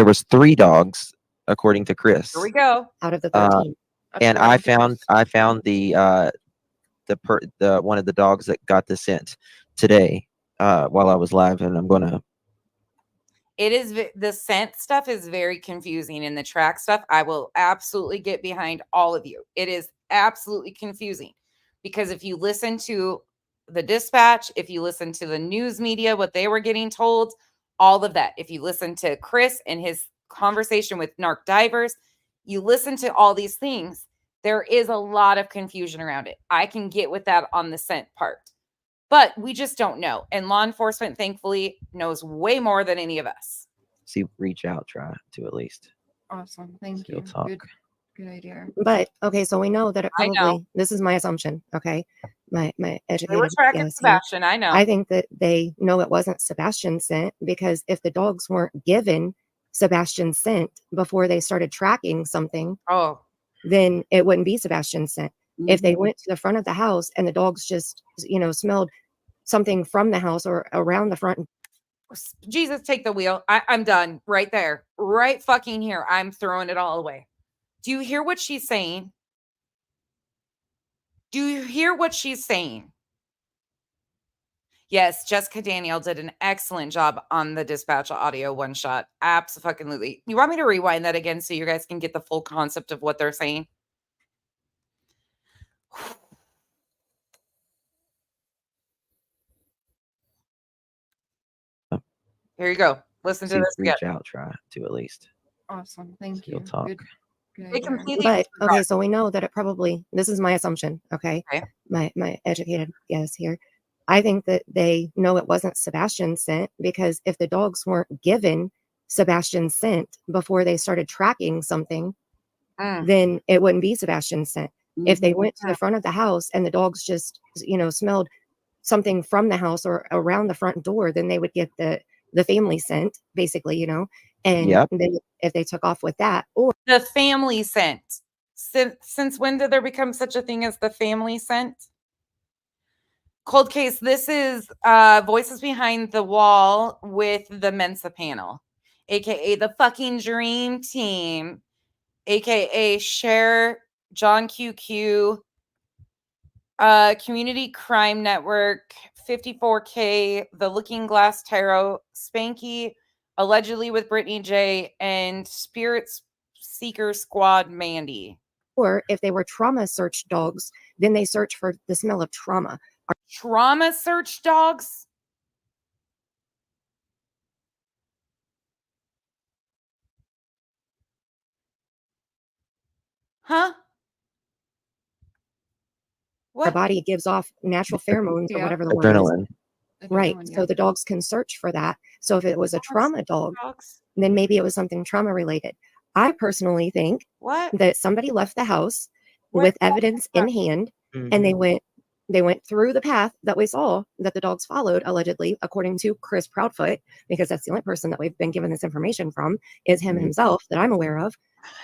was 3 dogs according to Chris. Here we go. Out of the Uh, 13. and I found the one of the dogs that got the scent today while I was live, and I'm gonna. It is the scent stuff is very confusing, and the track stuff, I will absolutely get behind all of you. It is absolutely confusing because if you listen to the dispatch, if you listen to the news media, what they were getting told, all of that. If you listen to Chris and his conversation with narc divers, you listen to all these things, there is a lot of confusion around it. I can get with that on the scent part, but we just don't know. And law enforcement, thankfully, knows way more than any of us. See, reach out, try to at least. Awesome. Thank Still you. talk. Good idea. But okay, so we know that it I know. probably, this is my assumption, okay? My They were educated tracking guess here. Sebastian, I know. I think that they know it wasn't Sebastian's scent because if the dogs weren't given Sebastian's scent before they started tracking something, then it wouldn't be Sebastian's scent. If they went to the front of the house and the dogs just, smelled something from the house or around the front. Jesus, take the wheel. I'm done right there. Right fucking here. I'm throwing it all away. Do you hear what she's saying? Do you hear what she's saying? Yes, Jessica Danielle did an excellent job on the dispatch audio one shot. Absolutely. You want me to rewind that again so you guys can get the full concept of what they're saying? Here you go. Listen to See, this again. reach out, try to at least. Awesome. Thank Still you. talk. Good They idea. completely But disregard. okay, so we know that it probably, this is my assumption, okay? My educated guess here. I think that they know it wasn't Sebastian's scent because if the dogs weren't given Sebastian's scent before they started tracking something, then it wouldn't be Sebastian's scent. If they went to the front of the house and the dogs just, smelled something from the house or around the front door, then they would get the family scent, basically, and Yep. then if they took off with that, or The family scent. Since when did there become such a thing as the family scent? Cold case, this is Voices Behind the Wall with the Mensa panel, aka the fucking dream team, aka Share, John QQ, Community Crime Network, 54K, The Looking Glass Tarot, Spanky, allegedly with Brittany J, and Spirit Seeker Squad Mandy. or if they were trauma search dogs, then they search for the smell of trauma. Trauma search dogs? Huh? Our body gives off natural pheromones or Yeah. whatever the word is. Adrenaline. Right. Adrenaline, So yeah. the dogs can search for that. So if it was a trauma dog, Dogs? then maybe it was something trauma related. I personally think What? that somebody left the house What with the fuck evidence is in that? hand Mm-hmm. and they went through the path that we saw that the dogs followed, allegedly, according to Chris Proudfoot, because that's the only person that we've been given this information from, is him Mhm. himself that I'm aware of.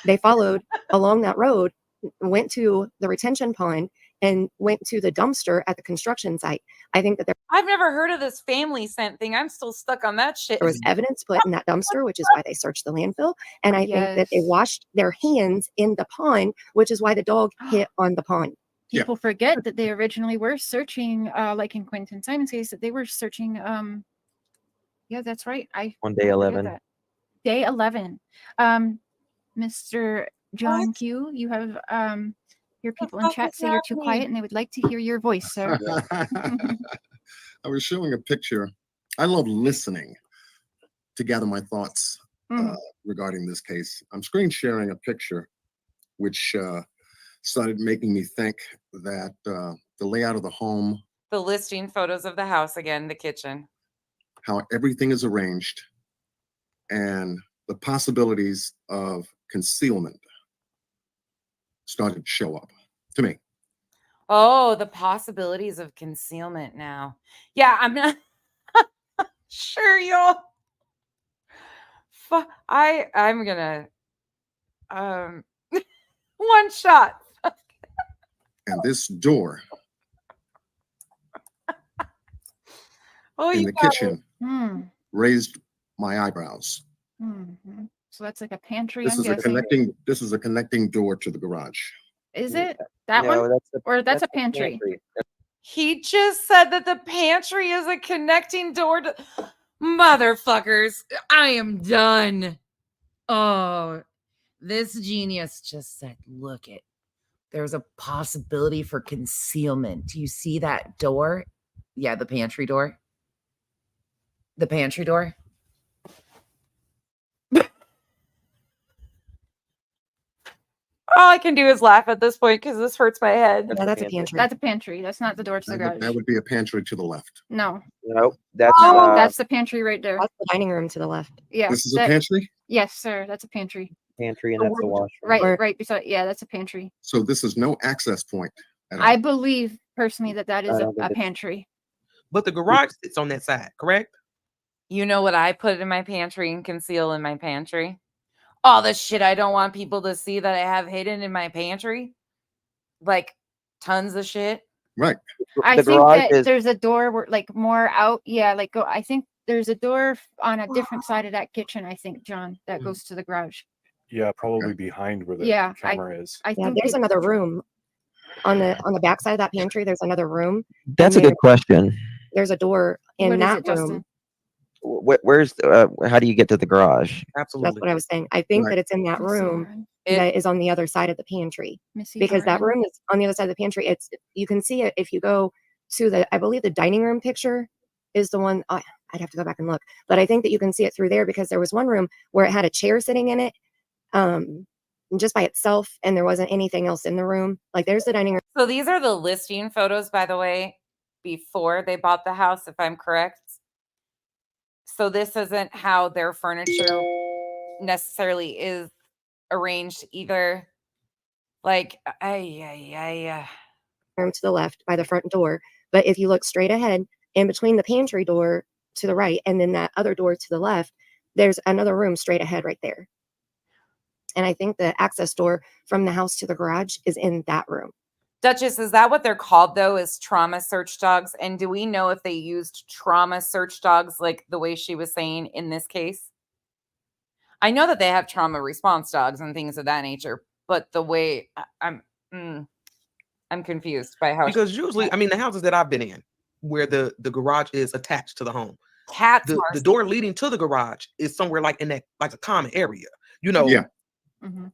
They followed along that road went to the retention pond and went to the dumpster at the construction site. I think that there I've never heard of this family scent thing. I'm still stuck on that shit. was evidence put in that dumpster, which is why they searched the landfill. And I think that they Yes. washed their hands in the pond, which is why the dog hit on the pond. People forget that they originally were searching, like in Quentin Simon's case, that they were searching. Yeah, that's right. On day I forget 11. that. Day 11. Mr. John Q, you have your people in fuck chat is say you're too quiet happening? and they would like to hear your voice, sir. I was showing a picture. I love listening to gather my thoughts regarding this case. I'm screen sharing a picture which started making me think that the layout of the home, The listing photos of the house again, the kitchen. how everything is arranged, and the possibilities of concealment started to show up to me. Oh, the possibilities of concealment now. Yeah, I'm not sure, y'all. I'm gonna one shot. And this door Oh, in you the got it. kitchen raised my eyebrows. So that's like a pantry. This I'm is a guessing. connecting door to the garage. Is it that No, one? Or that's a pantry? He just said that the pantry is a connecting door to motherfuckers. I am done. Oh, this genius just said, look it. There's a possibility for concealment. Do you see that door? Yeah, the pantry door. The pantry door. All I can do is laugh at this point because this hurts my head. Yeah, that's a pantry. That's a pantry. That's not the door to the garage. That would be a pantry to the left. No. Nope. That's That's the pantry right there. That's the dining room to the left. Yeah. This is a pantry? Yes, sir. That's a pantry. pantry, and that's the washroom. Right beside. Yeah, that's a pantry. So this is no access point at all. I believe personally that is don't think a it's- pantry. But the garage sits on that side, correct? You know what I put in my pantry and conceal in my pantry? All the shit I don't want people to see that I have hidden in my pantry. Like tons of shit. Right. I The think garage that is- there's a door where, like, more out. Yeah, like I think there's a door on a different side of that kitchen. I think, John, that goes to the garage. Yeah, probably behind where the Yeah, camera is. I Yeah, think there's another room on the back side of that pantry. There's another room. That's a and good question. There's a door in What is that it, Justin? room. Where's how do you get to the garage? Absolutely. That's what I was saying. I think Right. that it's in that room that is on the other side of the pantry. Missy Because that Harden. room is on the other side of the pantry. You can see it if you go to I believe the dining room picture is the one. I'd have to go back and look, but I think that you can see it through there because there was one room where it had a chair sitting in it, just by itself, and there wasn't anything else in the room. Like there's the dining room. So these are the listing photos, by the way, before they bought the house, if I'm correct. So this isn't how their furniture necessarily is arranged either. Like, room to the left by the front door. But if you look straight ahead, in between the pantry door to the right and then that other door to the left, there's another room straight ahead right there. And I think the access door from the house to the garage is in that room. Duchess, is that what they're called though? Is trauma search dogs? And do we know if they used trauma search dogs like the way she was saying in this case? I know that they have trauma response dogs and things of that nature, but the way I'm confused by how Because usually, I mean, the houses that I've been in where the garage is attached to the home, cats the door leading to the garage is somewhere like in that, like a common area, you know. Yeah.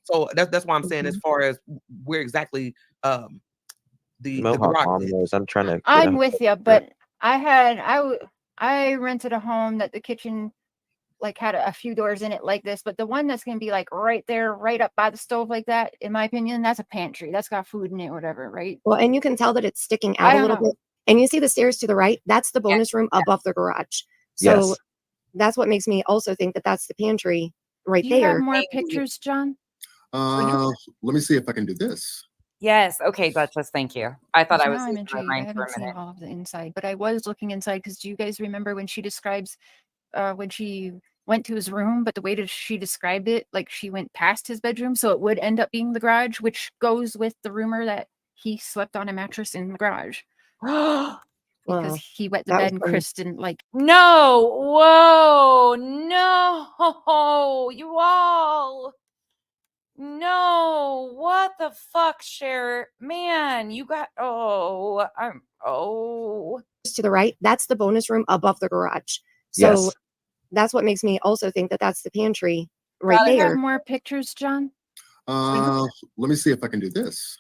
So that's why I'm saying as far as where exactly the Mohawk garage mom is. knows. I'm trying to. I'm with you, but I rented a home that the kitchen like had a few doors in it like this, but the one that's gonna be like right there, right up by the stove like that, in my opinion, that's a pantry. That's got food in it, whatever, right? Well, and you can tell that it's sticking I out a don't little know. bit. And you see the stairs to the right, that's the bonus room above the garage. So Yes. that's what makes me also think that that's the pantry right Do you there. have more pictures, John? Let me see if I can do this. Yes. Okay, Duchess. Thank you. I thought I was Now I'm losing my intrigued. I mind for haven't a seen minute. all of the inside, but I was looking inside because do you guys remember when she describes when she went to his room, but the way that she described it, like she went past his bedroom, so it would end up being the garage, which goes with the rumor that he slept on a mattress in the garage. Because Well, he wet the that was bed and from Chris didn't like. No, whoa, no, you all. No, what the fuck, Cher? Man, you got to the right. That's the bonus room above the garage. So Yes. that's what makes me also think that that's the pantry right Do you have there. more pictures, John? Let me see if I can do this.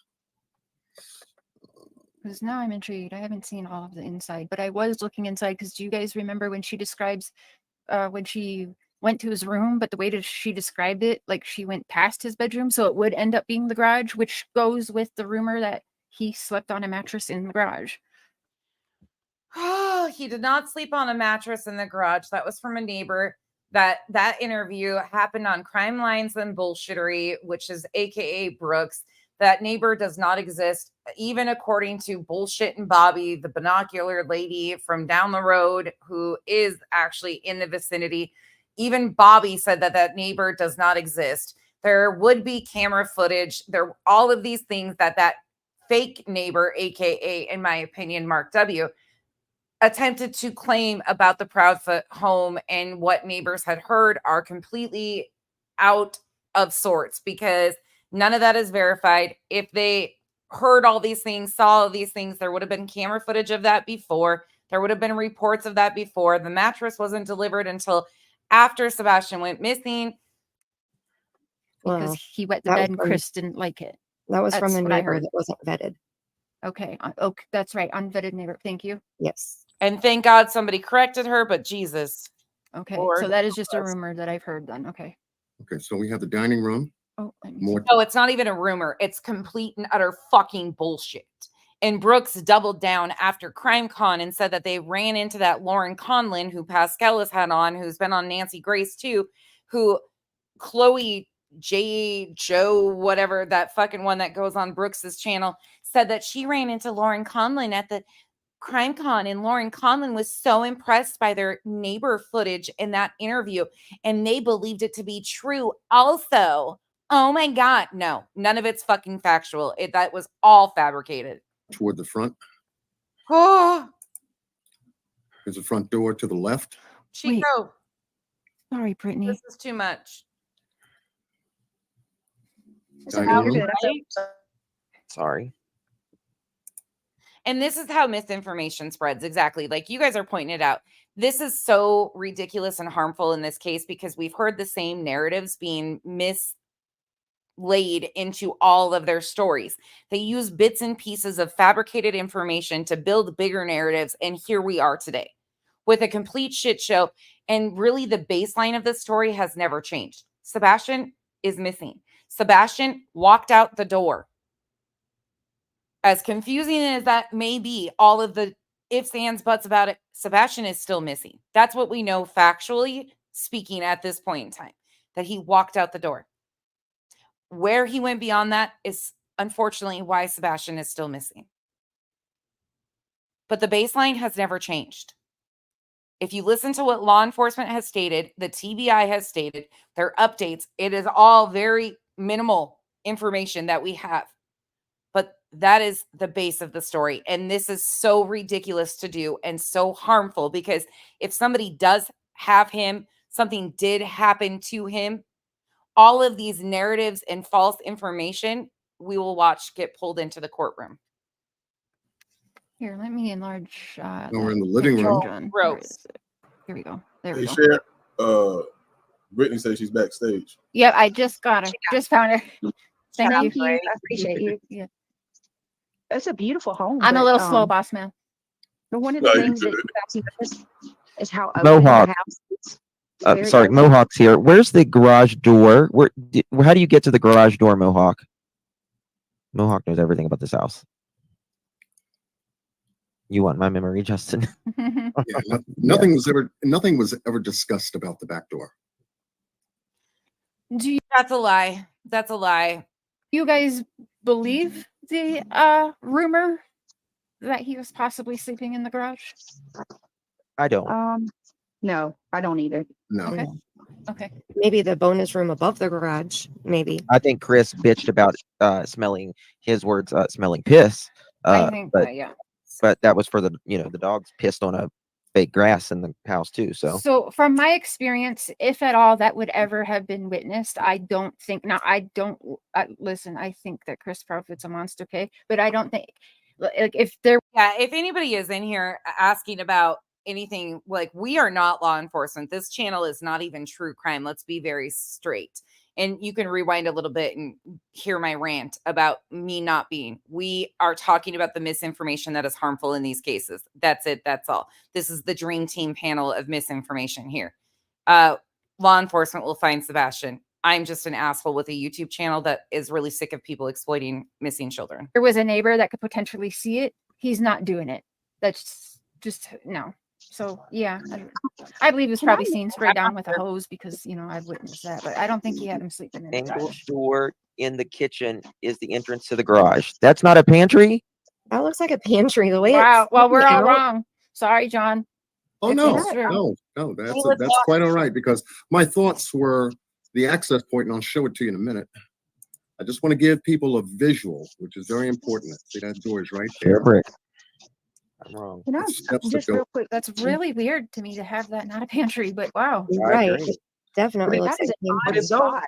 Because now I'm intrigued. I haven't seen all of the inside, but I was looking inside because do you guys remember when she describes when she went to his room, but the way that she described it, like she went past his bedroom, so it would end up being the garage, which goes with the rumor that he slept on a mattress in the garage. Oh, he did not sleep on a mattress in the garage. That was from a neighbor. That interview happened on Crime Lines and Bullshittery, which is AKA Brooks. That neighbor does not exist, even according to Bullshit and Bobby, the binocular lady from down the road who is actually in the vicinity. Even Bobby said that that neighbor does not exist. There would be camera footage. There, all of these things that fake neighbor, AKA, in my opinion, Mark W., attempted to claim about the Proudfoot home and what neighbors had heard are completely out of sorts because none of that is verified. If they heard all these things, saw all these things, there would have been camera footage of that before. There would have been reports of that before. The mattress wasn't delivered until after Sebastian went missing. Because Well, he wet the that was bed and from- Chris didn't like it. That was from That's the what I neighbor heard. that wasn't vetted. Okay. Okay, that's right. Unvetted neighbor. Thank you. Yes. And thank God somebody corrected her, but Jesus. Okay. Lord So that is just a help us. rumor that I've heard then. Okay. Okay, so we have the dining room. Oh, let me More No, it's not even a rumor. It's complete and utter fucking bullshit. And Brooks doubled down after CrimeCon and said that they ran into that Lauren Conlin, who Pascal has had on, who's been on Nancy Grace too, who Chloe Joe, whatever, that fucking one that goes on Brooks's channel, said that she ran into Lauren Conlin at the CrimeCon, and Lauren Conlin was so impressed by their neighbor footage in that interview, and they believed it to be true also. Oh my God. No, none of it's fucking factual. That was all fabricated. toward the front. Oh, There's a front door to the left. Chico, Sorry, Brittany. this is too much. Dining room. Sorry. And this is how misinformation spreads. Exactly. Like you guys are pointing it out. This is so ridiculous and harmful in this case because we've heard the same narratives being mislaid into all of their stories. They use bits and pieces of fabricated information to build bigger narratives. And here we are today with a complete shit show. And really, the baseline of the story has never changed. Sebastian is missing. Sebastian walked out the door. As confusing as that may be, all of the ifs, ands, buts about it, Sebastian is still missing. That's what we know factually speaking at this point in time, that he walked out the door. Where he went beyond that is unfortunately why Sebastian is still missing. But the baseline has never changed. If you listen to what law enforcement has stated, the TBI has stated, their updates, it is all very minimal information that we have. But that is the base of the story. And this is so ridiculous to do and so harmful because if somebody does have him, something did happen to him, all of these narratives and false information we will watch get pulled into the courtroom. Here, let me enlarge. Now we're in the living room. John. Gross. Here we go. There Hey, we go. Cher, Brittany says she's backstage. Yep, I just got her. Just found her. Thank you. Thank you. I appreciate you. Yeah. It's a beautiful home. I'm a but, little slow, boss man. But one of No, the you things that good. you guys notice is how open Mohawk. the house is. It's very Sorry, open. Mohawk's here. Where's the garage door? How do you get to the garage door, Mohawk? Mohawk knows everything about this house. You want my memory, Justin? Yeah, nothing was ever discussed about the back door. Do That's a lie. That's a lie. you guys believe the rumor that he was possibly sleeping in the garage? I don't. No, I don't either. No. Okay. Okay. Maybe the bonus room above the garage. Maybe. I think Chris bitched about smelling smelling piss. I think But yeah. that was for the the dogs pissed on a fake grass in the house too. So So from my experience, if at all that would ever have been witnessed, I don't think. Now, I don't listen. I think that Chris Profit's a monster pig, but I don't think like if there. Yeah, if anybody is in here asking about anything, like, we are not law enforcement. This channel is not even true crime. Let's be very straight. And you can rewind a little bit and hear my rant about me not being. We are talking about the misinformation that is harmful in these cases. That's it. That's all. This is the dream team panel of misinformation here. Law enforcement will find Sebastian. I'm just an asshole with a YouTube channel that is really sick of people exploiting missing children. There was a neighbor that could potentially see it. He's not doing it. That's just no. So yeah, I believe he was probably seen sprayed down with a hose because I've witnessed that, but I don't think he had him sleeping in the angled garage. door in the kitchen is the entrance to the garage. That's not a pantry. That looks like a pantry. The way Wow. it's Well, we're all out. wrong. Sorry, John. Oh If no, it's true. no, that's quite all right because my thoughts were the access point, and I'll show it to you in a minute. I just want to give people a visual, which is very important. See that door is right there. Brick. I'm wrong. Can I Steps that just go. real quick? That's really weird to me to have that not a pantry, but wow. Right. agree. It definitely That looks is like an a odd pantry. spot.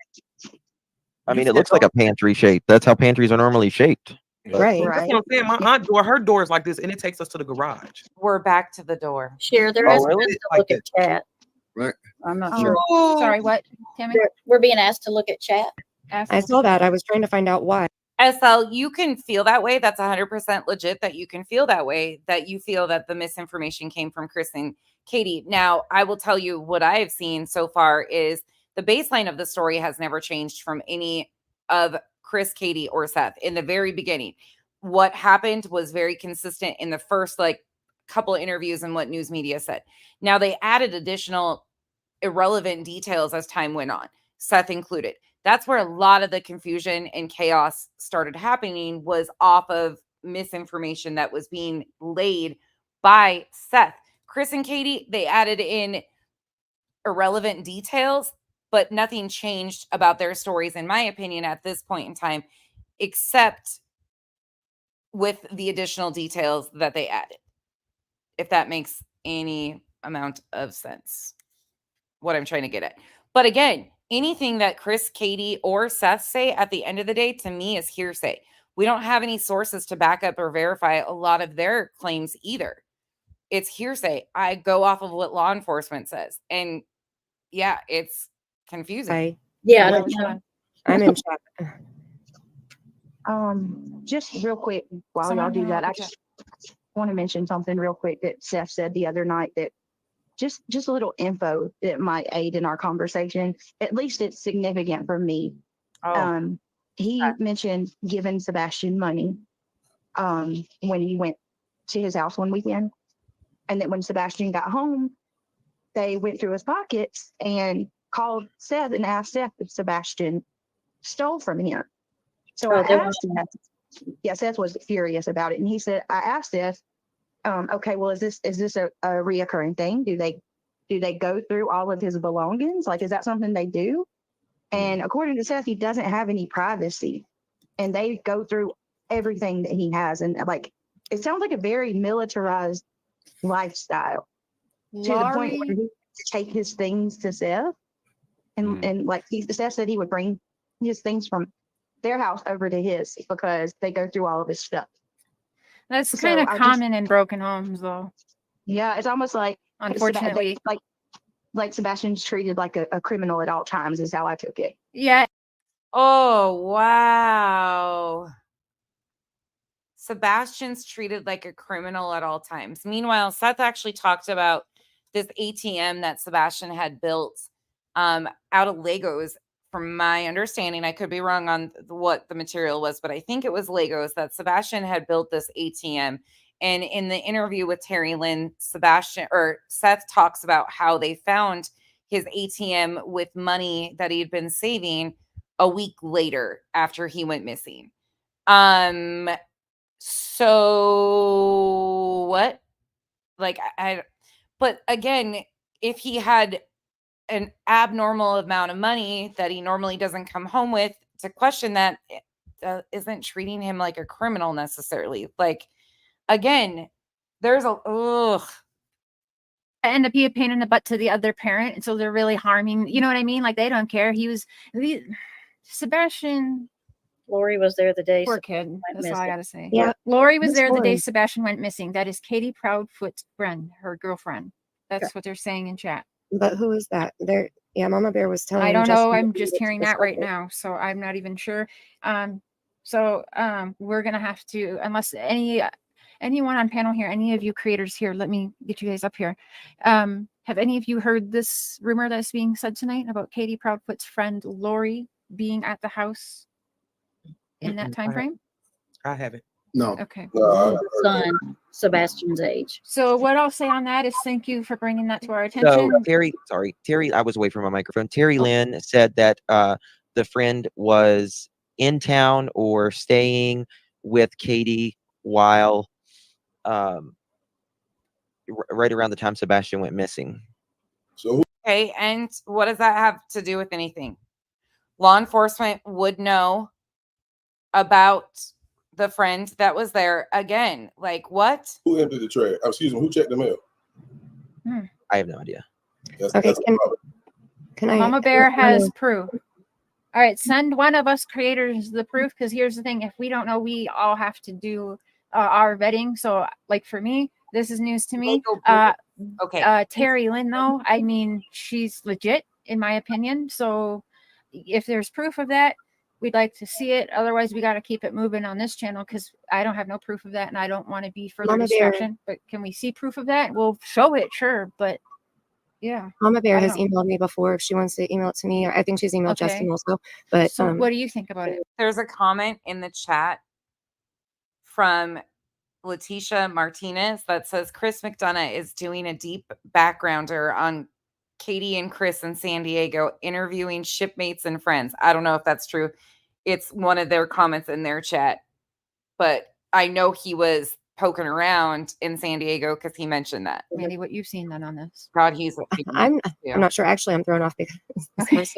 I mean, it looks like a pantry shape. That's how pantries are normally shaped. Right. That's what I'm saying. My aunt door, her door is like this, and it takes us to the garage. We're back to the door. Share, they're Oh, asking really? us to look at chat. Right. I'm not sure. Sorry, what, Tammy? We're being asked to look at chat. I saw that. I was trying to find out why. SL, you can feel that way. That's 100% legit that you can feel that way, that you feel that the misinformation came from Chris and Katie. Now, I will tell you what I have seen so far is the baseline of the story has never changed from any of Chris, Katie, or Seth in the very beginning. What happened was very consistent in the first couple of interviews and what news media said. Now, they added additional irrelevant details as time went on, Seth included. That's where a lot of the confusion and chaos started happening, was off of misinformation that was being laid by Seth. Chris and Katie, they added in irrelevant details, but nothing changed about their stories, in my opinion, at this point in time, except with the additional details that they added. If that makes any amount of sense, what I'm trying to get at. But again, anything that Chris, Katie, or Seth say at the end of the day, to me, is hearsay. We don't have any sources to back up or verify a lot of their claims either. It's hearsay. I go off of what law enforcement says. And yeah, it's confusing. Yeah, I don't know. I'm in chat. Just real quick while Someone y'all do can that, I look at just want to mention something real quick that Seth said the other night, that just a little info that might aid in our conversation. At least it's significant for me. He mentioned giving Sebastian money when he went to his house one weekend, and that when Sebastian got home, they went through his pockets and called Seth and asked Seth if Sebastian stole from him. So I asked Seth. Yeah, Seth was furious about it, and he said, I asked Seth, okay, well, is this a reoccurring thing? Do they go through all of his belongings? Like, is that something they do? And according to Seth, he doesn't have any privacy, and they go through everything that he has. And it sounds like a very militarized lifestyle, to the point where he take his things to Seth, and Seth said he would bring his things from their house over to his because they go through all of his stuff. That's So kind of I common in broken homes, though. Yeah, it's almost like, unfortunately, like Sebastian's treated like a criminal at all times is how I took it. Yeah. Oh, wow. Sebastian's treated like a criminal at all times. Meanwhile, Seth actually talked about this ATM that Sebastian had built out of Legos. From my understanding, I could be wrong on what the material was, but I think it was Legos that Sebastian had built this ATM. And in the interview with Terry Lynn, Seth talks about how they found his ATM with money that he had been saving a week later after he went missing. So what? But again, if he had an abnormal amount of money that he normally doesn't come home with, to question that isn't treating him like a criminal necessarily. Like, again, there's a end up being a pain in the butt to the other parent, and so they're really harming. You know what I mean? Like they don't care. Sebastian. Lori was there the day. Poor kid. That's all I gotta say. Yeah, Lori was Miss there the day Lori. Sebastian went missing. That is Katie Proudfoot's friend, her girlfriend. That's what they're saying in chat. But who is that? There, yeah, Mama Bear was telling. I don't know. Justin I'm that just it's hearing that right suspected. now, so I'm not even sure. We're gonna have to, unless anyone on panel here, any of you creators here, let me get you guys up here. Have any of you heard this rumor that's being said tonight about Katie Proudfoot's friend Lori being at the house in that time frame? I haven't. No. Okay. Son, Sebastian's age. So what I'll say on that is thank you for bringing that to our attention. So Terry, I was away from my microphone. Terry Lynn said that the friend was in town or staying with Katie while right around the time Sebastian went missing. So Okay, and what does that have to do with anything? Law enforcement would know about the friend that was there. Again, like what? who emptied the trash? Excuse me, who checked the mail? I have no idea. That's, Okay, that's the problem. Can I? Mama Bear has proof. All right, send one of us creators the proof, because here's the thing: if we don't know, we all have to do our vetting. So, like for me, this is news to me. Okay. Terry Lynn, though, I mean, she's legit in my opinion. So, if there's proof of that, we'd like to see it. Otherwise, we got to keep it moving on this channel, because I don't have no proof of that, and I don't want to be further Mama Bear. distraction. But can we see proof of that? We'll show it, sure, but yeah. Mama Bear I has don't know. emailed me before. If she wants to email it to me, or I think she's emailed Okay. Justin also. But So, what do you think about it? There's a comment in the chat from Letitia Martinez that says Chris McDonough is doing a deep backgrounder on Katie and Chris in San Diego, interviewing shipmates and friends. I don't know if that's true. It's one of their comments in their chat, but I know he was poking around in San Diego because he mentioned that. Mandy, what you've seen then on this? God, he's. I'm not sure. Actually, I'm thrown off because this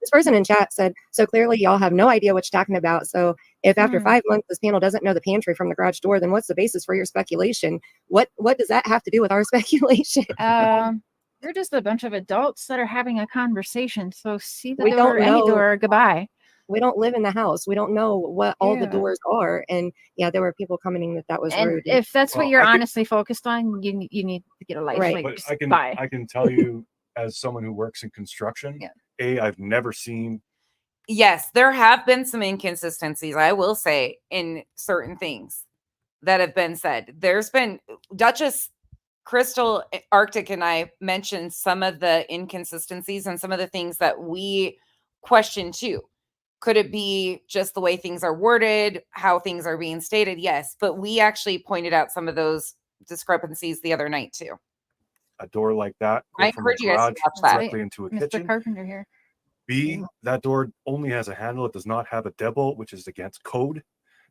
person in chat said, so clearly y'all have no idea what you're talking about. So if after 5 months this panel doesn't know the pantry from the garage door, then what's the basis for your speculation? What does that have to do with our speculation? We're just a bunch of adults that are having a conversation. So see the We door, don't any know. door, goodbye. We don't live in the house. We don't know what all the Yeah. doors are. And yeah, there were people commenting that was And rude. if that's what Well, you're I could- honestly focused on, you need to get a life. Right. Like, But just I bye. can tell you, as someone who works in construction, I've never seen. Yes, there have been some inconsistencies, I will say, in certain things that have been said. There's been Duchess Crystal Arctic and I mentioned some of the inconsistencies and some of the things that we question too. Could it be just the way things are worded, how things are being stated? Yes, but we actually pointed out some of those discrepancies the other night too. A door like that go I from a encourage you guys to garage watch that. directly into a Mr. kitchen. Carpenter here. B, that door only has a handle. It does not have a deadbolt, which is against code.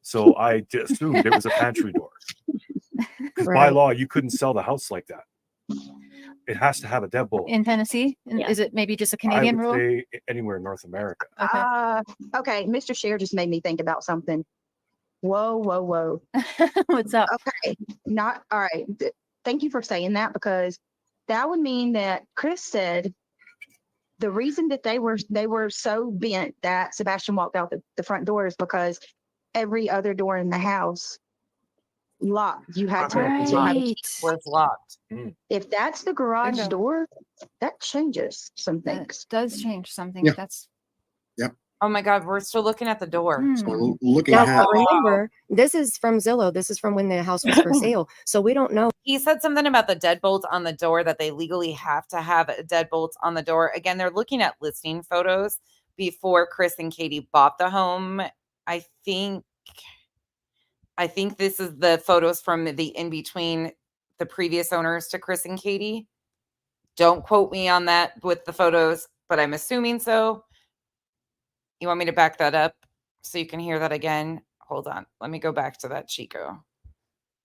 So I assumed it was a pantry door. Because by Right. law, you couldn't sell the house like that. It has to have a deadbolt. In Tennessee? Is it maybe just a Canadian I would rule? say anywhere in North America. Okay, Mr. Share just made me think about something. Whoa, whoa, whoa. What's up? Okay, not all right. Thank you for saying that, because that would mean that Chris said the reason that they were so bent that Sebastian walked out the front door is because every other door in the house locked. You had to was locked. If that's the garage Bingo. door, that changes some things. Does change something. Yeah. That's Oh my God, we're still looking at the door. Hmm. So looking Now, at but remember, this is from Zillow. This is from when the house was for sale. So we don't know. He said something about the deadbolt on the door, that they legally have to have a deadbolt on the door. Again, they're looking at listing photos before Chris and Katie bought the home. I think this is the photos from the in between the previous owners to Chris and Katie. Don't quote me on that with the photos, but I'm assuming so. You want me to back that up so you can hear that again? Hold on. Let me go back to that, Chico,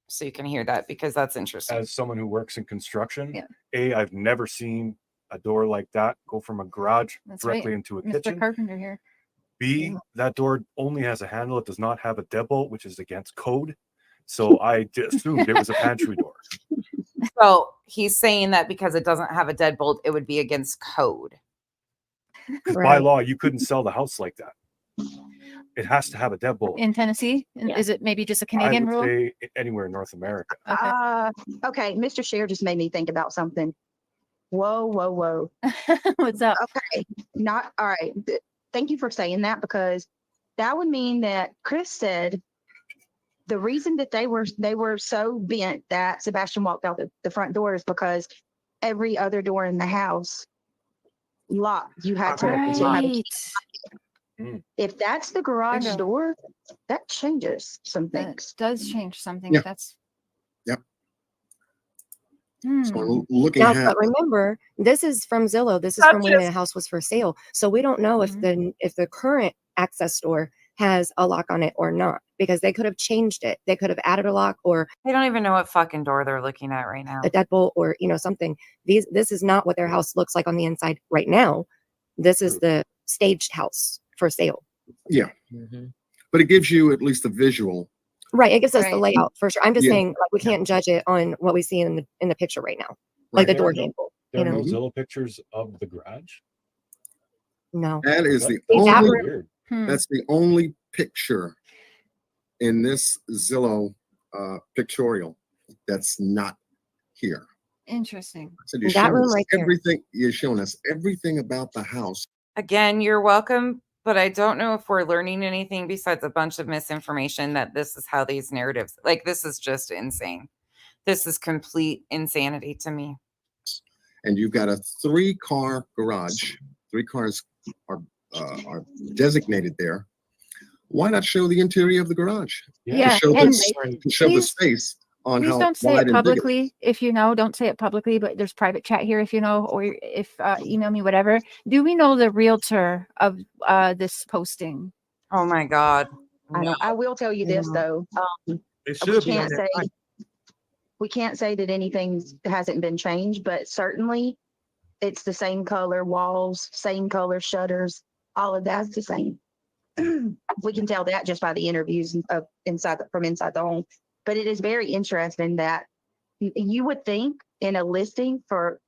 so you can hear that, because that's interesting. As someone who works in construction, I've never seen a door like that go from a garage That's directly right. into a Mr. kitchen. Carpenter here. B, that door only has a handle. It does not have a deadbolt, which is against code. So I assumed it was a pantry door. So he's saying that because it doesn't have a deadbolt, it would be against code. Because by law, you couldn't sell the house like that. It has to have a deadbolt. In Tennessee? Is it maybe just a Canadian I would rule? say anywhere in North America. Okay, Mr. Share just made me think about something. Whoa, whoa, whoa. What's up? Okay, not all right. Thank you for saying that, because that would mean that Chris said the reason that they were so bent that Sebastian walked out the front door is because every other door in the house locked. You had to have a key. If that's the garage Bingo. door, that changes some things. Does change something. Yeah. That's Yep. Hmm. So looking Now, at but remember, this is from Zillow. This is from when the house was for sale. So we don't know if the current access door has a lock on it or not, because they could have changed it. They could have added a lock or They don't even know what fucking door they're looking at right now. a deadbolt or something. This is not what their house looks like on the inside right now. This is the staged house for sale. yeah, but it gives you at least a visual. Right. It gives us the layout for sure. I'm just Yeah. saying, like, we can't judge it on what we see in the picture right now, like the There door are no- handle. There You are no know, Zillow pictures of the garage. no. That is the See, that only. room- That's the only picture in this Zillow pictorial that's not here. Interesting. So you're That showing room us right there. everything. You're showing us everything about the house. Again, you're welcome, but I don't know if we're learning anything besides a bunch of misinformation that this is how these narratives, like, this is just insane. This is complete insanity to me. And you've got a 3-car garage. 3 cars are designated there. Why not show the interior of the garage? Yeah, To show, and to show the please- space on Please how don't say wide it and big it is. publicly if you know. Don't say it publicly, but there's private chat here if you know, or if email me, whatever. Do we know the realtor of this posting? Oh my God. I will tell you this though. It We should be on can't that say site. we can't say that anything hasn't been changed, but certainly it's the same color walls, same color shutters, all of that's the same. We can tell that just by the interviews of from inside the home. But it is very interesting that you would think in a listing for,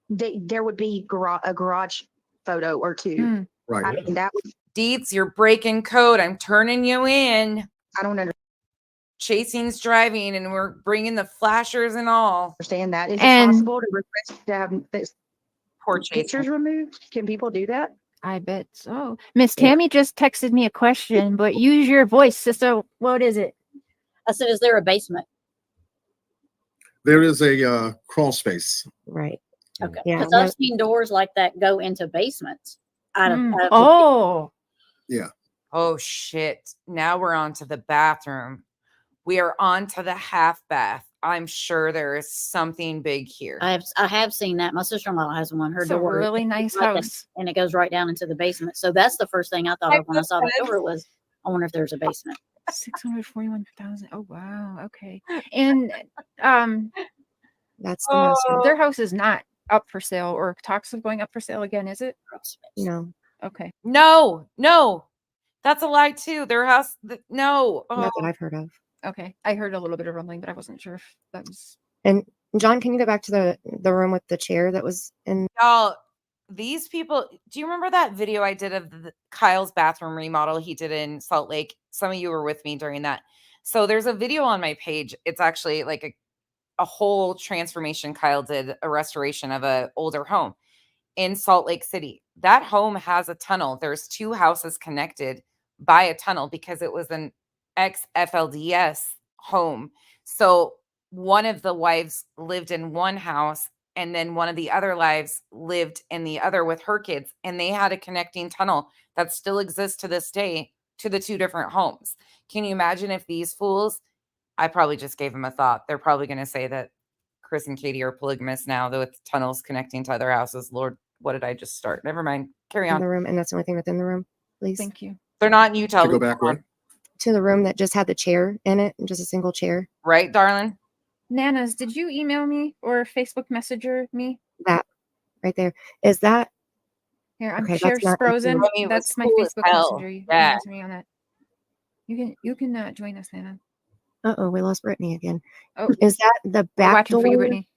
there would be a garage photo or two. Right. I mean, that would, Deeds, you're breaking code. I'm turning you in. I don't understand. Chasing's driving, and we're bringing the flashers and all. Understand that. Is it And- possible to request to have this Poor Chasing. pictures removed? Can people do that? I bet so. Miss Tammy just texted me a question, but use your voice, sister. What is it? I said, is there a basement? There is a crawl space. Right. Okay. Yeah. Because I've seen doors like that go into basements. Oh. Yeah. Oh shit. Now we're on to the bathroom. We are on to the half bath. I'm sure there is something big here. I have seen that. My sister-in-law has one. Her It's a door, really nice right down- house. and it goes right down into the basement. So that's the first thing I thought of when I saw the door was, I wonder if there's a basement. 641,000. Oh wow. Okay. And That's the master. their house is not up for sale or talks of going up for sale again, is it? No, Okay. No. That's a lie too. Their house, no. not Oh. that I've heard of. Okay. I heard a little bit of rumbling, but I wasn't sure if that was And John, can you go back to the room with the chair that was in? Y'all, these people, do you remember that video I did of Kyle's bathroom remodel he did in Salt Lake? Some of you were with me during that. So there's a video on my page. It's actually like a whole transformation. Kyle did a restoration of an older home in Salt Lake City. That home has a tunnel. There's 2 houses connected by a tunnel because it was an ex-FLDS home. So one of the wives lived in one house, and then one of the other wives lived in the other with her kids, and they had a connecting tunnel that still exists to this day to the 2 different homes. Can you imagine if these fools, I probably just gave them a thought. They're probably going to say that Chris and Katie are polygamous now, though it's tunnels connecting to other houses. Lord, what did I just start? Never mind. Carry In on. the room, and that's the only thing within the room, please. Thank you. They're not in Utah. To go Luke, back come on. where? To the room that just had the chair in it, just a single chair. Right, darling? Nanas, did you email me or Facebook Messenger me? That right there. Is that Here, I'm okay? share That's not frozen. Brittany was That's my cool as Facebook hell. Messenger. You Yeah. emailed me on that. You can join us, Nana. Uh-oh, we lost Brittany again. Oh, Is that the we're back watching for you, door Brittany.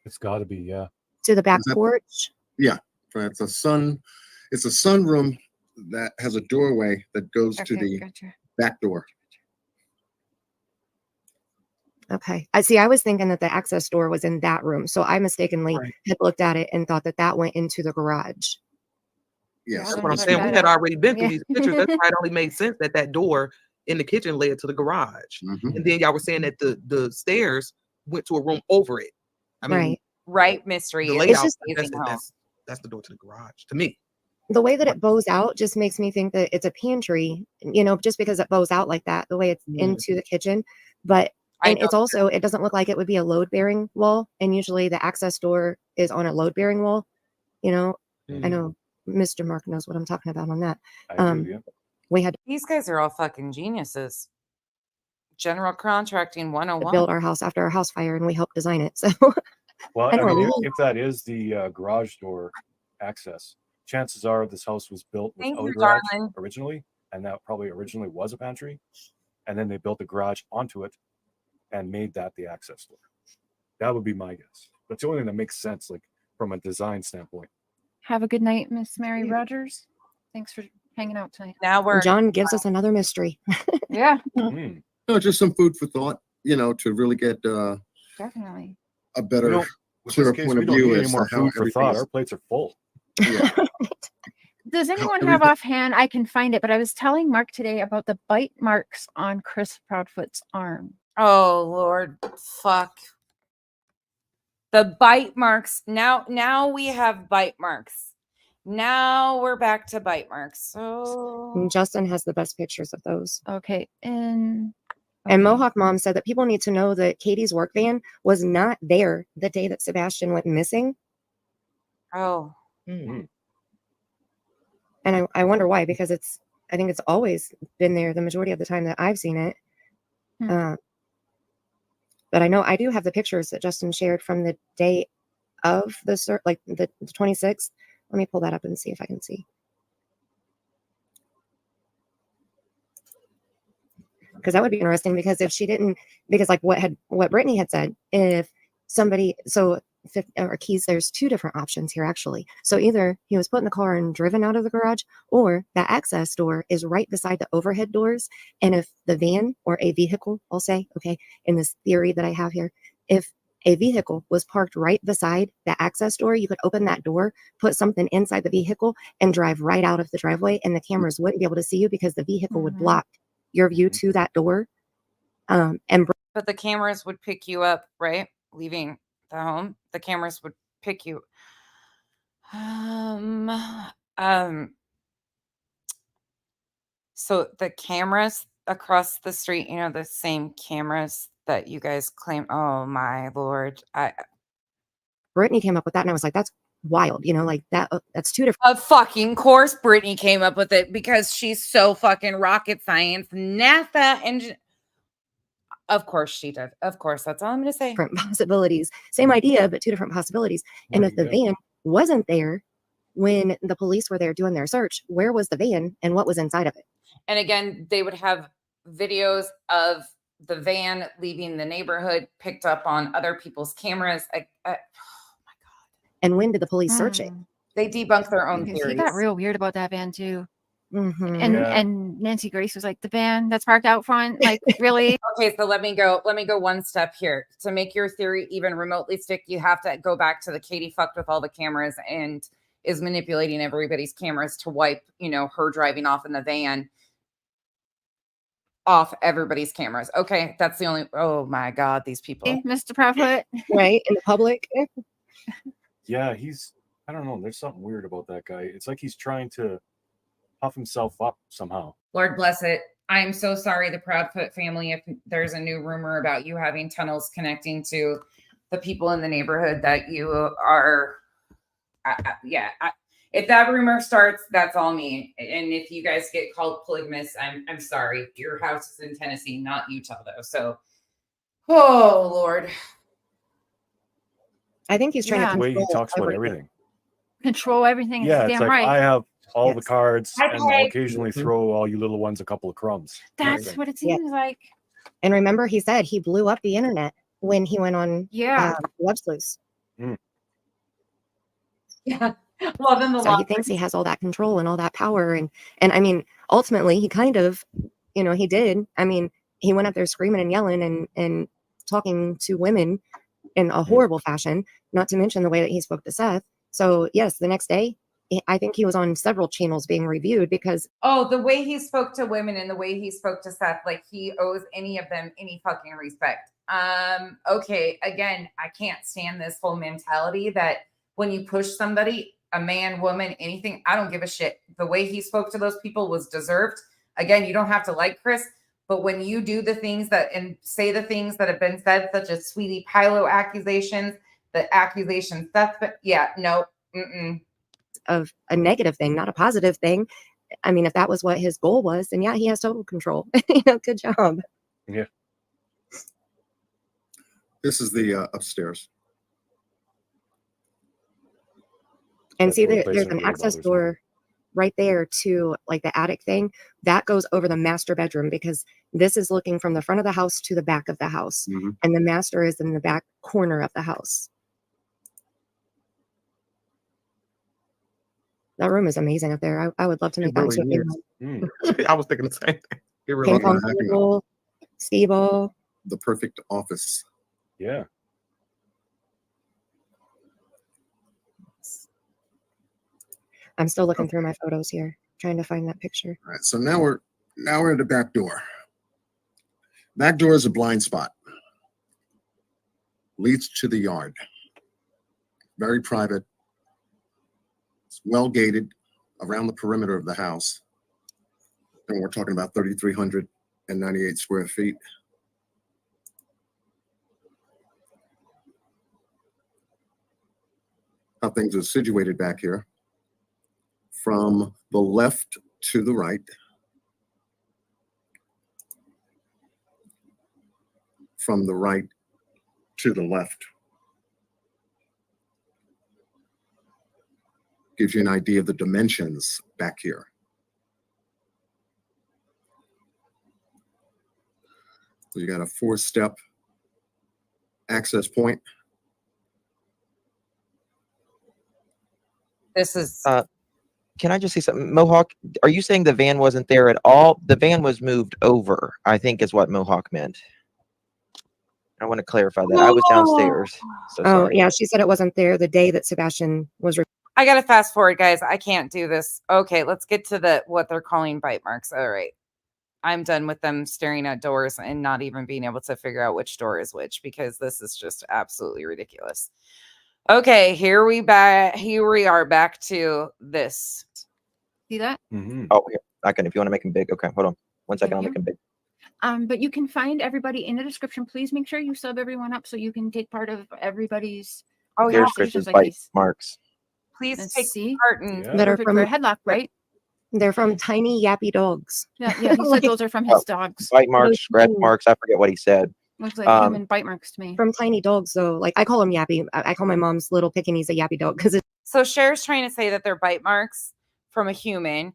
It's got to be, yeah. to the back Is that- porch? Yeah, it's a sunroom that has a doorway that goes to Okay, the gotcha. back door. Okay. I see. I was thinking that the access door was in that room, so I mistakenly had looked at it and thought that that went into the garage. Yes, That's what I'm saying. We had already been through these pictures. That's why it only made sense that that door in the kitchen led to the garage. And then y'all were saying that the stairs went to a room over it. I mean, Right, mystery. Oh, the It's layout just suggests amazing that how- that's the door to the garage to me. The way that it bows out just makes me think that it's a pantry, just because it bows out like that, the way it's into the kitchen. But and it's also, it doesn't look like it would be a load bearing wall. And usually the access door is on a load bearing wall. I know Mr. Mark knows what I'm talking about on that. We had These guys are all fucking geniuses. General contracting to 101. build our house after our house fire, and we helped design it. So Well, I I know a mean, little. if that is the garage door access, chances are this house was built Thank without a you, garage darling. originally, and that probably originally was a pantry, and then they built a garage onto it and made that the access door. That would be my guess. That's the only thing that makes sense, like from a design standpoint. Have a good night, Miss Mary Rogers. Thanks for hanging out tonight. Now John gives us another mystery. Yeah, No, just some food for thought, to really get definitely. a We better, don't- with clearer this case, point we of don't view need any as more to how food for thought. everything's. Our plates are full. Does anyone have offhand? I can find it, but I was telling Mark today about the bite marks on Chris Proudfoot's arm. Oh Lord, fuck. The bite marks. Now we have bite marks. Now we're back to bite marks. So And Justin has the best pictures of those. Okay, and Mohawk Mom said that people need to know that Katie's work van was not there the day that Sebastian went missing. Oh. And I wonder why, because I think it's always been there the majority of the time that I've seen it. But I know I do have the pictures that Justin shared from the day of the 26th. Let me pull that up and see if I can see. Because that would be interesting, because if she didn't, because like what Brittany had said, if somebody, or Keys, there's two different options here actually. So either he was put in the car and driven out of the garage, or that access door is right beside the overhead doors. And if the van or a vehicle, I'll say, okay, in this theory that I have here, if a vehicle was parked right beside the access door, you could open that door, put something inside the vehicle, and drive right out of the driveway, and the cameras wouldn't be able to see you because the vehicle would block your view to that door. But the cameras would pick you up, right? Leaving the home, the cameras would pick you. So the cameras across the street, the same cameras that you guys claim. Oh my Lord. Brittany came up with that, and I was like, that's wild, like that. That's two different. Of fucking course, Brittany came up with it because she's so fucking rocket science, NASA, and of course she did. Of course, that's all I'm going to say. Different possibilities, same idea, but two different possibilities. And if the van wasn't there when the police were there doing their search, where was the van and what was inside of it? And again, they would have videos of the van leaving the neighborhood picked up on other people's cameras. And when did the police search it? They debunked their own Because theories. he got real weird about that van too. Mhm. And Nancy Grace was like, the van that's parked out front, like really? Okay, so let me go one step here. To make your theory even remotely stick, you have to go back to the Katie fucked with all the cameras and is manipulating everybody's cameras to wipe, her driving off in the van off everybody's cameras. Okay, that's the only. Oh my God, these people. Mr. Prophet. Right, in the public. Yeah, I don't know. There's something weird about that guy. It's like he's trying to puff himself up somehow. Lord bless it. I'm so sorry, the Proudfoot family, if there's a new rumor about you having tunnels connecting to the people in the neighborhood that you are. If that rumor starts, that's all me. And if you guys get called polygamous, I'm sorry. Your house is in Tennessee, not Utah, though. So Oh Lord. I think he's trying Yeah. to The way he control talks about everything. everything. Control everything. Yeah, It's it's damn like right. I have all the Yes. cards, Hi, and I'll Peg. occasionally Mhm. throw all you little ones a couple of crumbs. kind of That's thing. what it Yeah. seems like. And remember, he said he blew up the internet when he went on Yeah. Web Sleuths. Yeah. Loving the So he thinks he has all that control and all that power. And I mean, ultimately, he kind of, he did. I mean, he went up there screaming and yelling and talking to women in a horrible fashion, not to mention the way that he spoke to Seth. So, yes, the next day, I think he was on several channels being reviewed because Oh, the way he spoke to women and the way he spoke to Seth, like he owes any of them any fucking respect. Okay, again, I can't stand this whole mentality that when you push somebody, a man, woman, anything, I don't give a shit. The way he spoke to those people was deserved. Again, you don't have to like Chris, but when you do the things that and say the things that have been said, such as Sweetie Pilo accusations, the accusations, no, of a negative thing, not a positive thing. I mean, if that was what his goal was, then yeah, he has total control. Good job. Yeah. This is the upstairs. And That's see, where the there's basement an really access bothers me. door right there to like the attic thing that goes over the master bedroom because this is looking from the front of the house to the back of the house, and the master is in the back corner of the house. That room is amazing up there. I would love to make It that really into a is. room. I was thinking the same thing. It really Ping is. pong table, skee ball. The perfect office. Yeah. I'm still looking through my photos here, trying to find that picture. All right, so now we're at the back door. Back door is a blind spot. Leads to the yard. Very private. It's well gated around the perimeter of the house. And we're talking about 3,398 square feet. How things are situated back here. From the left to the right. From the right to the left. Gives you an idea of the dimensions back here. So you got a 4-step access point. This is Can I just say something? Mohawk, are you saying the van wasn't there at all? The van was moved over, I think is what Mohawk meant. I want to clarify that. I was downstairs. So Oh, sorry. yeah, she said it wasn't there the day that Sebastian was. I gotta fast forward, guys. I can't do this. Okay, let's get to what they're calling bite marks. All right. I'm done with them staring at doors and not even being able to figure out which door is which because this is just absolutely ridiculous. Okay, here we are back to this. See that? Oh, yeah. I can if you want to make them big. Okay, hold on. 1 second, I'll Thank make them big. But you can find everybody in the description. Please make sure you sub everyone up so you can take part of everybody's There's conversations Chris's like bite these. marks. Please Let's take see. part in That are Perfect for a from headlock, right? They're from tiny yappy dogs. Yeah, he said those are from his dogs. Bite marks, scratch tiny- marks. I forget what he said. Looks like human bite marks to me. From tiny dogs, though. Like I call them yappy. I call my mom's little Pekingese a yappy dog because it's So Cher's trying to say that they're bite marks from a human.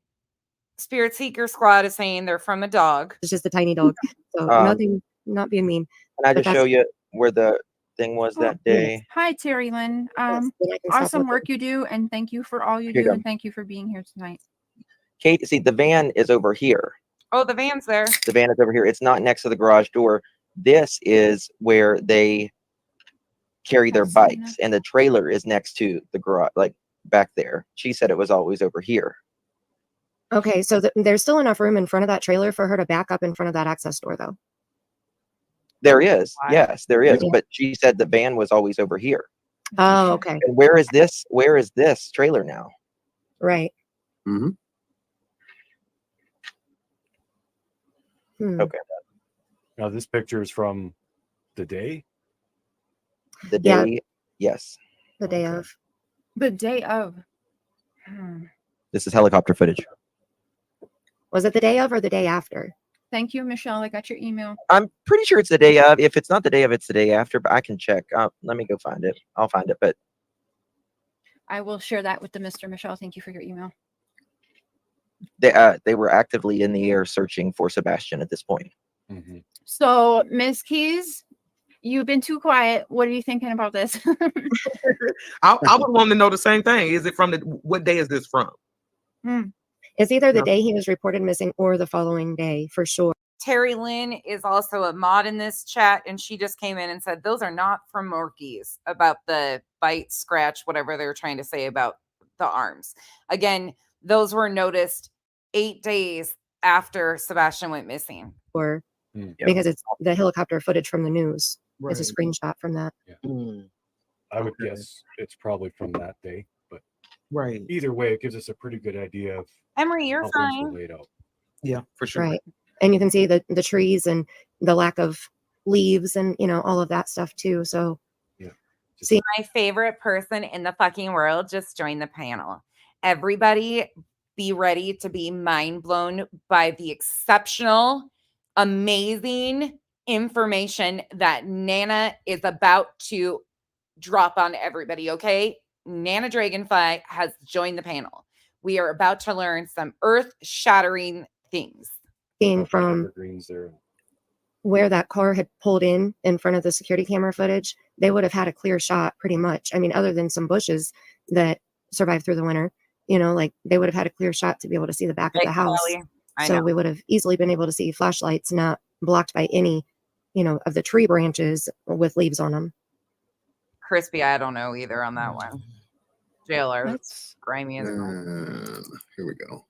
Spirit Seeker Squad is saying they're from a dog. just a tiny dog. So nothing, not being mean. Can I But just show you where the thing was Oh, that day? Hi, Terry Lynn. then I can stop Awesome looking. work you do, and thank you for all you Here you do, go. and thank you for being here tonight. Kate, see, the van is over here. Oh, the van's there. The van is over here. It's not next to the garage door. This is where they carry their bikes, and the trailer is next to the garage, like back there. She said it was always over here. Okay, so there's still enough room in front of that trailer for her to back up in front of that access door, though. There is, yes, there is. Yeah. But she said the van was always over here. Oh, okay. And where is this? Where is this trailer now? Right. Mm-hmm. Hmm. Okay. Now this picture is from the day. The Yeah. day, yes. The day of. The day of. This is helicopter footage. Was it the day of or the day after? Thank you, Michelle. I got your email. I'm pretty sure it's the day of. If it's not the day of, it's the day after. But I can check. Let me go find it. I'll find it. But I will share that with the Mr. Michelle. Thank you for your email. they were actively in the air searching for Sebastian at this point. So, Ms. Keys, you've been too quiet. What are you thinking about this? I would want to know the same thing. Is it from what day is this from? It's either the No. day he was reported missing or the following day for sure. Terry Lynn is also a mod in this chat, and she just came in and said those are not from Morkies about the bite, scratch, whatever they're trying to say about the arms. Again, those were noticed 8 days after Sebastian went missing. Or because it's the helicopter footage from the news. It's a Right. screenshot from that. I would guess it's probably from that day, but right. Either way, it gives us a pretty good idea of Emery, you're how things were fine. laid out. Yeah, for sure. Right. And you can see the trees and the lack of leaves and, all of that stuff too. So, see, My favorite person in the fucking world just joined the panel. Everybody be ready to be mind blown by the exceptional, amazing information that Nana is about to drop on everybody, okay? Nana Dragonfly has joined the panel. We are about to learn some earth-shattering things. seeing from Greens there. where that car had pulled in front of the security camera footage, they would have had a clear shot pretty much. I mean, other than some bushes that survived through the winter, like they would have had a clear shot to be able to see the back of the house. I So know. we would have easily been able to see flashlights not blocked by any, of the tree branches with leaves on them. Crispy, I don't know either on that one. JLR, that's grimy as hell. Here we go.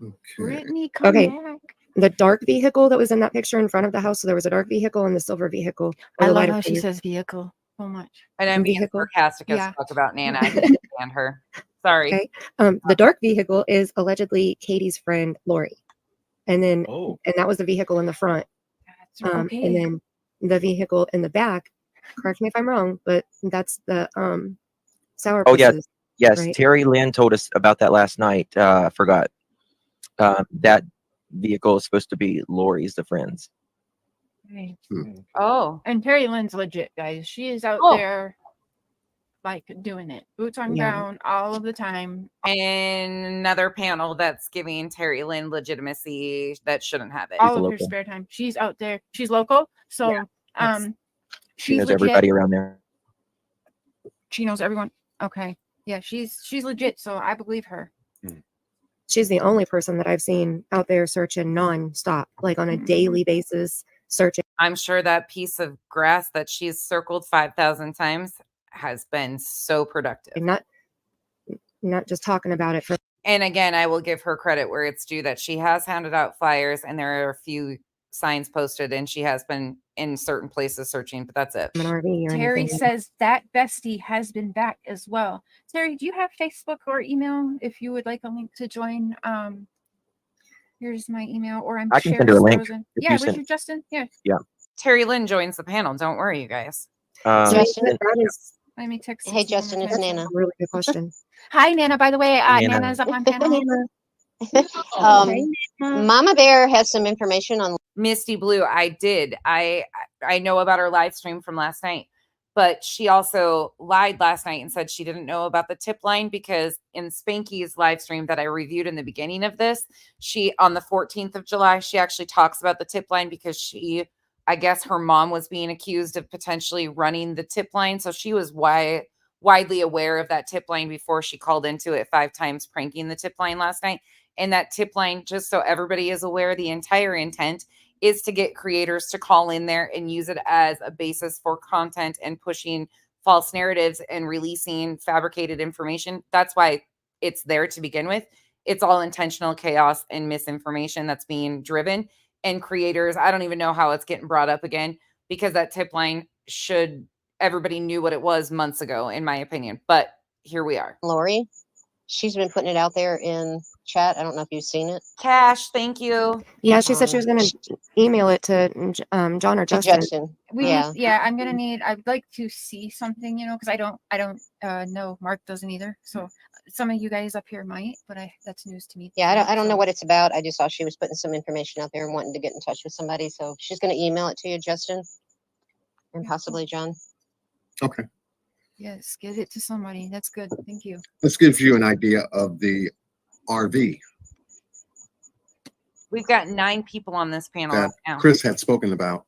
Okay. Brittany, come Okay. back. The dark vehicle that was in that picture in front of the house. So there was a dark vehicle and the silver vehicle. or I the love lighter how she colored says vehicle so much. And I'm being vehicle. sarcastic as Yeah. fuck about Nana. I can't stand her. Sorry. Okay. The dark vehicle is allegedly Katie's friend Lori, and then and that was the vehicle in the front. Okay. And then the vehicle in the back. Correct me if I'm wrong, but that's the sour. Oh yeah, yes. right? Terry Lynn told us about that last night. I forgot. That vehicle is supposed to be Lori's, the friends. Right. Oh. And Terry Lynn's legit, guys. She is out Oh. there like doing it. Boots on Yeah. ground all of the time. And another panel that's giving Terry Lynn legitimacy that shouldn't have it. All of her spare time. She's out there. She's local. So She she's knows legit. everybody around there. She knows everyone. Okay. Yeah, she's legit, so I believe her. She's the only person that I've seen out there searching non-stop, like on a daily basis, searching. I'm sure that piece of grass that she's circled 5,000 times has been so productive. And not just talking about it for. And again, I will give her credit where it's due that she has handed out flyers and there are a few signs posted and she has been in certain places searching, but that's it. An RV or Terry anything. says that bestie has been back as well. Terry, do you have Facebook or email if you would like a link to join? Here's my email, or I'm I can share send her a link frozen. if Yeah, you would send- you, Justin? Yeah. Yeah. Terry Lynn joins the panel. Don't worry, you guys. Justin? That is Let me text. Hey, Justin, it's Nana. a really good question. Hi, Nana. By the way, Nana. Nana's up on panel. Mama Bear has some information on Misty Blue, I did. I know about her live stream from last night, but she also lied last night and said she didn't know about the tip line because in Spanky's live stream that I reviewed in the beginning of this, she on the 14th of July, she actually talks about the tip line because I guess her mom was being accused of potentially running the tip line. So she was widely aware of that tip line before she called into it 5 times pranking the tip line last night. And that tip line, just so everybody is aware, the entire intent is to get creators to call in there and use it as a basis for content and pushing false narratives and releasing fabricated information. That's why it's there to begin with. It's all intentional chaos and misinformation that's being driven. And creators, I don't even know how it's getting brought up again because that tip line everybody knew what it was months ago, in my opinion. But here we are. Lori. She's been putting it out there in chat. I don't know if you've seen it. Cash, thank you. Yeah, she said she was going to email it to John or Justin. I'm gonna need. I'd like to see something, because I don't know. Mark doesn't either. So some of you guys up here might, but that's news to me. Yeah, I don't know so- what it's about. I just saw she was putting some information out there and wanting to get in touch with somebody. So she's going to email it to you, Justin, and possibly John. Okay. Yes, get it to somebody. That's good. Thank you. This gives you an idea of the RV We've got 9 people on this panel that right now. Chris had spoken about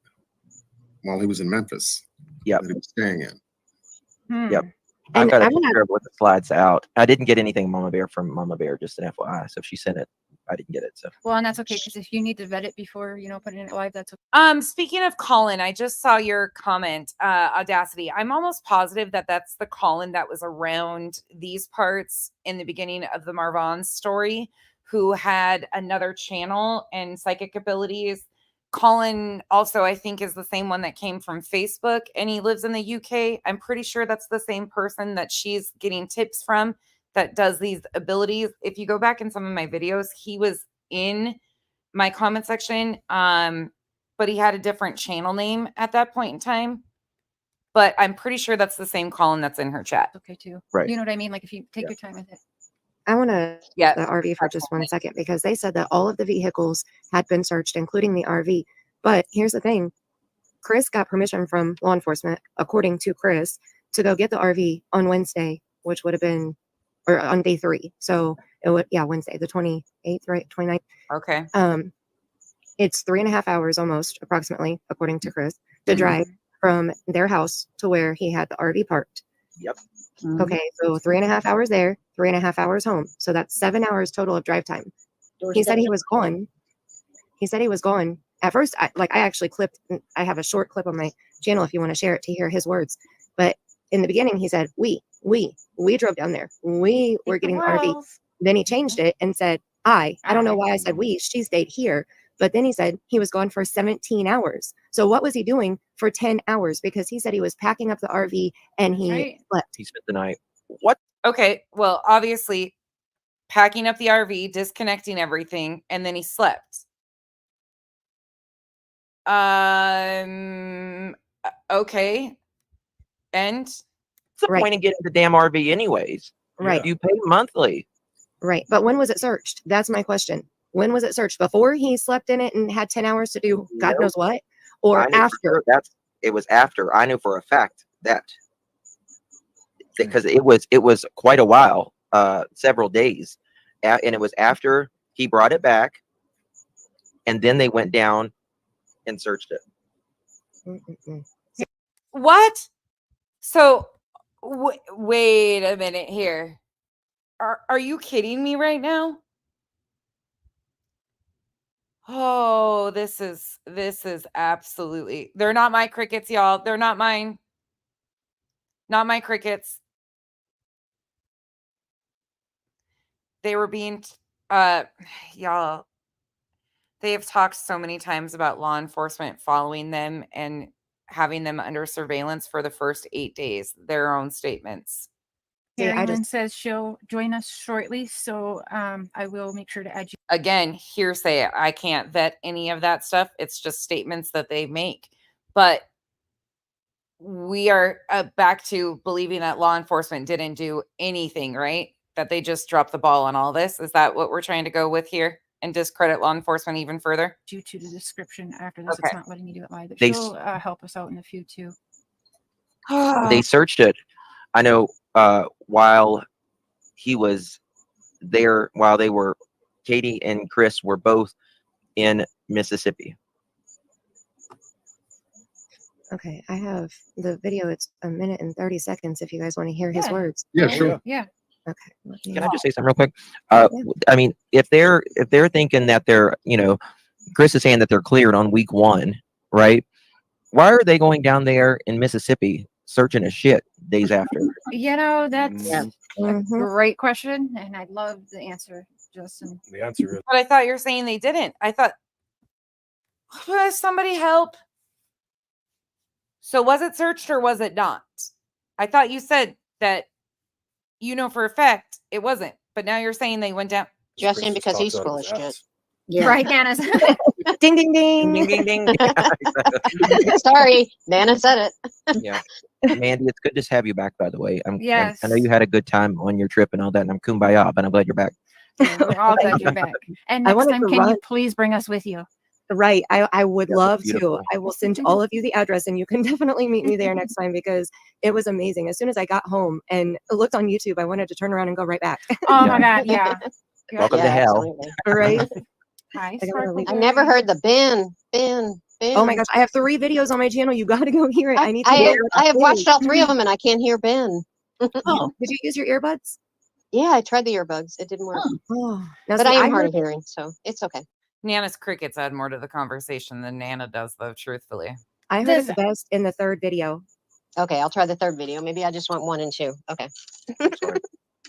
while he was in Memphis. Yep. That he was staying in. Yep. I've And got a I wanna- picture of what the slides out. I didn't get anything Mama Bear from Mama Bear, just an FYI. So if she sent it, I didn't get it. So Well, and that's okay because if you need to vet it before putting it live, that's okay. Speaking of Colin, I just saw your comment, Audacity. I'm almost positive that that's the Colin that was around these parts in the beginning of the Marvon story, who had another channel and psychic abilities. Colin also, I think, is the same one that came from Facebook, and he lives in the UK. I'm pretty sure that's the same person that she's getting tips from that does these abilities. If you go back in some of my videos, he was in my comment section, but he had a different channel name at that point in time. But I'm pretty sure that's the same Colin that's in her chat. Okay, too. Right. You know what I mean? Like if you take your time with it. I want to Yeah. the RV for just 1 second because they said that all of the vehicles had been searched, including the RV. But here's the thing. Chris got permission from law enforcement, according to Chris, to go get the RV on Wednesday, which would have been, or on day 3. So it would, Wednesday, the 28th, right? 29th. Okay. It's 3.5 hours almost, approximately, according to Chris, to drive from their house to where he had the RV parked. Yep. Okay, so 3.5 hours there, 3.5 hours home. So that's 7 hours total of drive time. He said he was gone. He said he was gone. At first, I actually clipped, I have a short clip on my channel if you want to share it to hear his words. But in the beginning, he said, we drove down there. We were getting the RV. Then he changed it and said, I don't know why I said we, she stayed here. But then he said he was gone for 17 hours. So what was he doing for 10 hours? Because he said he was packing up the RV and he slept. he spent the night. What? Okay. Well, obviously, packing up the RV, disconnecting everything, and then he slept. Okay. And What's the point in getting the damn RV anyways? Right. You pay monthly. Right. But when was it searched? That's my question. When was it searched? Before he slept in it and had 10 hours to do God knows what? Or I knew for after? sure it was after. I knew for a fact that because it was quite a while, several days, and it was after he brought it back, and then they went down and searched it. what? So, wait a minute here. Are you kidding me right now? Oh, this is absolutely. They're not my crickets, y'all. They're not mine. Not my crickets. They were being y'all. They have talked so many times about law enforcement following them and having them under surveillance for the first 8 days. Their own statements. Carrie Lynn says she'll join us shortly, so I will make sure to add you. Again, hearsay. I can't vet any of that stuff. It's just statements that they make. But we are back to believing that law enforcement didn't do anything, right? That they just dropped the ball on all this. Is that what we're trying to go with here and discredit law enforcement even further? Due to the description after this, Okay. it's not letting me do it live. But They she'll help us out in a few too. They searched it. I know while he was there, while they were, Katie and Chris were both in Mississippi. Okay, I have the video. It's 1 minute and 30 seconds if you guys want to hear his words. Yeah, sure. Yeah. Okay. Can I just say something real quick? I mean, if they're thinking that they're, Chris is saying that they're cleared on week 1, right? Why are they going down there in Mississippi searching a shit days after? That's a great question, and I'd love the answer, Justin. The answer is But I thought you're saying they didn't. I thought, somebody help. So was it searched or was it not? I thought you said that for a fact it wasn't, but now you're saying they went down. Justin, because he's full of shit. Yeah. Right, Nana. Ding, ding, ding. Ding, ding, ding. Sorry, Nana said it. Yeah. Mandy, it's good to have you back, by the way. Yes. I know you had a good time on your trip and all that, and I'm kumbaya, but I'm glad you're back. We're all glad you're back. And I next wanted time, to can you run. please bring us with you? Right. I would Yeah, love to. beautiful. I will send all of you the address and you can definitely meet me there next time because it was amazing. As soon as I got home and looked on YouTube, I wanted to turn around and go right back. Oh my God, yeah. Welcome to Yeah, hell. absolutely. Right? Hi, I gotta Sparkle leave. I never Berry. heard the Ben. Oh my gosh, I have 3 videos on my channel. You got to go hear it. I need to I hear have watched all 3 of them and I can't hear Ben. Oh, did you use your earbuds? Yeah, I tried the earbuds. It didn't work. Oh, now But see, I am I hard heard of hearing, so it's okay. Nana's crickets add more to the conversation than Nana does, though, truthfully. I heard it the best in the 3rd video. Okay, I'll try the 3rd video. Maybe I just want 1 and 2. Okay.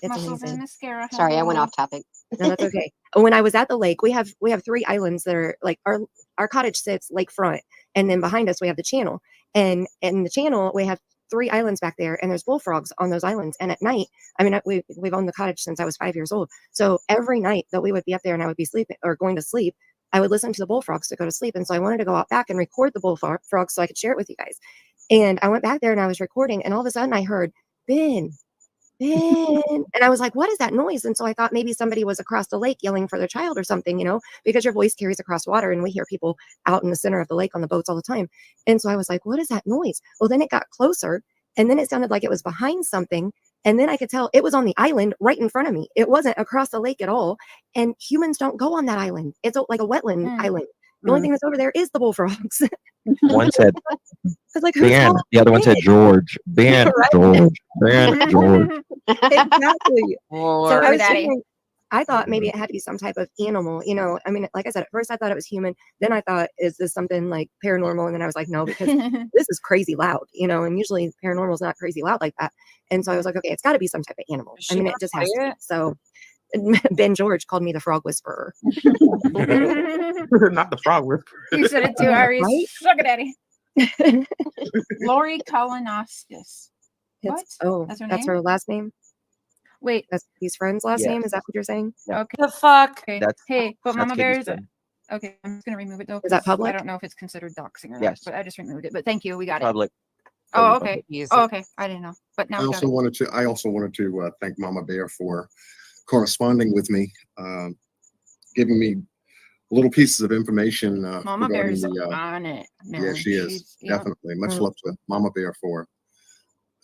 It's Muscles amazing. and mascara. Sorry, I went hello. off topic. No, that's okay. When I was at the lake, we have 3 islands that are like our cottage sits lakefront, and then behind us we have the channel, and in the channel we have 3 islands back there, and there's bullfrogs on those islands. And at night, I mean, we've owned the cottage since I was 5 years old, so every night that we would be up there and I would be sleeping or going to sleep, I would listen to the bullfrogs to go to sleep. And so I wanted to go out back and record the bullfrogs so I could share it with you guys. And I went back there and I was recording, and all of a sudden I heard Ben. And I was like, what is that noise? And so I thought maybe somebody was across the lake yelling for their child or something, because your voice carries across water and we hear people out in the center of the lake on the boats all the time. And so I was like, what is that noise? Well, then it got closer and then it sounded like it was behind something. And then I could tell it was on the island right in front of me. It wasn't across the lake at all. And humans don't go on that island. It's like a wetland island. The only thing that's over there is the bullfrogs. One said I was like, who's Ben. calling The other one said Ben? George. Ben, Right? George. Ben, George. Exactly. So Lord. I was Daddy. thinking, I thought maybe it had to be some type of animal, I mean, like I said, at first I thought it was human. Then I thought, is this something like paranormal? And then I was like, no, because this is crazy loud, and usually paranormal is not crazy loud like that. And so I was like, okay, it's got to be some type of animal. Is I she mean, gonna it just play has to be. it? So Ben George called me the frog whisperer. Not the frog whisperer. You said it too, Aries. Right? Sugar daddy. Lori Kolonowskis. What? Oh, That's her that's name? her last name. Wait. That's these friends' last Yes. name. Is that what you're saying? Okay. The fuck? Okay. That's Hey, but that's Mama Katie's Bear's. friend. Okay, I'm just gonna remove it though. Is that 'cause I public? don't know if it's considered doxing or not, Yes. but I just removed it. But thank you, we got it. Public. Oh, Totally okay. Use Oh, it. okay. I didn't know, but now I we got also it. wanted to thank Mama Bear for corresponding with me, giving me little pieces of information Mama regarding Bear's the. on it. Yeah, Man. she is She's- yep. definitely. Much love to Mama Bear for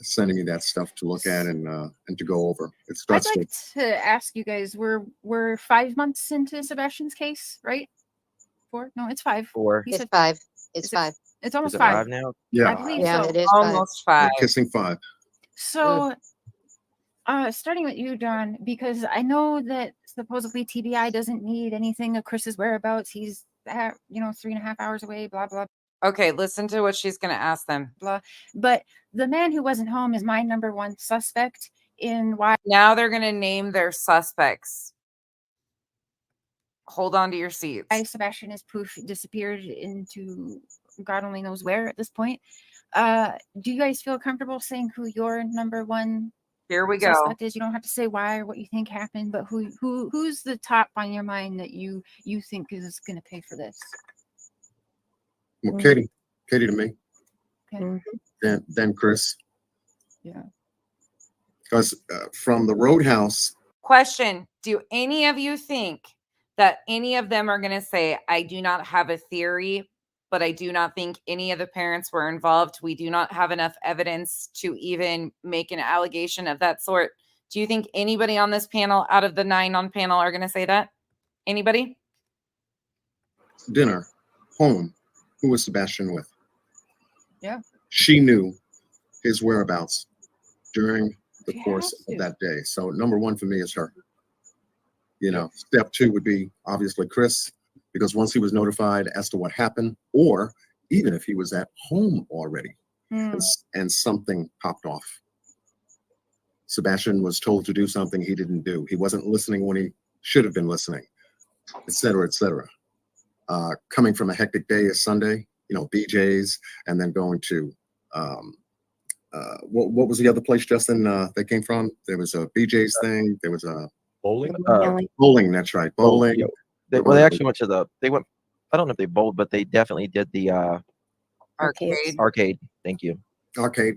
sending me that stuff to look at and to go over. It I'd starts like to ask you guys, we're 5 months into Sebastian's case, right? 4? No, it's 5. 4. He It's said 5. It's Is it- 5. It's almost Is it 5. 5 now? I Yeah, believe Yeah, so. it is 5. Almost 5. kissing 5. So, starting with you, Don, because I know that supposedly TBI doesn't need anything of Chris's whereabouts. He's at, 3.5 hours away, blah, blah, Okay, listen to what she's going to ask them. blah. But the man who wasn't home is my number 1 suspect in why. Now they're going to name their suspects. Hold on to your seats. Sebastian is poof disappeared into God only knows where at this point. Do you guys feel comfortable saying who your number 1 Here we go. suspect is? You don't have to say why or what you think happened, but who's the top on your mind that you think is going to pay for this? Well, Katie to me. Okay. Then Chris, Yeah. because from the Roadhouse, Question: do any of you think that any of them are going to say, I do not have a theory, but I do not think any of the parents were involved? We do not have enough evidence to even make an allegation of that sort. Do you think anybody on this panel, out of the 9 on panel, are going to say that? Anybody? dinner, home, who was Sebastian with? Yeah. She knew his whereabouts during the course of that day. So number 1 for me is her. Step 2 would be obviously Chris, because once he was notified as to what happened, or even if he was at home already and something popped off. Sebastian was told to do something he didn't do. He wasn't listening when he should have been listening, et cetera, et cetera. Coming from a hectic day as Sunday, BJ's, and then going to, what was the other place, Justin, they came from? There was a BJ's thing. There was a Bowling. bowling. That's right. Bowling. Yeah. They actually went to they went, I don't know if they bowled, but they definitely did the Arcade. arcade. Thank you. Okay.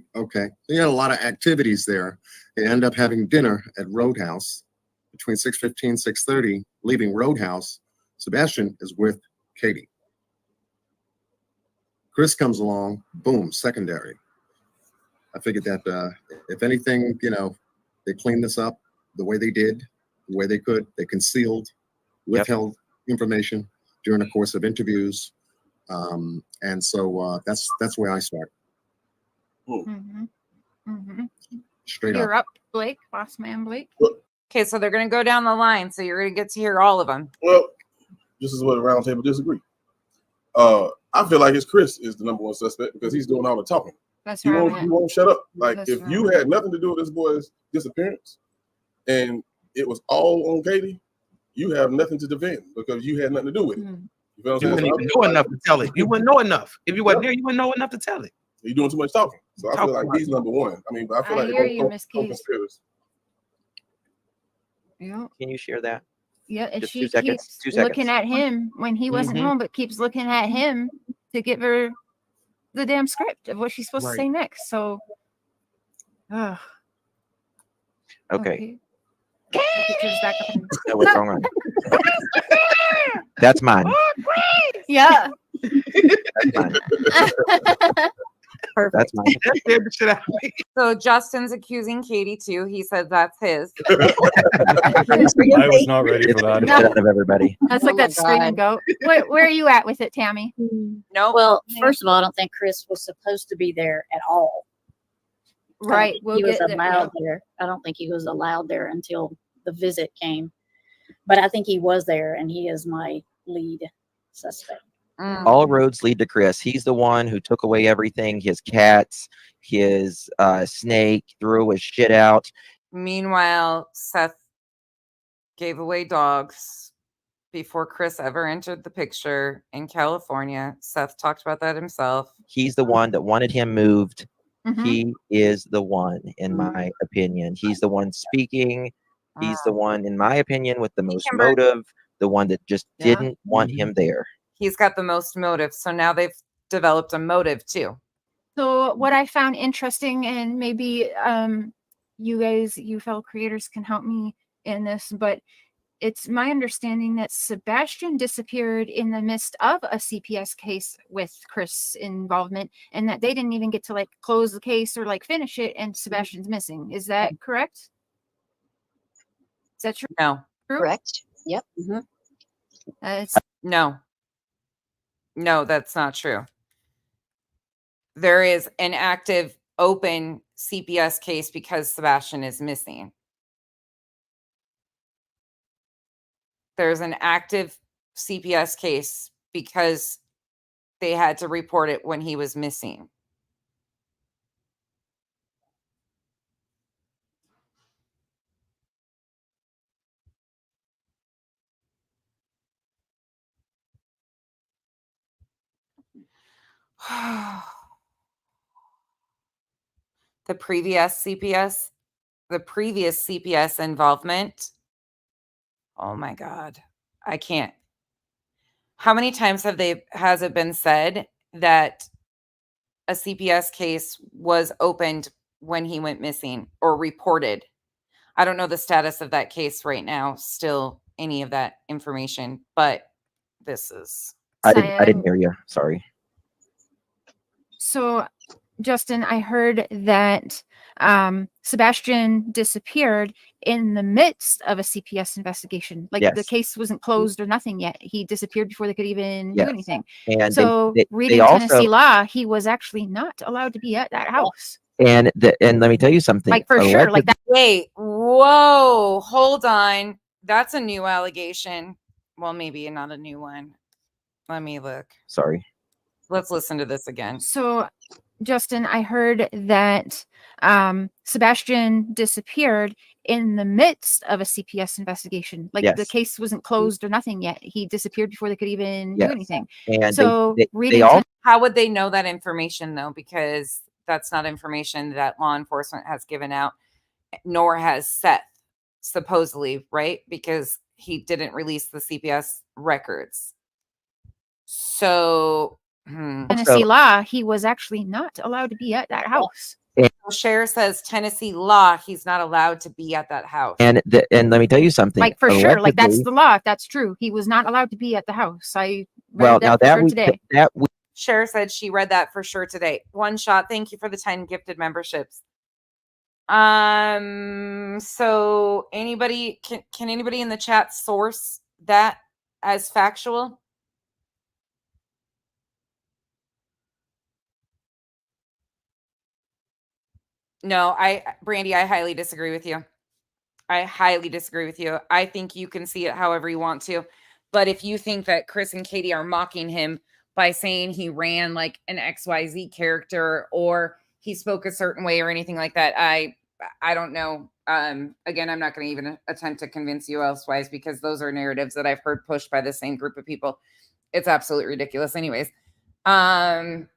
They had a lot of activities there. They end up having dinner at Roadhouse between 6:15, 6:30, leaving Roadhouse. Sebastian is with Katie. Chris comes along, boom, secondary. I figured that if anything, they cleaned this up the way they did, the way they could. They concealed, withheld information during the course of interviews. And so that's where I start. Straight You're up. up, Blake, boss man Blake. Okay, so they're going to go down the line, so you're going to get to hear all of them. Well, this is where the round table disagree. I feel like it's Chris is the number one suspect because he's doing all the talking. That's He right. won't shut up. Like, That's if right. you had nothing to do with this boy's disappearance and it was all on Katie, you have nothing to defend because you had nothing to do with it. You feel what You I'm saying? wouldn't even know enough to tell it. You wouldn't know enough. If you weren't there, you wouldn't know enough to tell it. You're doing too much talking. So I feel Talking like he's number one. I mean, but I feel like hear they're you, both Miss Keys. co-conspirators. Yeah. Can you share that? Yeah, and Just she 2 seconds. keeps 2 seconds. looking at him when he wasn't home, but keeps looking at him to give her the damn script of what she's supposed to say next. So, Okay. Pictures back up and- No, what's wrong? That's mine. Yeah. That's mine. That's mine. That scared the shit out of me. So Justin's accusing Katie too. He said that's his. I was not ready for that. No. Out of everybody. That's like Oh my that screaming God. goat. Where are you at with it, Tammy? No. Well, first of all, I don't think Chris was supposed to be there at all. Right. He was allowed there. I don't think he was allowed there until the visit came. But I think he was there, and he is my lead suspect. All roads lead to Chris. He's the one who took away everything, his cats, his snake, threw his shit out. Meanwhile, Seth gave away dogs before Chris ever entered the picture in California. Seth talked about that himself. He's the one that wanted him moved. Mm-hmm. He is the one, in my opinion. He's the one speaking. He's the one, in my opinion, with the most Kimber. motive, the one that just Yeah. didn't want him there. He's got the most motive. So now they've developed a motive too. So what I found interesting, and maybe you guys, you fellow creators, can help me in this, but it's my understanding that Sebastian disappeared in the midst of a CPS case with Chris' involvement, and that they didn't even get to like close the case or like finish it, and Sebastian's missing. Is that correct? Is that true? No. Correct. Yep. It's No, that's not true. There is an active open CPS case because Sebastian is missing. There's an active CPS case because they had to report it when he was missing. The previous CPS involvement. Oh my God. I can't. How many times has it been said that a CPS case was opened when he went missing or reported? I don't know the status of that case right now, still any of that information, but this is. I didn't hear you. Sorry. So, Justin, I heard that Sebastian disappeared in the midst of a CPS investigation. Like the Yes. case wasn't closed or nothing yet. He disappeared before they could even do Yes. anything. And so, they reading also- Tennessee law, he was actually not allowed to be at that house. And let me tell you something. Like for sure, like that. Wait, whoa, hold on. That's a new allegation. Well, maybe not a new one. Let me look. Sorry. Let's listen to this again. So, Justin, I heard that Sebastian disappeared in the midst of a CPS investigation. Like the Yes. case wasn't closed or nothing yet. He disappeared before they could even do Yes. anything. And so, they reading all How would they know that information though? Because that's not information that law enforcement has given out, nor has Seth, supposedly, right? Because he didn't release the CPS records. So Tennessee law, he was actually not allowed to be at that house. Cher says Tennessee law, he's not allowed to be at that house. And let me tell you something. Like for sure, like that's Allegedly- the law. If that's true, he was not allowed to be at the house. I read well, now that for that sure we today. Cher said she read that for sure today. One shot. Thank you for the 10 gifted memberships. So anybody can anybody in the chat source that as factual? No, Brandy, I highly disagree with you. I highly disagree with you. I think you can see it however you want to. But if you think that Chris and Katie are mocking him by saying he ran like an XYZ character or he spoke a certain way or anything like that, I don't know. Again, I'm not going to even attempt to convince you elsewise because those are narratives that I've heard pushed by the same group of people. It's absolutely ridiculous anyways. Right,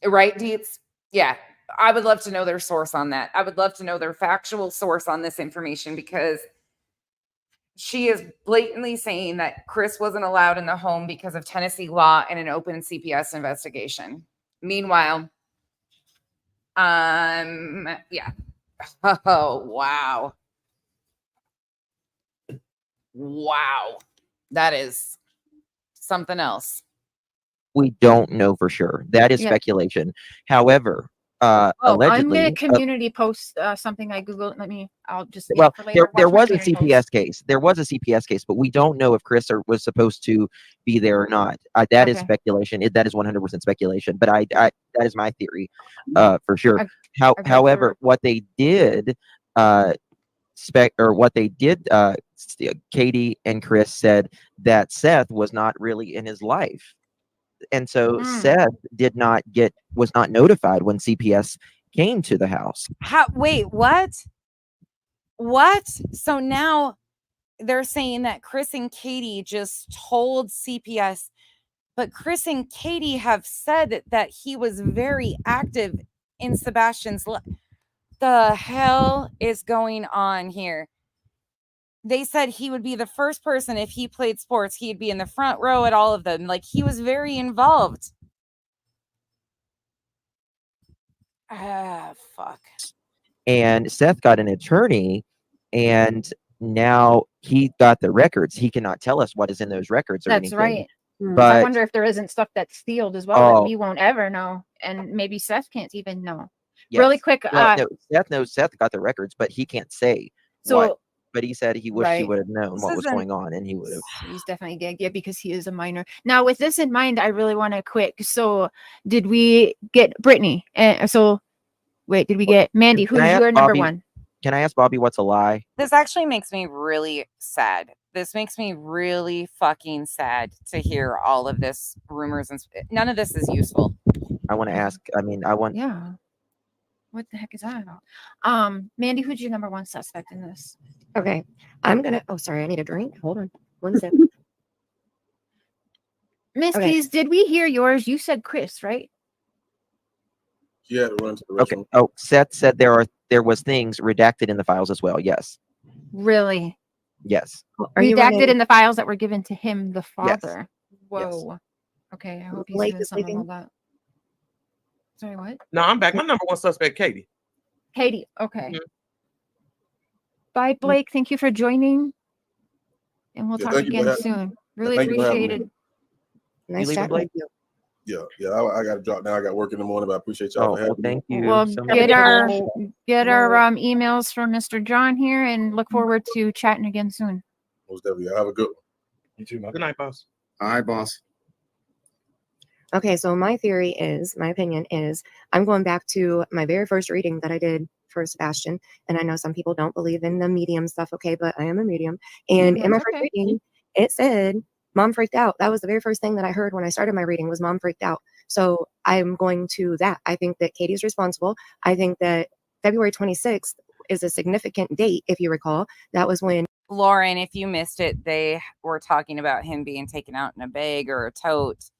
Deets? Yeah. I would love to know their source on that. I would love to know their factual source on this information because she is blatantly saying that Chris wasn't allowed in the home because of Tennessee law and an open CPS investigation. Meanwhile, yeah. Oh, wow. Wow. That is something else. We don't know for sure. That is Yeah. speculation. However, I'm allegedly, gonna community post something I googled. I'll just get well, it for later. there Watch my was a community CPS post. case. There was a CPS case, but we don't know if Chris was supposed to be there or not. That is Okay. speculation. That is 100% speculation. But I that is my theory, for sure. I've However, what they did, Katie and Chris said that Seth was not really in his life. And so Seth was not notified when CPS came to the house. Wait, what? What? So now they're saying that Chris and Katie just told CPS, but Chris and Katie have said that he was very active in Sebastian's life. The hell is going on here? They said he would be the first person if he played sports, he'd be in the front row at all of them. Like he was very involved. Ah, fuck. And Seth got an attorney, and now he got the records. He cannot tell us what is in those records or That's anything. right. But I wonder if there isn't stuff that's sealed as well that Oh. we won't ever know, and maybe Seth can't even know. yes. Really quick, Well, no, Seth knows Seth got the records, but he can't say what. so But he said he wished he right. would have known This what was isn't- going on, and he would have. He's definitely gay, yeah, because he is a minor. Now, with this in mind, I really want to quick. So, did we get Brittany? So, wait, did we get Mandy? Can Who's I ask your number Bobby- one? Can I ask Bobby what's a lie? This actually makes me really sad. This makes me really fucking sad to hear all of this rumors and none of this is useful. I want to ask. I mean, I want. Yeah. What the heck is that about? Mandy, who's your number one suspect in this? Okay. I'm gonna oh sorry, I need a drink. Hold on. One sec. Miss Okay. Keys, did we hear yours? You said Chris, right? She had to run to the Okay. restroom. Oh, Seth said there was things redacted in the files as well. Yes. Really? Yes. Are you Redacted running- in the files that were given to him, the Yes. father. Whoa. Okay, I hope he's Blake doing is something leaving. about that. Sorry, what? No, I'm back. My number one suspect, Katie. Katie, okay. Mhm. Bye, Blake. Thank you for joining. And we'll Yeah, talk thank you for again having- soon. Really thank you for having appreciate me. it. Nice leaving, chatting Blake? with you. Yeah. I got to drop now. I got work in the morning, but I appreciate y'all Oh, for having me. thank you. We'll so much. get our Well- emails from Mr. John here and look forward to chatting again soon. Most definitely. Y'all have a good one. You too, man. Good night, boss. All right, boss. Okay, so my opinion is, I'm going back to my very first reading that I did for Sebastian. And I know some people don't believe in the medium stuff, okay, but I am a medium. And in my That's first okay. reading, it said, Mom freaked out. That was the very first thing that I heard when I started my reading was Mom freaked out. So I'm going to that. I think that Katie's responsible. I think that February 26th is a significant date, if you recall. That was when Lauren, if you missed it, they were talking about him being taken out in a bag or a tote.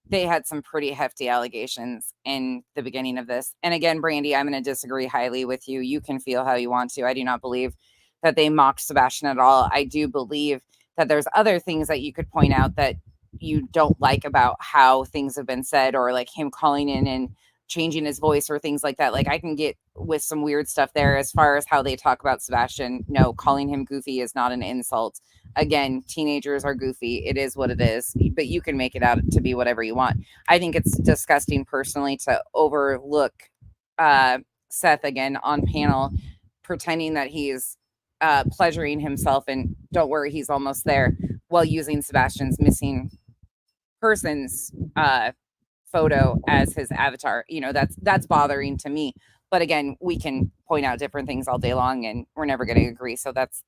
They had some pretty hefty allegations in the beginning of this. And again, Brandy, I'm going to disagree highly with you. You can feel how you want to. I do not believe that they mocked Sebastian at all. I do believe that there's other things that you could point out that you don't like about how things have been said, or like him calling in and changing his voice or things like that. Like I can get with some weird stuff there. As far as how they talk about Sebastian, no, calling him goofy is not an insult. Again, teenagers are goofy. It is what it is, but you can make it out to be whatever you want. I think it's disgusting personally to overlook Seth again on panel, pretending that he's pleasuring himself and don't worry, he's almost there, while using Sebastian's missing persons photo as his avatar. You know, that's bothering to me. But again, we can point out different things all day long and we're never going to agree. So that's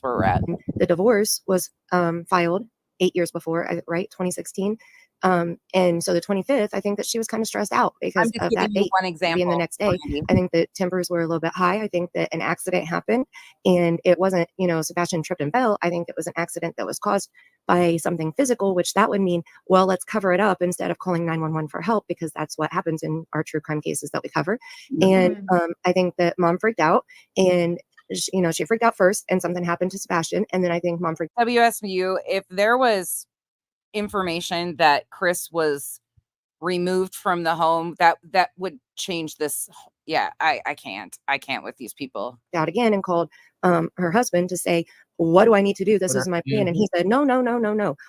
where we're at. The divorce was filed 8 years before, right? 2016. And so the 25th, I think that she was kind of stressed out because I'm just of that giving you date one example. being the next day. Brandy. I think that tempers were a little bit high. I think that an accident happened and it wasn't, you know, Sebastian tripped and fell. I think it was an accident that was caused by something physical, which that would mean, well, let's cover it up instead of calling 911 for help, because that's what happens in our true crime cases that we cover. And I think that mom freaked out and you know, she freaked out first and something happened to Sebastian. And then I think mom freaked out. WSU, if there was information that Chris was removed from the home, that would change this. Yeah, I can't with these people. Out again and called her husband to say, what do I need to do? This is my plan. And he said, no.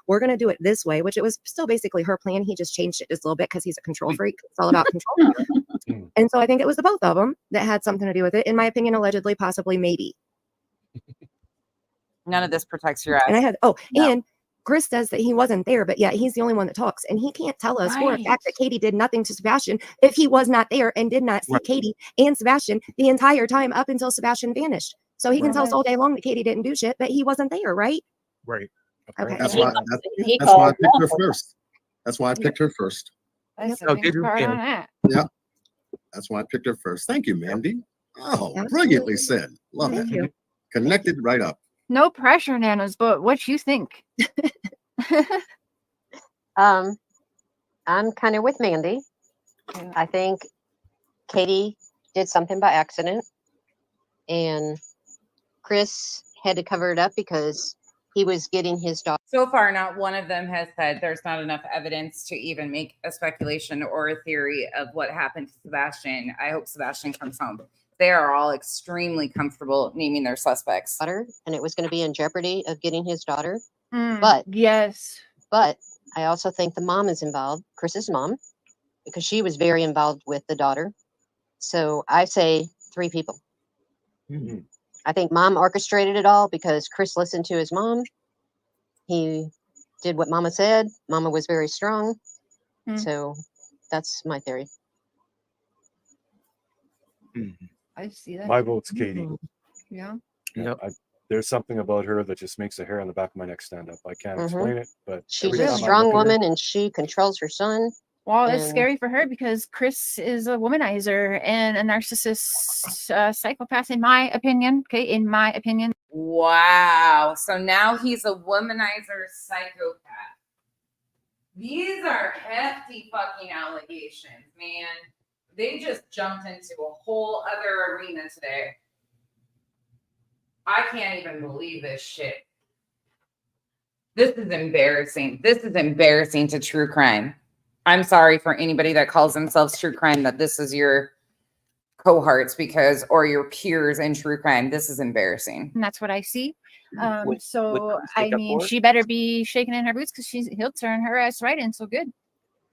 We're going to do it this way, which it was still basically her plan. He just changed it just a little bit because he's a control freak. It's all about control. And so I think it was the both of them that had something to do with it. In my opinion, allegedly, possibly, maybe. None of this protects your ass. And and Chris says that he wasn't there, but yet he's the only one that talks. And he can't tell us for a fact that Katie did nothing to Sebastian if he was not there and did not see Katie and Sebastian the entire time up until Sebastian vanished. So he can tell us all day long that Katie didn't do shit, but he wasn't there, right? Right. Okay. That's why I picked her first. That's why I picked her first. Yeah. That's why I picked her first. Thank you, Mandy. Oh, brilliantly said. Love Thank it. you. Connected right up. No pressure, Nanas, but what you think? I'm kind of with Mandy. I think Katie did something by accident, and Chris had to cover it up because he was getting his daughter. So far, not one of them has said there's not enough evidence to even make a speculation or a theory of what happened to Sebastian. I hope Sebastian comes home. They are all extremely comfortable naming their suspects. And it was going to be in jeopardy of getting his daughter. But I also think the mom is involved, Chris's mom, because she was very involved with the daughter. So I say 3 people. Mm-hmm. I think mom orchestrated it all because Chris listened to his mom. He did what mama said. Mama was very strong. So that's my theory. I see that. My vote's Katie. Yeah. There's something about her that just makes the hair on the back of my neck stand up. I can't explain it, but She's every a time I strong look at her- woman and she controls her son. Well, it's and- scary for her because Chris is a womanizer and a narcissist psychopath, in my opinion. Okay, in my opinion. Wow. So now he's a womanizer psychopath. These are hefty fucking allegations, man. They just jumped into a whole other arena today. I can't even believe this shit. This is embarrassing. This is embarrassing to true crime. I'm sorry for anybody that calls themselves true crime that this is your cohorts or your peers in true crime. This is embarrassing. And that's what I see. Would So Chris I take up mean, for it? she better be shaking in her boots because he'll turn her ass right in. So good.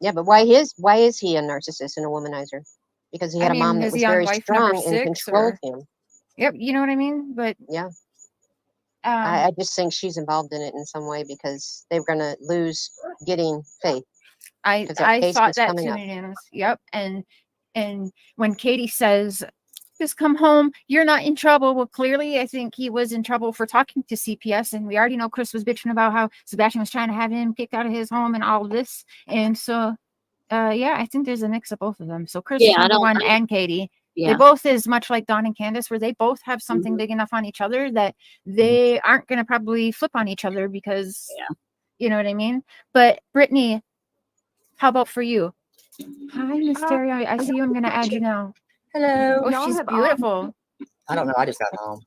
Yeah, but why is he a narcissist and a womanizer? Because he had a mom that is was he on very wife number strong and 6 controlled or- him. Yep, you know what I mean. But yeah, I just think she's involved in it in some way because they're going to lose getting Faith. I case thought was that coming too, up. Nanas. Yep, and when Katie says, "Just come home, you're not in trouble." Well, clearly, I think he was in trouble for talking to CPS, and we already know Chris was bitching about how Sebastian was trying to have him kicked out of his home and all of this. And so, yeah, I think there's a mix of both of them. So Chris is number one, and Katie. They both is much like Dawn and Candace, where they both have something big enough on each other that they aren't going to probably flip on each other because, you know what I mean? But Brittany, how about for you? Hi, Miss Terry. I see you. I'm going to add you now. Hello. Oh, Y'all she's have beautiful. I don't know. I just got home.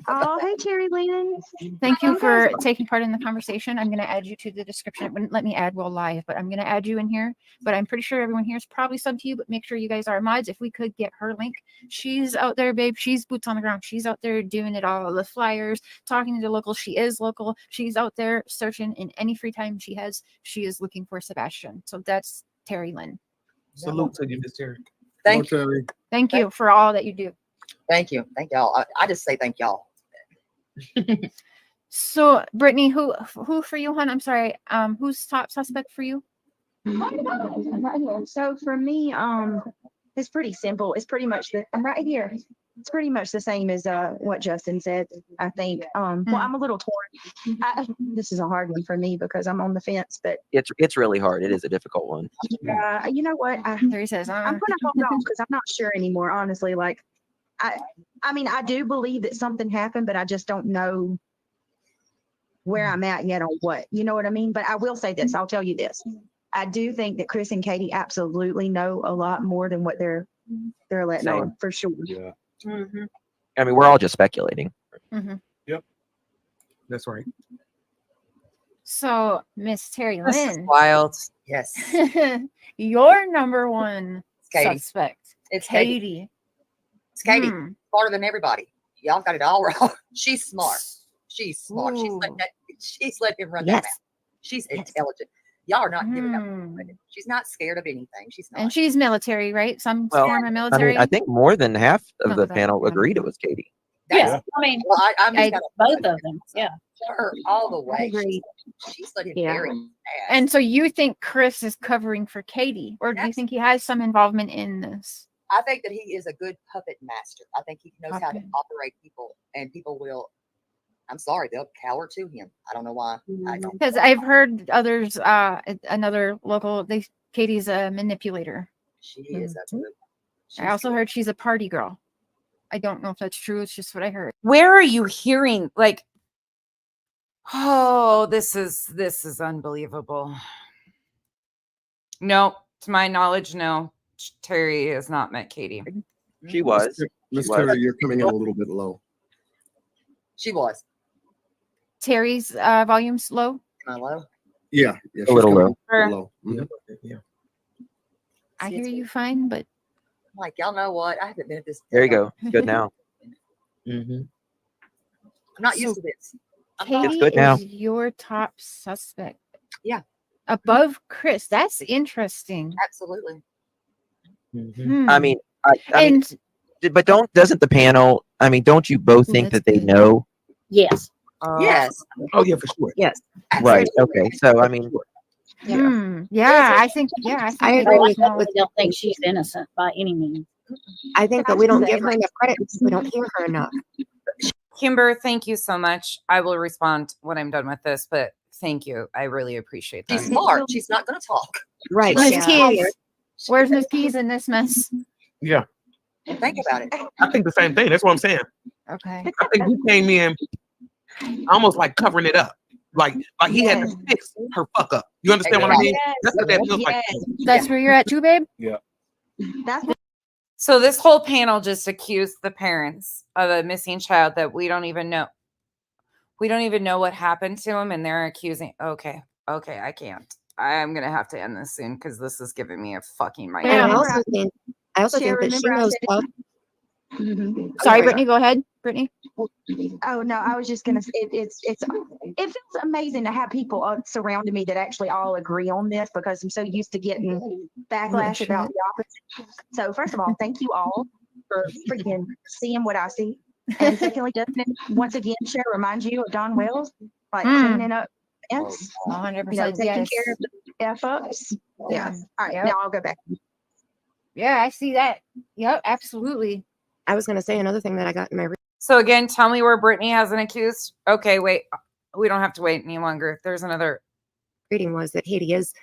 Oh, hey, Terry Lynn. Thank you for taking part in the conversation. I'm going to add you to the description. It wouldn't let me add while live, but I'm going to add you in here. But I'm pretty sure everyone here is probably sub to you, but make sure you guys are mods. If we could get her link, she's out there, babe. She's boots on the ground. She's out there doing it all. The flyers, talking to the locals. She is local. She's out there searching in any free time she has. She is looking for Sebastian. So that's Terry Lynn. Salute to you, Miss Terry. Thank you. Thank you for all that you do. Thank you. Thank y'all. I just say thank y'all. So, Brittany, who for you, hon? I'm sorry. Who's top suspect for you? Right here. So for me, it's pretty simple. It's pretty much I'm right here. It's pretty much the same as what Justin said. I think. Well, I'm a little torn. This is a hard one for me because I'm on the fence. But It's really hard. It is a difficult one. you know what? There he says, I'm gonna hold off because I'm not sure anymore. Honestly, like I mean, I do believe that something happened, but I just don't know where I'm at yet on what. You know what I mean? But I will say this. I'll tell you this. I do think that Chris and Katie absolutely know a lot more than what they're letting Same. on, for sure. Yeah. I mean, we're all just speculating. Yep. That's right. So, Miss Terry This is Lynn, wild. Yes. your number one Katie. suspect. It's Katie. It's Katie. Hmm. Smarter than everybody. Y'all got it all wrong. She's smart. She's smart. She's Ooh. let him run that Yes. mouth. She's intelligent. Y'all are not giving up. Hmm. She's not scared of anything. She's not. And she's military, right? Some Well, form of I military. mean, I think more than half of Not the that panel agreed it was Katie. Yeah, I mean, Well, I'm just gonna both of them. Yeah, her all the way. agree. She's let him Yeah. bury his ass. And so you think Chris is covering for Katie, or do you think he has some involvement in this? I think that he is a good puppet master. I think he knows how to Okay. operate people, and people will. I'm sorry, they'll cower to him. I don't know why. I don't. Because I've heard others, another local, Katie's a manipulator. She is. That's good. I also heard she's a party girl. I don't know if that's true. It's just what I heard. Where are you hearing like oh, this is unbelievable. No, to my knowledge, no. Terry has not met Katie. She was. Miss She was. Terry, you're coming in a little bit low. She was. Terry's volume's low. Am I low? Yeah, A little low. Low. Yeah. I hear you fine, but I'm like, y'all know what? I haven't been at this. There you go. It's good now. I'm not used to this. Katie good now. is your top suspect. Yeah. Above Chris. That's interesting. Absolutely. I mean, I mean, And but doesn't the panel? I mean, don't you both think that they know? Yes. Yes. Oh yeah, for sure. Yes. Right. Okay. So I mean, yeah, I think I they agree both with know. I don't think she's innocent by any means. I think that we don't give her enough credit because we don't hear her enough. Kimber, thank you so much. I will respond when I'm done with this, but thank you. I really appreciate that. She's smart. She's not going to talk. Right. Miss Yeah. Keys. Where's Miss Keys in this mess? Yeah. Think about it. I think the same thing. That's what I'm saying. Okay. I think he came in almost like covering it up. Like he had to fix her fuck up. You understand what I mean? That's what that feels like. That's where you're at too, babe? Yeah. That's So this whole panel just accused the parents of a missing child that we don't even know. We don't even know what happened to him, and they're accusing. Okay, I can't. I'm gonna have to end this soon because this is giving me a fucking And I also think that she knows stuff. Sorry, Brittany, go ahead. Brittany. Oh no, I was just gonna say it feels amazing to have people surrounding me that actually all agree on this because I'm so used to getting backlash about the opposite. So first of all, thank you all for freaking seeing what I see. And secondly, doesn't it once again remind you of Don Wells, like cleaning up mess, 100%, taking yes. care of the F ups. Yeah. All right, Yep. now I'll go back. Yeah, I see that. Yep, absolutely. I was going to say another thing that I got in my So again, tell me where Brittany has an accused. Okay, wait. We don't have to wait any longer. There's another reading was that Katie is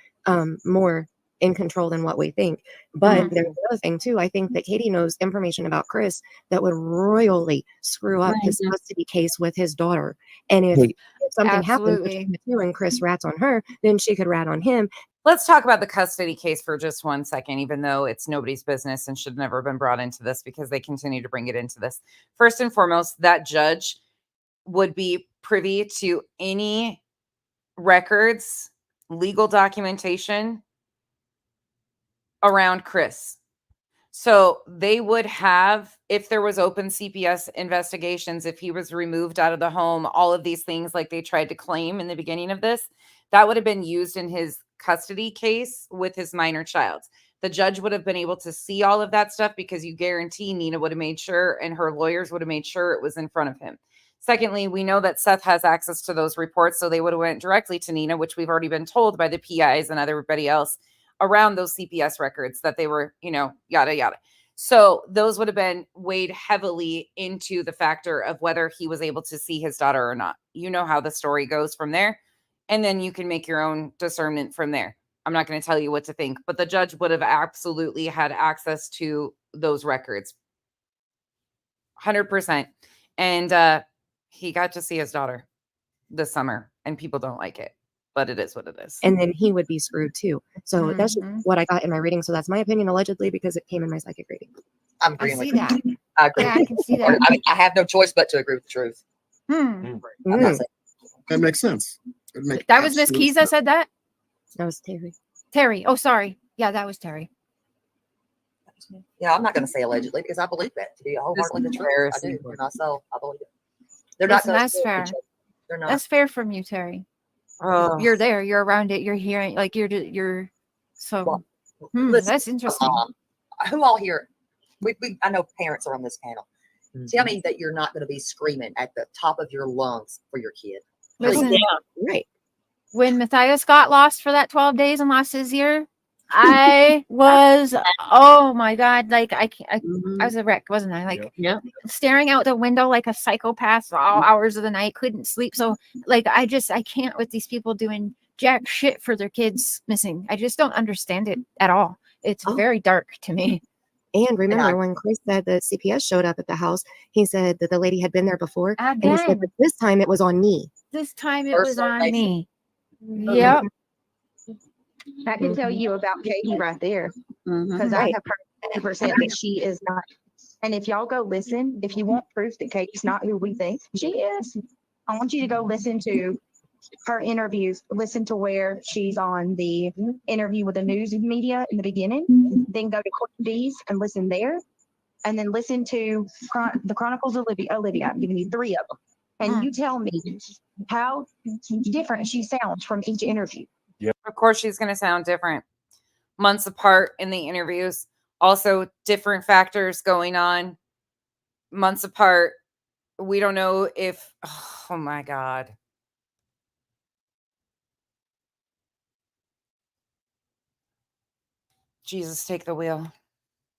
more in control than what we think. But there's another thing too. I think that Katie knows information about Chris that would royally screw up his custody case with his daughter. And if if something happened Absolutely. between the two and Chris rats on her, then she could rat on him. Let's talk about the custody case for just 1 second, even though it's nobody's business and should never have been brought into this because they continue to bring it into this. First and foremost, that judge would be privy to any records, legal documentation around Chris. So they would have, if there was open CPS investigations, if he was removed out of the home, all of these things like they tried to claim in the beginning of this, that would have been used in his custody case with his minor child. The judge would have been able to see all of that stuff because you guarantee Nina would have made sure and her lawyers would have made sure it was in front of him. Secondly, we know that Seth has access to those reports, so they would have went directly to Nina, which we've already been told by the PIs and everybody else around those CPS records that they were, yada, yada. So those would have been weighed heavily into the factor of whether he was able to see his daughter or not. You know how the story goes from there. And then you can make your own discernment from there. I'm not going to tell you what to think, but the judge would have absolutely had access to those records. 100%. And he got to see his daughter this summer, and people don't like it, but it is what it is. And then he would be screwed too. So that's just what I got in my reading. So that's my opinion, allegedly, because it came in my psychic reading. I'm I agreeing see with that. you. I agree. Yeah, with I you. can see that. I mean, I have no choice but to agree with the truth. Hmm. I'm not saying- That makes sense. It makes That was Miss absolute Keys that sense. said that? That was Terry. Terry. Oh, sorry. Yeah, that was Terry. Yeah, I'm not going to say allegedly because I believe that to be wholeheartedly the truth. I do. embarrassing. And myself, I believe it. They're not Listen, going that's fair. They're not. That's fair from you, Terry. Oh. You're there. You're around it. You're hearing. Like you're. So Listen, that's interesting. Who all here? I know parents are on this panel. Tell me that you're not going to be screaming at the top of your lungs for your kid. Listen, right. When Matthias got lost for that 12 days and lost his ear, I was, oh my God, like I was a wreck, wasn't I? Like staring out the window like a psychopath all hours of the night, couldn't sleep. So like, I can't with these people doing jack shit for their kids missing. I just don't understand it at all. It's very dark to me. And remember when Chris said that CPS showed up at the house, he said that the lady had been there before. And he said Again. that this time it was on me. This time it was on me. Mhm. Yep. I can tell you about Katie right there because I Right. have heard 100% that she is not. And if y'all go listen, if you want proof that Katie's not who we think she is, I want you to go listen to her interviews. Listen to where she's on the interview with the news media in the beginning. Then go to Queen Bees and listen there. And then listen to the Chronicles of Olivia. I'm giving you 3 of them. And you tell me how different she sounds from each interview. Of course, she's going to sound different. Months apart in the interviews. Also, different factors going on. Months apart. We don't know if, oh my God. Jesus, take the wheel.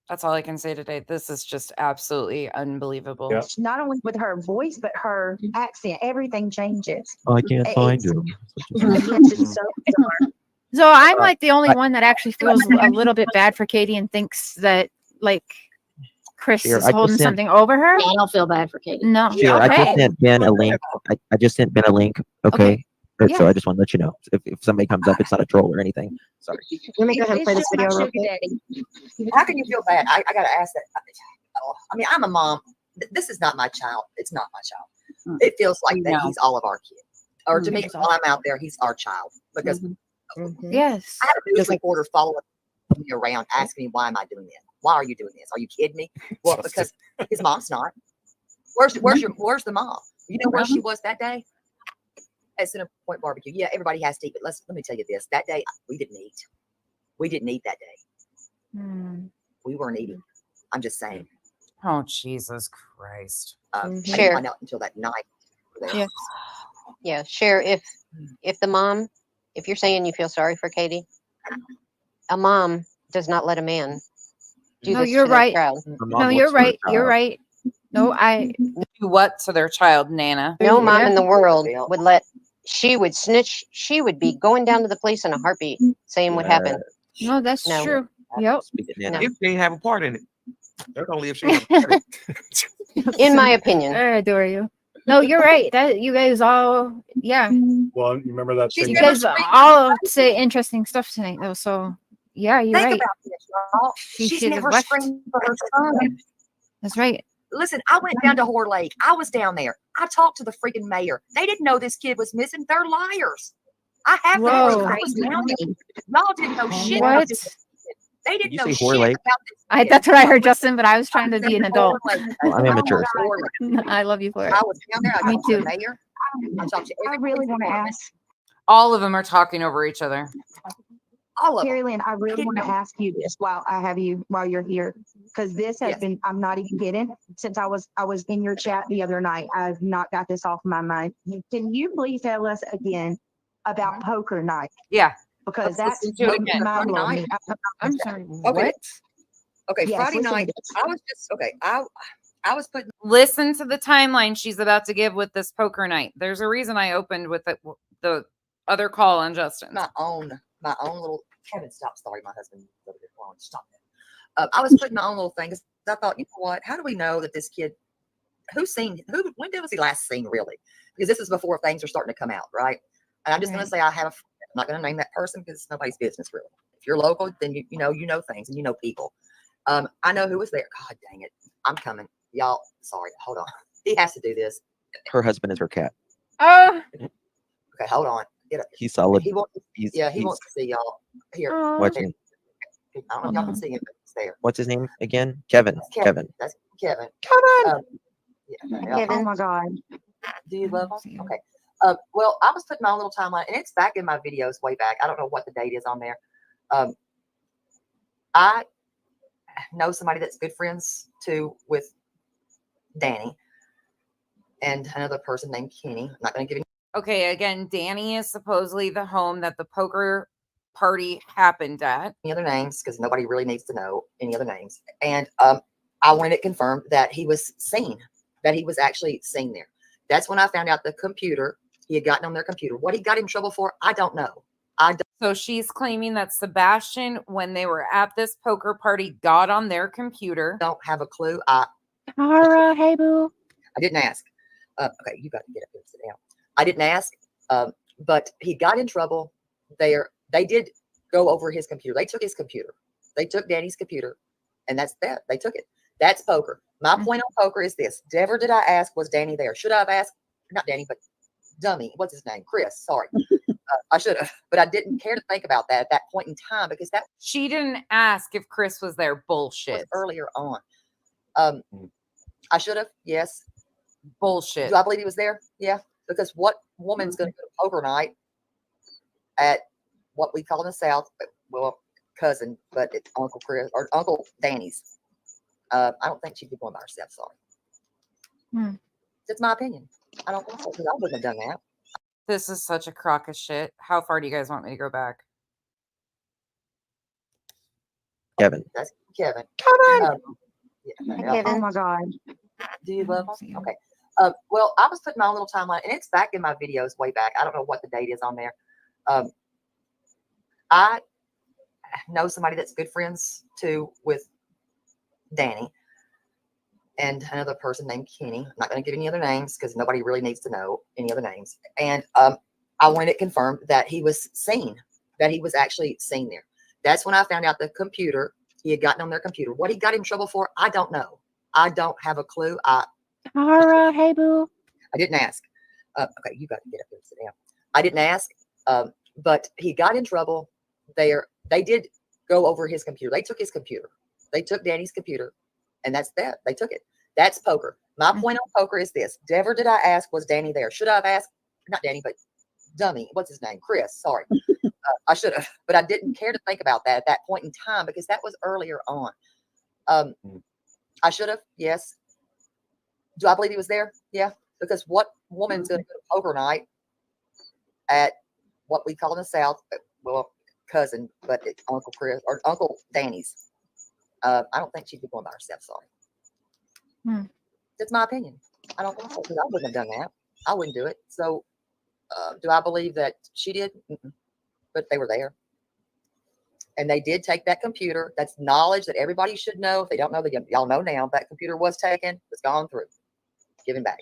That's all I can say today. This is just absolutely unbelievable. Not only with her voice, but her accent, everything changes. I can't find you. It's so bizarre. So I'm like the only one that actually feels a little bit bad for Katie and thinks that like Chris Here, is I just holding sent- something over her. I don't feel bad for Katie. No. Sure, I just Okay. sent Ben a link. I just sent Ben a link. Okay. Okay. So Yeah. I just want to let you know if somebody comes up, it's not a troll or anything. Sorry. Let me go ahead and It's play this just my video real sugar quick. daddy. How can you feel bad? I got to ask that. I mean, I'm a mom. This is not my child. It's not my child. It feels like that he's all of our kids. Or to me, while I'm out there, he's our child. Because Yes. I had a news reporter following me around asking me, why am I doing this? Why are you doing this? Are you kidding me? Well, because his mom's not. Where's the mom? You know where she was that day? At Center Point Barbecue. Yeah, everybody has to eat, but let me tell you this. That day, we didn't eat. We didn't eat that day. We weren't eating. I'm just saying. Oh, Jesus Christ. I didn't Share. find out until that night. Yes. Yeah, share if the mom, if you're saying you feel sorry for Katie, a mom does not let a man do No, this you're to their right. child. No, you're right. You're right. No, I Do what to their child, Nana? No mom Yeah. in the world would let. She would snitch. She would be going down to the police in a heartbeat, saying what happened. no, that's No. true. Yep. No. If they have a part in it. That's only if she has a part in it. In my opinion. I adore you. No, you're right. That you guys all, yeah. Well, you remember that You thing? guys all say interesting stuff tonight, though. So, yeah, you're Think right. about this, y'all. She She's should have never left. screamed for her son. That's right. Listen, I went down to Horror Lake. I was down there. I talked to the freaking mayor. They didn't know this kid was missing. They're liars. I have the Whoa. proof. I was down there. Y'all didn't know shit What? about this kid. They didn't know say shit Horror Lake? about this kid. That's what I heard, Justin, but I was trying to be an adult. Well, I'm immature. I love you for it. I was down there. I Me talked to too. the mayor. I talked to I really want to ask All of them are talking over each other. all of Carrie them. Lynn, I really want to ask you this while I have you while you're here, because this has Yes. been, I'm not even kidding. Since I was in your chat the other night, I've not got this off my mind. Can you please tell us again about poker night? Yeah. Because Let's that's listen to it again. mind blowing me. I'm sorry. Okay. What? Okay, Yes, Friday listen to night, this. I was just okay. I was putting Listen to the timeline she's about to give with this poker night. There's a reason I opened with the other call on Justin. my own little Kevin. Stop. Sorry, my husband. Stop that. I was putting my own little thing because I thought, you know what? How do we know that this kid? When was he last seen really? Because this is before things are starting to come out, right? And I'm just going to say I have. I'm not going to name that person because it's nobody's business really. If you're local, then you know things and you know people. I know who was there. God dang it! I'm coming, y'all. Sorry, hold on. He has to do this. Her husband is her cat. Okay, hold on. Get up. He's solid. He wants. He he's- wants to see y'all here. Watching. I don't know if y'all can see him, but he's there. What's his name again? Kevin. Kevin. That's Kevin. Kevin. Yeah. Oh my God. Do you love him? Okay. Well, I was putting my own little timeline, and it's back in my videos way back. I don't know what the date is on there. I know somebody that's good friends too with Danny and another person named Kenny. I'm not going to give Okay, again, Danny is supposedly the home that the poker party happened at. any other names because nobody really needs to know any other names. And I wanted it confirmed that he was seen, that he was actually seen there. That's when I found out the computer, he had gotten on their computer. What he got in trouble for, I don't know. So she's claiming that Sebastian, when they were at this poker party, got on their computer. Don't have a clue. Tara, hey boo. I didn't ask. Okay, you got to get up here and sit down. I didn't ask, but he got in trouble. They did go over his computer. They took his computer. They took Danny's computer, and that's that. They took it. That's poker. My point on poker is this. Never did I ask, was Danny there? Should I have asked? Not Danny, but dummy. What's his name? Chris. Sorry. I should have, but I didn't care to think about that at that point in time because that She didn't ask if Chris was there. Bullshit. was earlier on. I should have. Yes. Bullshit. Do I believe he was there? Yeah. Because what woman's going to go to poker night at what we call in the South, well, cousin, but it's Uncle Chris or Uncle Danny's. I don't think she'd be going by herself. Sorry. That's my opinion. I don't think so because I wouldn't have done that. This is such a crock of shit. How far do you guys want me to go back? Kevin. That's Kevin. Kevin. Yeah. Oh my God. Do you love him? Okay. Well, I was putting my own little timeline, and it's back in my videos way back. I don't know what the date is on there. I know somebody that's good friends too with Danny and another person named Kenny. I'm not going to give any other names because nobody really needs to know any other names. And I wanted it confirmed that he was seen, that he was actually seen there. That's when I found out the computer, he had gotten on their computer. What he got in trouble for, I don't know. I don't have a clue. Tara, hey boo. I didn't ask. Okay, you got to get up here and sit down. I didn't ask, but he got in trouble. They did go over his computer. They took his computer. They took Danny's computer, and that's that. They took it. That's poker. My point on poker is this. Never did I ask, was Danny there? Should I have asked? Not Danny, but dummy. What's his name? Chris. Sorry. I should have, but I didn't care to think about that at that point in time because that was earlier on. I should have. Yes. Do I believe he was there? Yeah. Because what woman's going to go to poker night at what we call in the South, well, cousin, but it's Uncle Chris or Uncle Danny's. I don't think she'd be going by herself. Sorry. That's my opinion. I don't think so because I wouldn't have done that. I wouldn't do it. So, do I believe that she did? But they were there. And they did take that computer. That's knowledge that everybody should know. If they don't know, y'all know now. That computer was taken, was gone through, given back.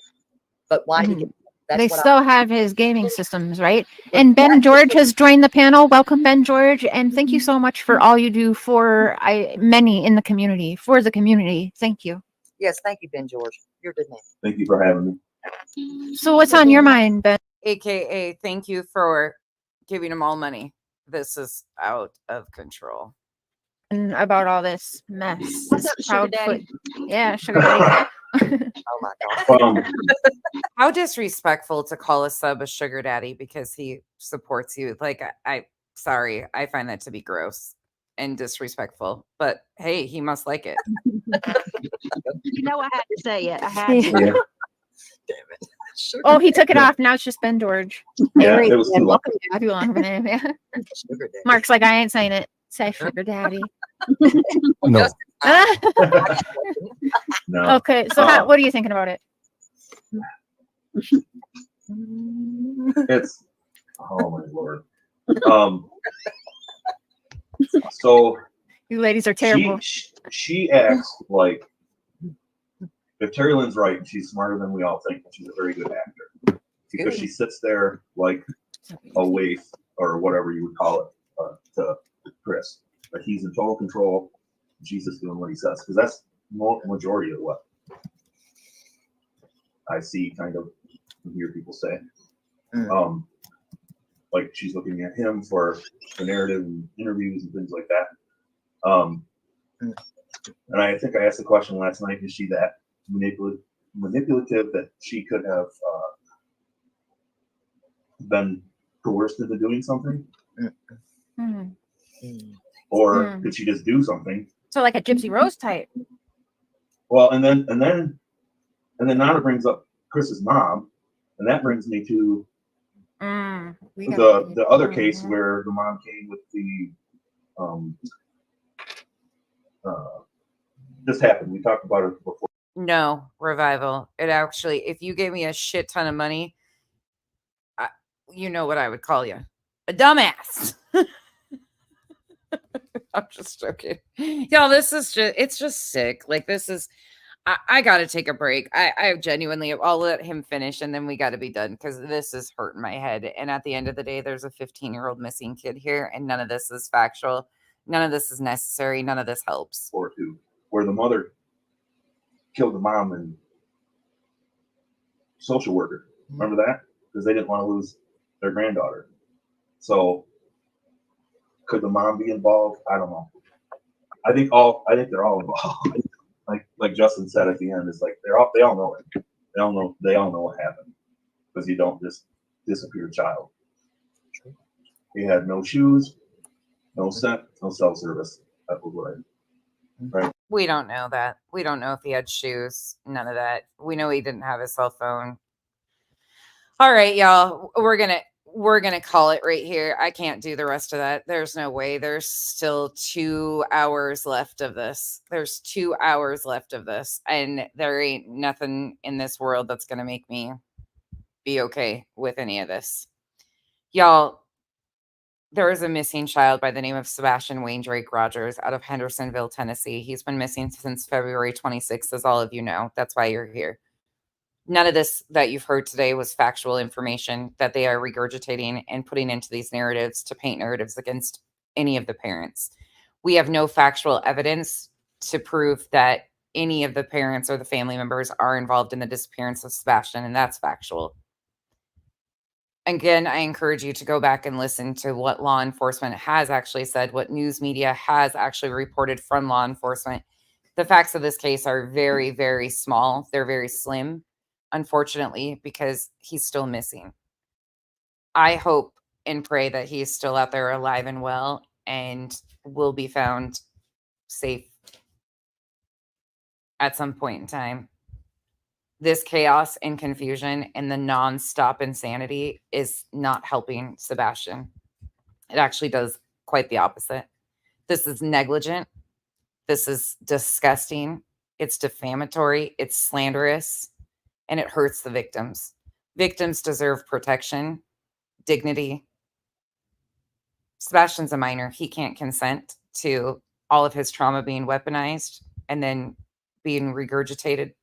But why did he get? That's They what still have his gaming systems, right? And Ben George has joined the panel. Welcome, Ben George, and thank you so much for all you do for many in the community, for the community. Thank you. Yes, thank you, Ben George. You're a good man. Thank you for having me. So what's on your mind, Ben? AKA, thank you for giving them all money. This is out of control. And about all this mess. What's up, Sugar Daddy? Yeah, Sugar Daddy. Oh my God. How disrespectful to call a sub a sugar daddy because he supports you. Like, I sorry, I find that to be gross and disrespectful. But hey, he must like it. You know, I had to say it. I had Yeah. to. Yeah. Damn it. Sugar Oh, he took it Yeah. off. Now it's just Ben George. Yeah, it was too long. Welcome, too long of a name. Yeah. Sugar daddy. Mark's like, I ain't saying it. Say Sugar Daddy. No. No. Okay, so what are you thinking about it? It's oh my lord. So You ladies are terrible. she acts like if Terry Lynn's right and she's smarter than we all think, and she's a very good actor because she sits there like a waif or whatever you would call it to Chris. But he's in total control. She's just doing what he says because that's majority of what I see, kind of hear people say. Like she's looking at him for the narrative and interviews and things like that. And I think I asked the question last night: is she that manipulative that she could have been coerced into doing something, or could she just do something? So like a Gypsy Rose type. Well, and then Nana brings up Chris's mom, and that brings me to the other case where the mom came with the this happened. We talked about it before. No, Revival. It actually, if you gave me a shit ton of money, you know what I would call you. A dumbass. I'm just joking. Y'all, this is just, it's just sick. Like, this is, I got to take a break. I genuinely, I'll let him finish and then we got to be done because this is hurting my head. And at the end of the day, there's a 15-year-old missing kid here and none of this is factual. None of this is necessary. None of this helps. Or two, where the mother killed the mom and social worker. Remember that? Because they didn't want to lose their granddaughter. So could the mom be involved? I don't know. I think they're all involved. like Justin said at the end, it's like they all know it. They all know what happened. Because you don't just disappear a child. He had no shoes, no scent, no cell service. That was what right. We don't know that. We don't know if he had shoes. None of that. We know he didn't have his cell phone. All right, y'all. We're gonna call it right here. I can't do the rest of that. There's no way. There's still 2 hours left of this. There's 2 hours left of this. And there ain't nothing in this world that's gonna make me be okay with any of this. Y'all, there is a missing child by the name of Sebastian Wayne Drake Rogers out of Hendersonville, Tennessee. He's been missing since February 26th, as all of you know. That's why you're here. None of this that you've heard today was factual information that they are regurgitating and putting into these narratives to paint narratives against any of the parents. We have no factual evidence to prove that any of the parents or the family members are involved in the disappearance of Sebastian, and that's factual. Again, I encourage you to go back and listen to what law enforcement has actually said, what news media has actually reported from law enforcement. The facts of this case are very, very small. They're very slim, unfortunately, because he's still missing. I hope and pray that he's still out there alive and well and will be found safe at some point in time. This chaos and confusion and the nonstop insanity is not helping Sebastian. It actually does quite the opposite. This is negligent. This is disgusting. It's defamatory. It's slanderous. And it hurts the victims. Victims deserve protection, dignity. Sebastian's a minor. He can't consent to all of his trauma being weaponized and then being regurgitated.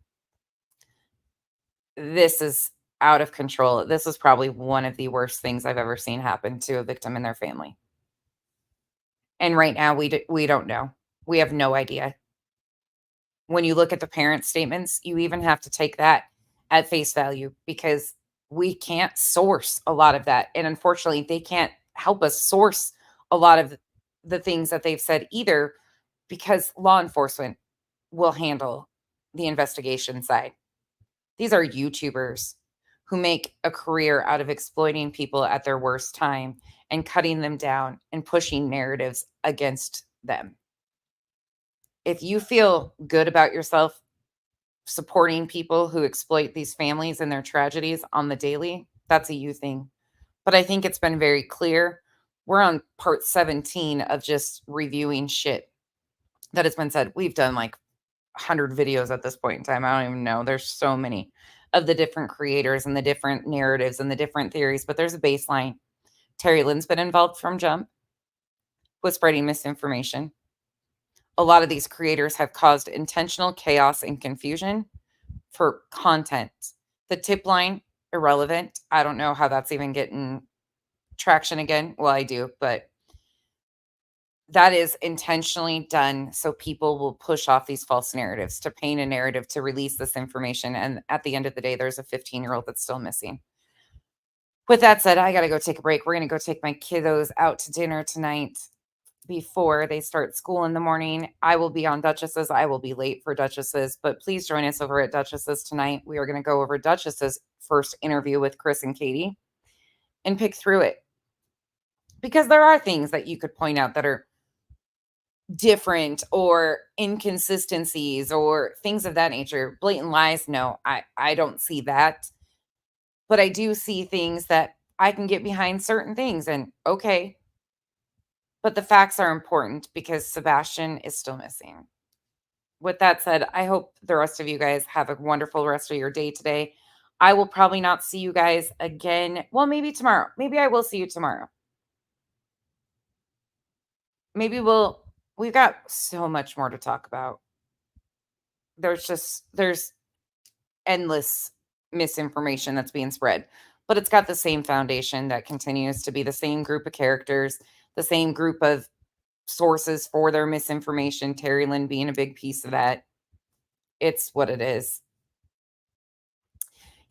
This is out of control. This is probably one of the worst things I've ever seen happen to a victim and their family. And right now, we don't know. We have no idea. When you look at the parent statements, you even have to take that at face value because we can't source a lot of that. And unfortunately, they can't help us source a lot of the things that they've said either because law enforcement will handle the investigation side. These are YouTubers who make a career out of exploiting people at their worst time and cutting them down and pushing narratives against them. If you feel good about yourself supporting people who exploit these families and their tragedies on the daily, that's a you thing. But I think it's been very clear. We're on part 17 of just reviewing shit that has been said. We've done like 100 videos at this point in time. I don't even know. There's so many of the different creators and the different narratives and the different theories, but there's a baseline. Terry Lynn's been involved from jump with spreading misinformation. A lot of these creators have caused intentional chaos and confusion for content. The tip line, irrelevant. I don't know how that's even getting traction again. Well, I do, but that is intentionally done so people will push off these false narratives to paint a narrative to release this information. And at the end of the day, there's a 15-year-old that's still missing. With that said, I got to go take a break. We're going to go take my kiddos out to dinner tonight before they start school in the morning. I will be on Duchess's. I will be late for Duchess's, but please join us over at Duchess's tonight. We are going to go over Duchess's first interview with Chris and Katie and pick through it. Because there are things that you could point out that are different or inconsistencies or things of that nature. Blatant lies, no, I don't see that. But I do see things that I can get behind certain things and okay. But the facts are important because Sebastian is still missing. With that said, I hope the rest of you guys have a wonderful rest of your day today. I will probably not see you guys again. Well, maybe tomorrow. Maybe I will see you tomorrow. Maybe we've got so much more to talk about. There's endless misinformation that's being spread, but it's got the same foundation that continues to be the same group of characters, the same group of sources for their misinformation, Terry Lynn being a big piece of that. It's what it is.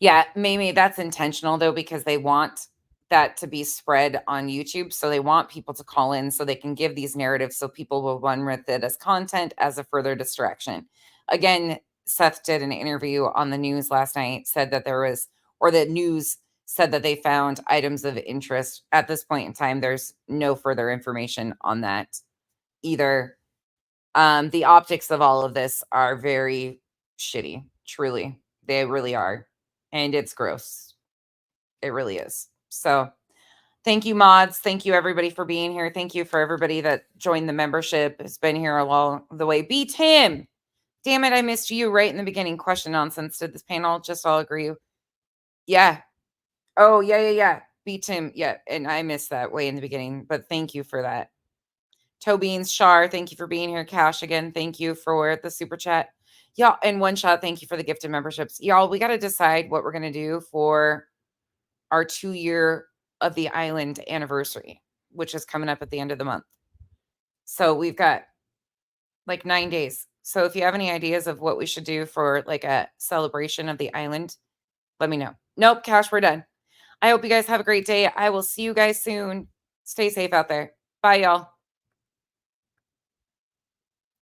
Yeah, maybe that's intentional though, because they want that to be spread on YouTube. So they want people to call in so they can give these narratives so people will run with it as content as a further distraction. Again, Seth did an interview on the news last night, said that the news said that they found items of interest. At this point in time, there's no further information on that either. The optics of all of this are very shitty, truly. They really are. And it's gross. It really is. So thank you, mods. Thank you, everybody, for being here. Thank you for everybody that joined the membership, has been here along the way. Be Tim. Damn it, I missed you right in the beginning. Question nonsense. Did this panel just all agree? Yeah. Oh, yeah. Be Tim. Yeah, and I missed that way in the beginning, but thank you for that. Tobeans, Shar, thank you for being here. Cash, again, thank you for the super chat. Y'all, and One Shot, thank you for the gifted memberships. Y'all, we got to decide what we're going to do for our 2-year of the island anniversary, which is coming up at the end of the month. So we've got like 9 days. So if you have any ideas of what we should do for like a celebration of the island, let me know. Nope, Cash, we're done. I hope you guys have a great day. I will see you guys soon. Stay safe out there. Bye, y'all.